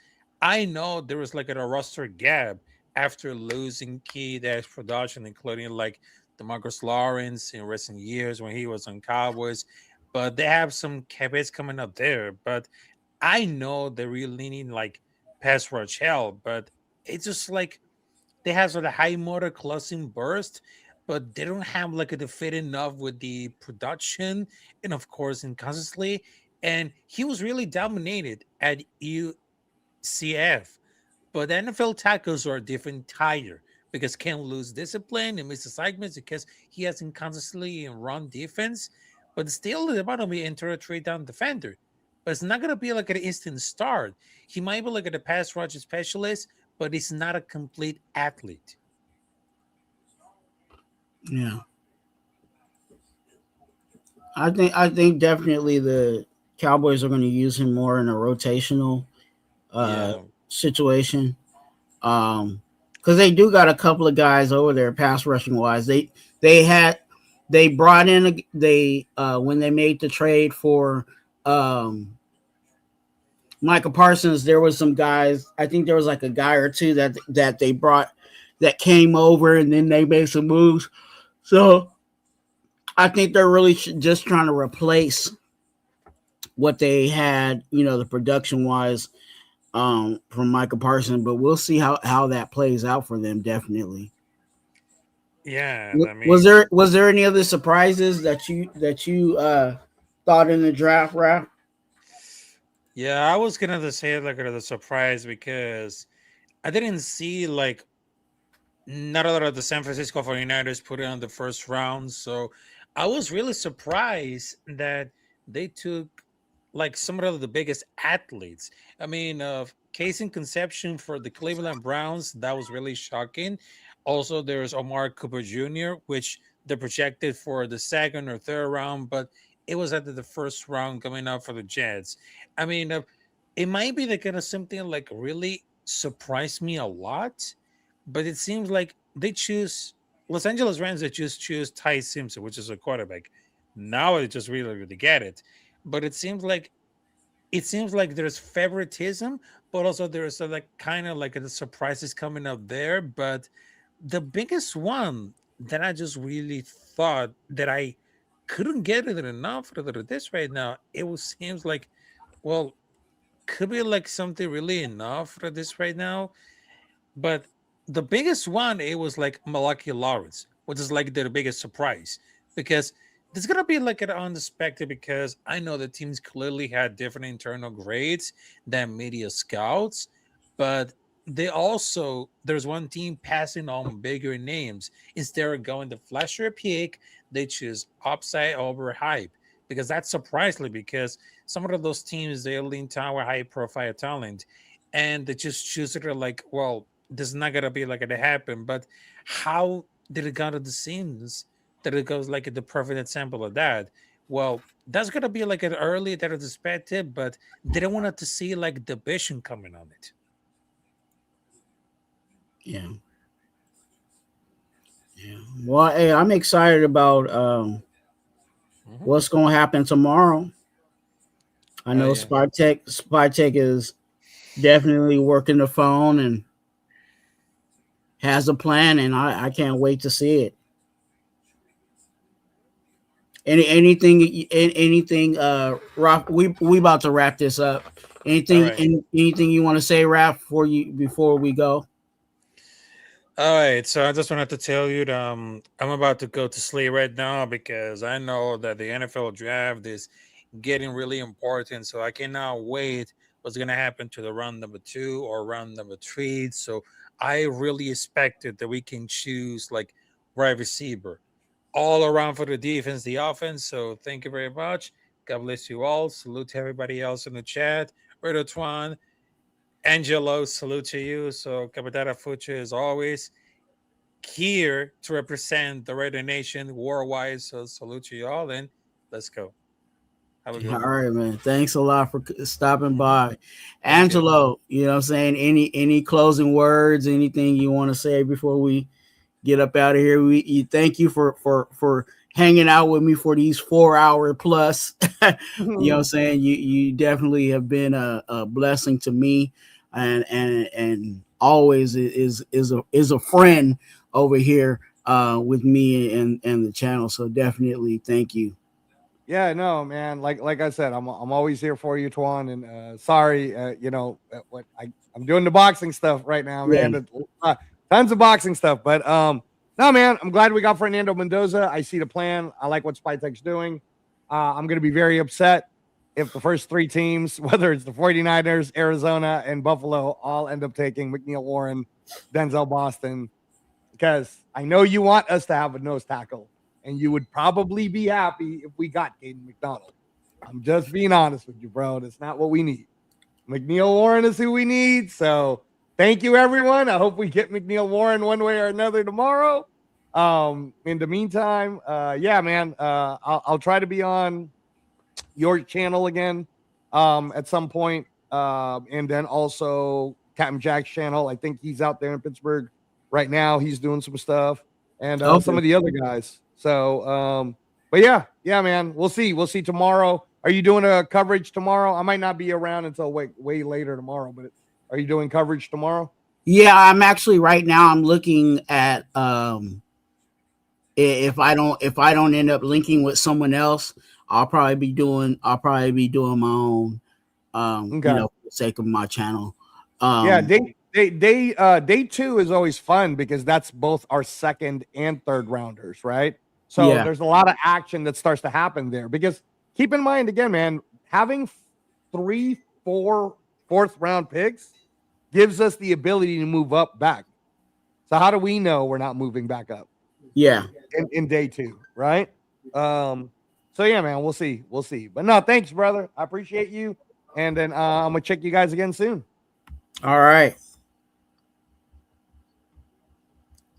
I know there was like a roster gap after losing key dash production, including like DeMarcus Lawrence in recent years when he was on Cowboys. But they have some caveats coming up there. But I know they're really needing like pass rush help, but it's just like they have sort of high motor closing burst, but they don't have like a fit enough with the production and of course inconsistently. And he was really dominated at UCF, but NFL tackles are a different tire because can lose discipline and miss assignments because he has inconsistently in run defense, but still they're about to be enter a trade down defender. But it's not gonna be like an instant start. He might be like a pass rush specialist, but he's not a complete athlete. Yeah. I think definitely the Cowboys are going to use him more in a rotational situation. Because they do got a couple of guys over there pass rushing wise. They brought in when they made the trade for Micah Parsons, there was some guys. I think there was like a guy or two that they brought that came over, and then they made some moves. So I think they're really just trying to replace what they had, the production wise from Micah Parsons. But we'll see how that plays out for them. Definitely. Yeah. I mean, was there any other surprises that you thought in the draft, Ralph? Yeah, I was gonna say like the surprise because I didn't see like not a lot of the San Francisco 49ers put it on the first round. So I was really surprised that they took like some of the biggest athletes. I mean, case in conception for the Cleveland Browns, that was really shocking. Also, there's Omar Cooper Jr., which they projected for the second or third round, but it was at the first round coming up for the Jets. I mean, it might be the kind of something like really surprised me a lot, but it seems like they choose Los Angeles Rams. They just choose Ty Simpson, which is a quarterback. Now I just really get it, but it seems like there's favoritism, but also there's a, like kind of like the surprises coming up there. But the biggest one that I just really thought that I couldn't get it enough for this right now, seems like, well, could be like something really enough for this right now. But the biggest one, it was like Malachi Lawrence, which is like the biggest surprise because there's gonna be like an unexpected because I know the teams clearly had different internal grades than media scouts, but there's one team passing on bigger names instead of going the flasher pick. They choose upside over hype because that's surprisingly because some of those teams they lean toward high profile talent and they just choose it like, well, this is not gonna be like it happen. But how did it go to the scenes that it goes like the perfect example of that? Well, that's gonna be like an early that is expected, but they don't want to see like the vision coming on it. Yeah. Well, hey, I'm excited about what's going to happen tomorrow. I know Spytech is definitely working the phone and has a plan, and I can't wait to see it. Anything, Raph, we about to wrap this up. Anything you want to say, Raph, before we go? All right, so I just wanted to tell you that I'm about to go to sleep right now because I know that the NFL draft is getting really important. So I cannot wait what's going to happen to the round number 2 or round number 3. So I really expected that we can choose like wide receiver all around for the defense, the offense. So thank you very much. God bless you all. Salute to everybody else in the chat. Raider Twuan, Angelo, salute to you. So Capitana Fucha is always here to represent the Raider Nation worldwide. So salute to you all, and let's go. Have a good All one. right, man. Thanks a lot for stopping by. Angelo, you know what I'm saying? Any closing words, anything you want to say before we get up out of here. Thank you for hanging out with me for these 4 hour plus. You know what I'm saying? You definitely have been a blessing to me, and always is a friend over here with me and the channel. So definitely thank you. Yeah, no, man. Like I said, I'm always here for you, Twuan. And sorry, you know what I'm doing the boxing stuff right now, man. Yeah. Tons of boxing stuff, but no, man. I'm glad we got Fernando Mendoza. I see the plan. I like what Spytek's doing. I'm going to be very upset if the first 3 teams, whether it's the 49ers, Arizona, and Buffalo, all end up taking McNeil Warren, Denzel Boston, because I know you want us to have a nose tackle. And you would probably be happy if we got Caden McDonald. I'm just being honest with you, bro. That's not what we need. McNeil Warren is who we need. So thank you, everyone. I hope we get McNeil Warren one way or another tomorrow. In the meantime, yeah, man, I'll try to be on your channel again at some point. And then also Captain Jack's channel. I think he's out there in Pittsburgh right now. He's doing some stuff. And some of the other guys. So, but yeah, man, we'll see tomorrow. Are you doing a coverage tomorrow? I might not be around until way later tomorrow, but are you doing coverage tomorrow? Yeah, I'm actually right now. I'm looking at if I don't end up linking with someone else, I'll probably be doing my own. You know, for the sake of my channel. Yeah, day 2 is always fun because that's both our second and third rounders, right? So there's a lot of action that starts to happen there. Because keep in mind, again, man, having 3, 4, 4th round picks gives us the ability to move up back. So how do we know we're not moving back up? Yeah, in day 2, right? So yeah, man, we'll see. But no, thanks, brother. I appreciate you. And then I'm gonna check you guys again soon. All right.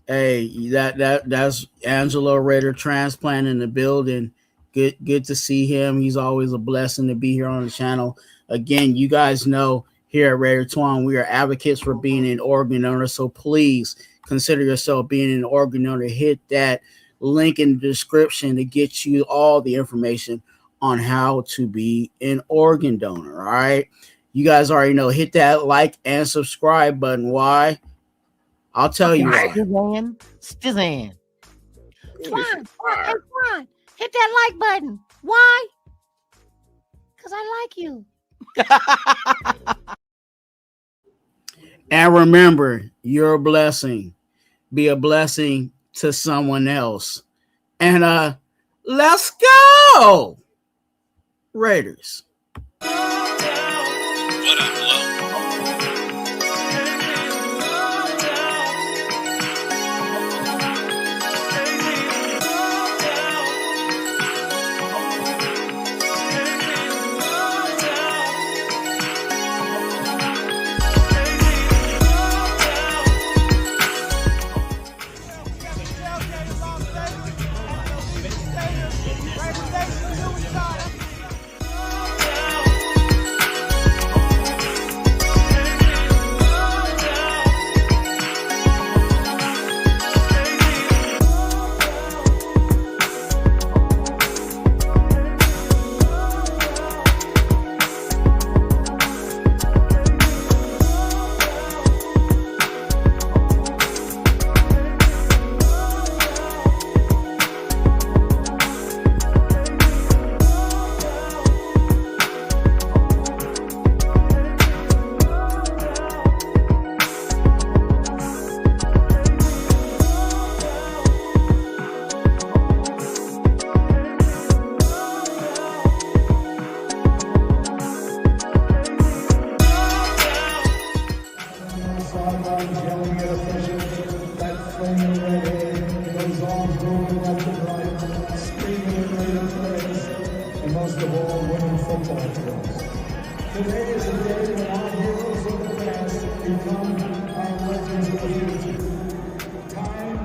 Hey, that's Angelo Raider Transplant in the building. Good to see him. He's always a blessing to be here on the channel. Again, you guys know here at Raider Twuan, we are advocates for being an organ donor. So please consider yourself being an organ donor. Hit that link in the description to get you all the information on how to be an organ donor. All right. You guys already know. Hit that like and subscribe button. Why? I'll tell you why. Stizan. Twuan, hit that like button. Why? Because I like you. And remember, you're a blessing. Be a blessing to someone else. And let's go, Raiders. What up, Lo? Today is a day when our heroes of the past become our legends of the future. Time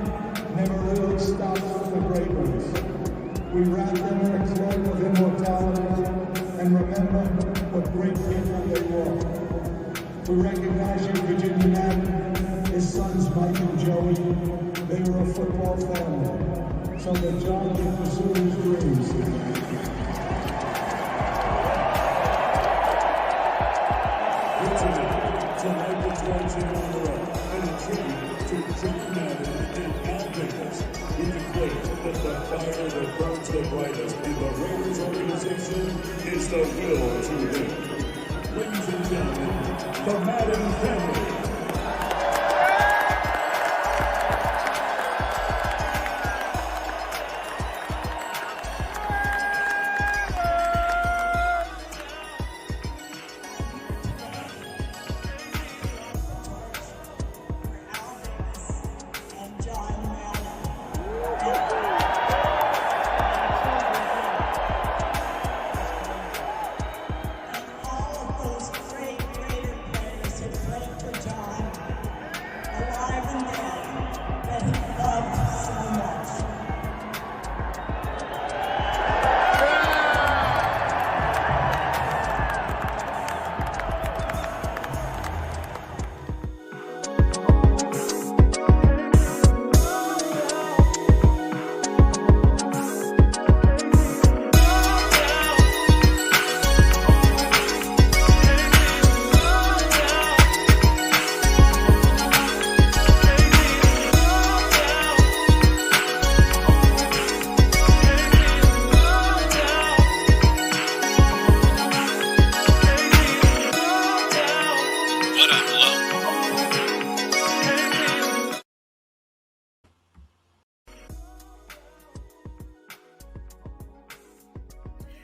never really stops for the great ones. We wrap them in a cloak of immortality and remember what great people they were. We recognize you, Virginia Matt, his sons Mike and Joey. They were a football family so that John can pursue his dreams. Tonight is Wednesday on the road, and a tribute to John Madden and Al Davis. We declare that the fire that burns the brightest in the Raiders organization is the will to win. Ladies and gentlemen, the Madden family.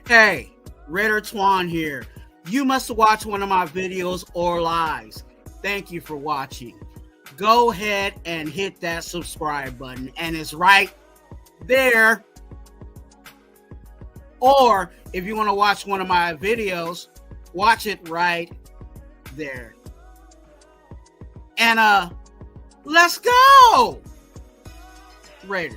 Hey, Raider Twuan here. You must watch one of my videos or lives. Thank you for watching. Go ahead and hit that subscribe button, and it's right there. Or if you want to watch one of my videos, watch it right there. And let's go, Raiders.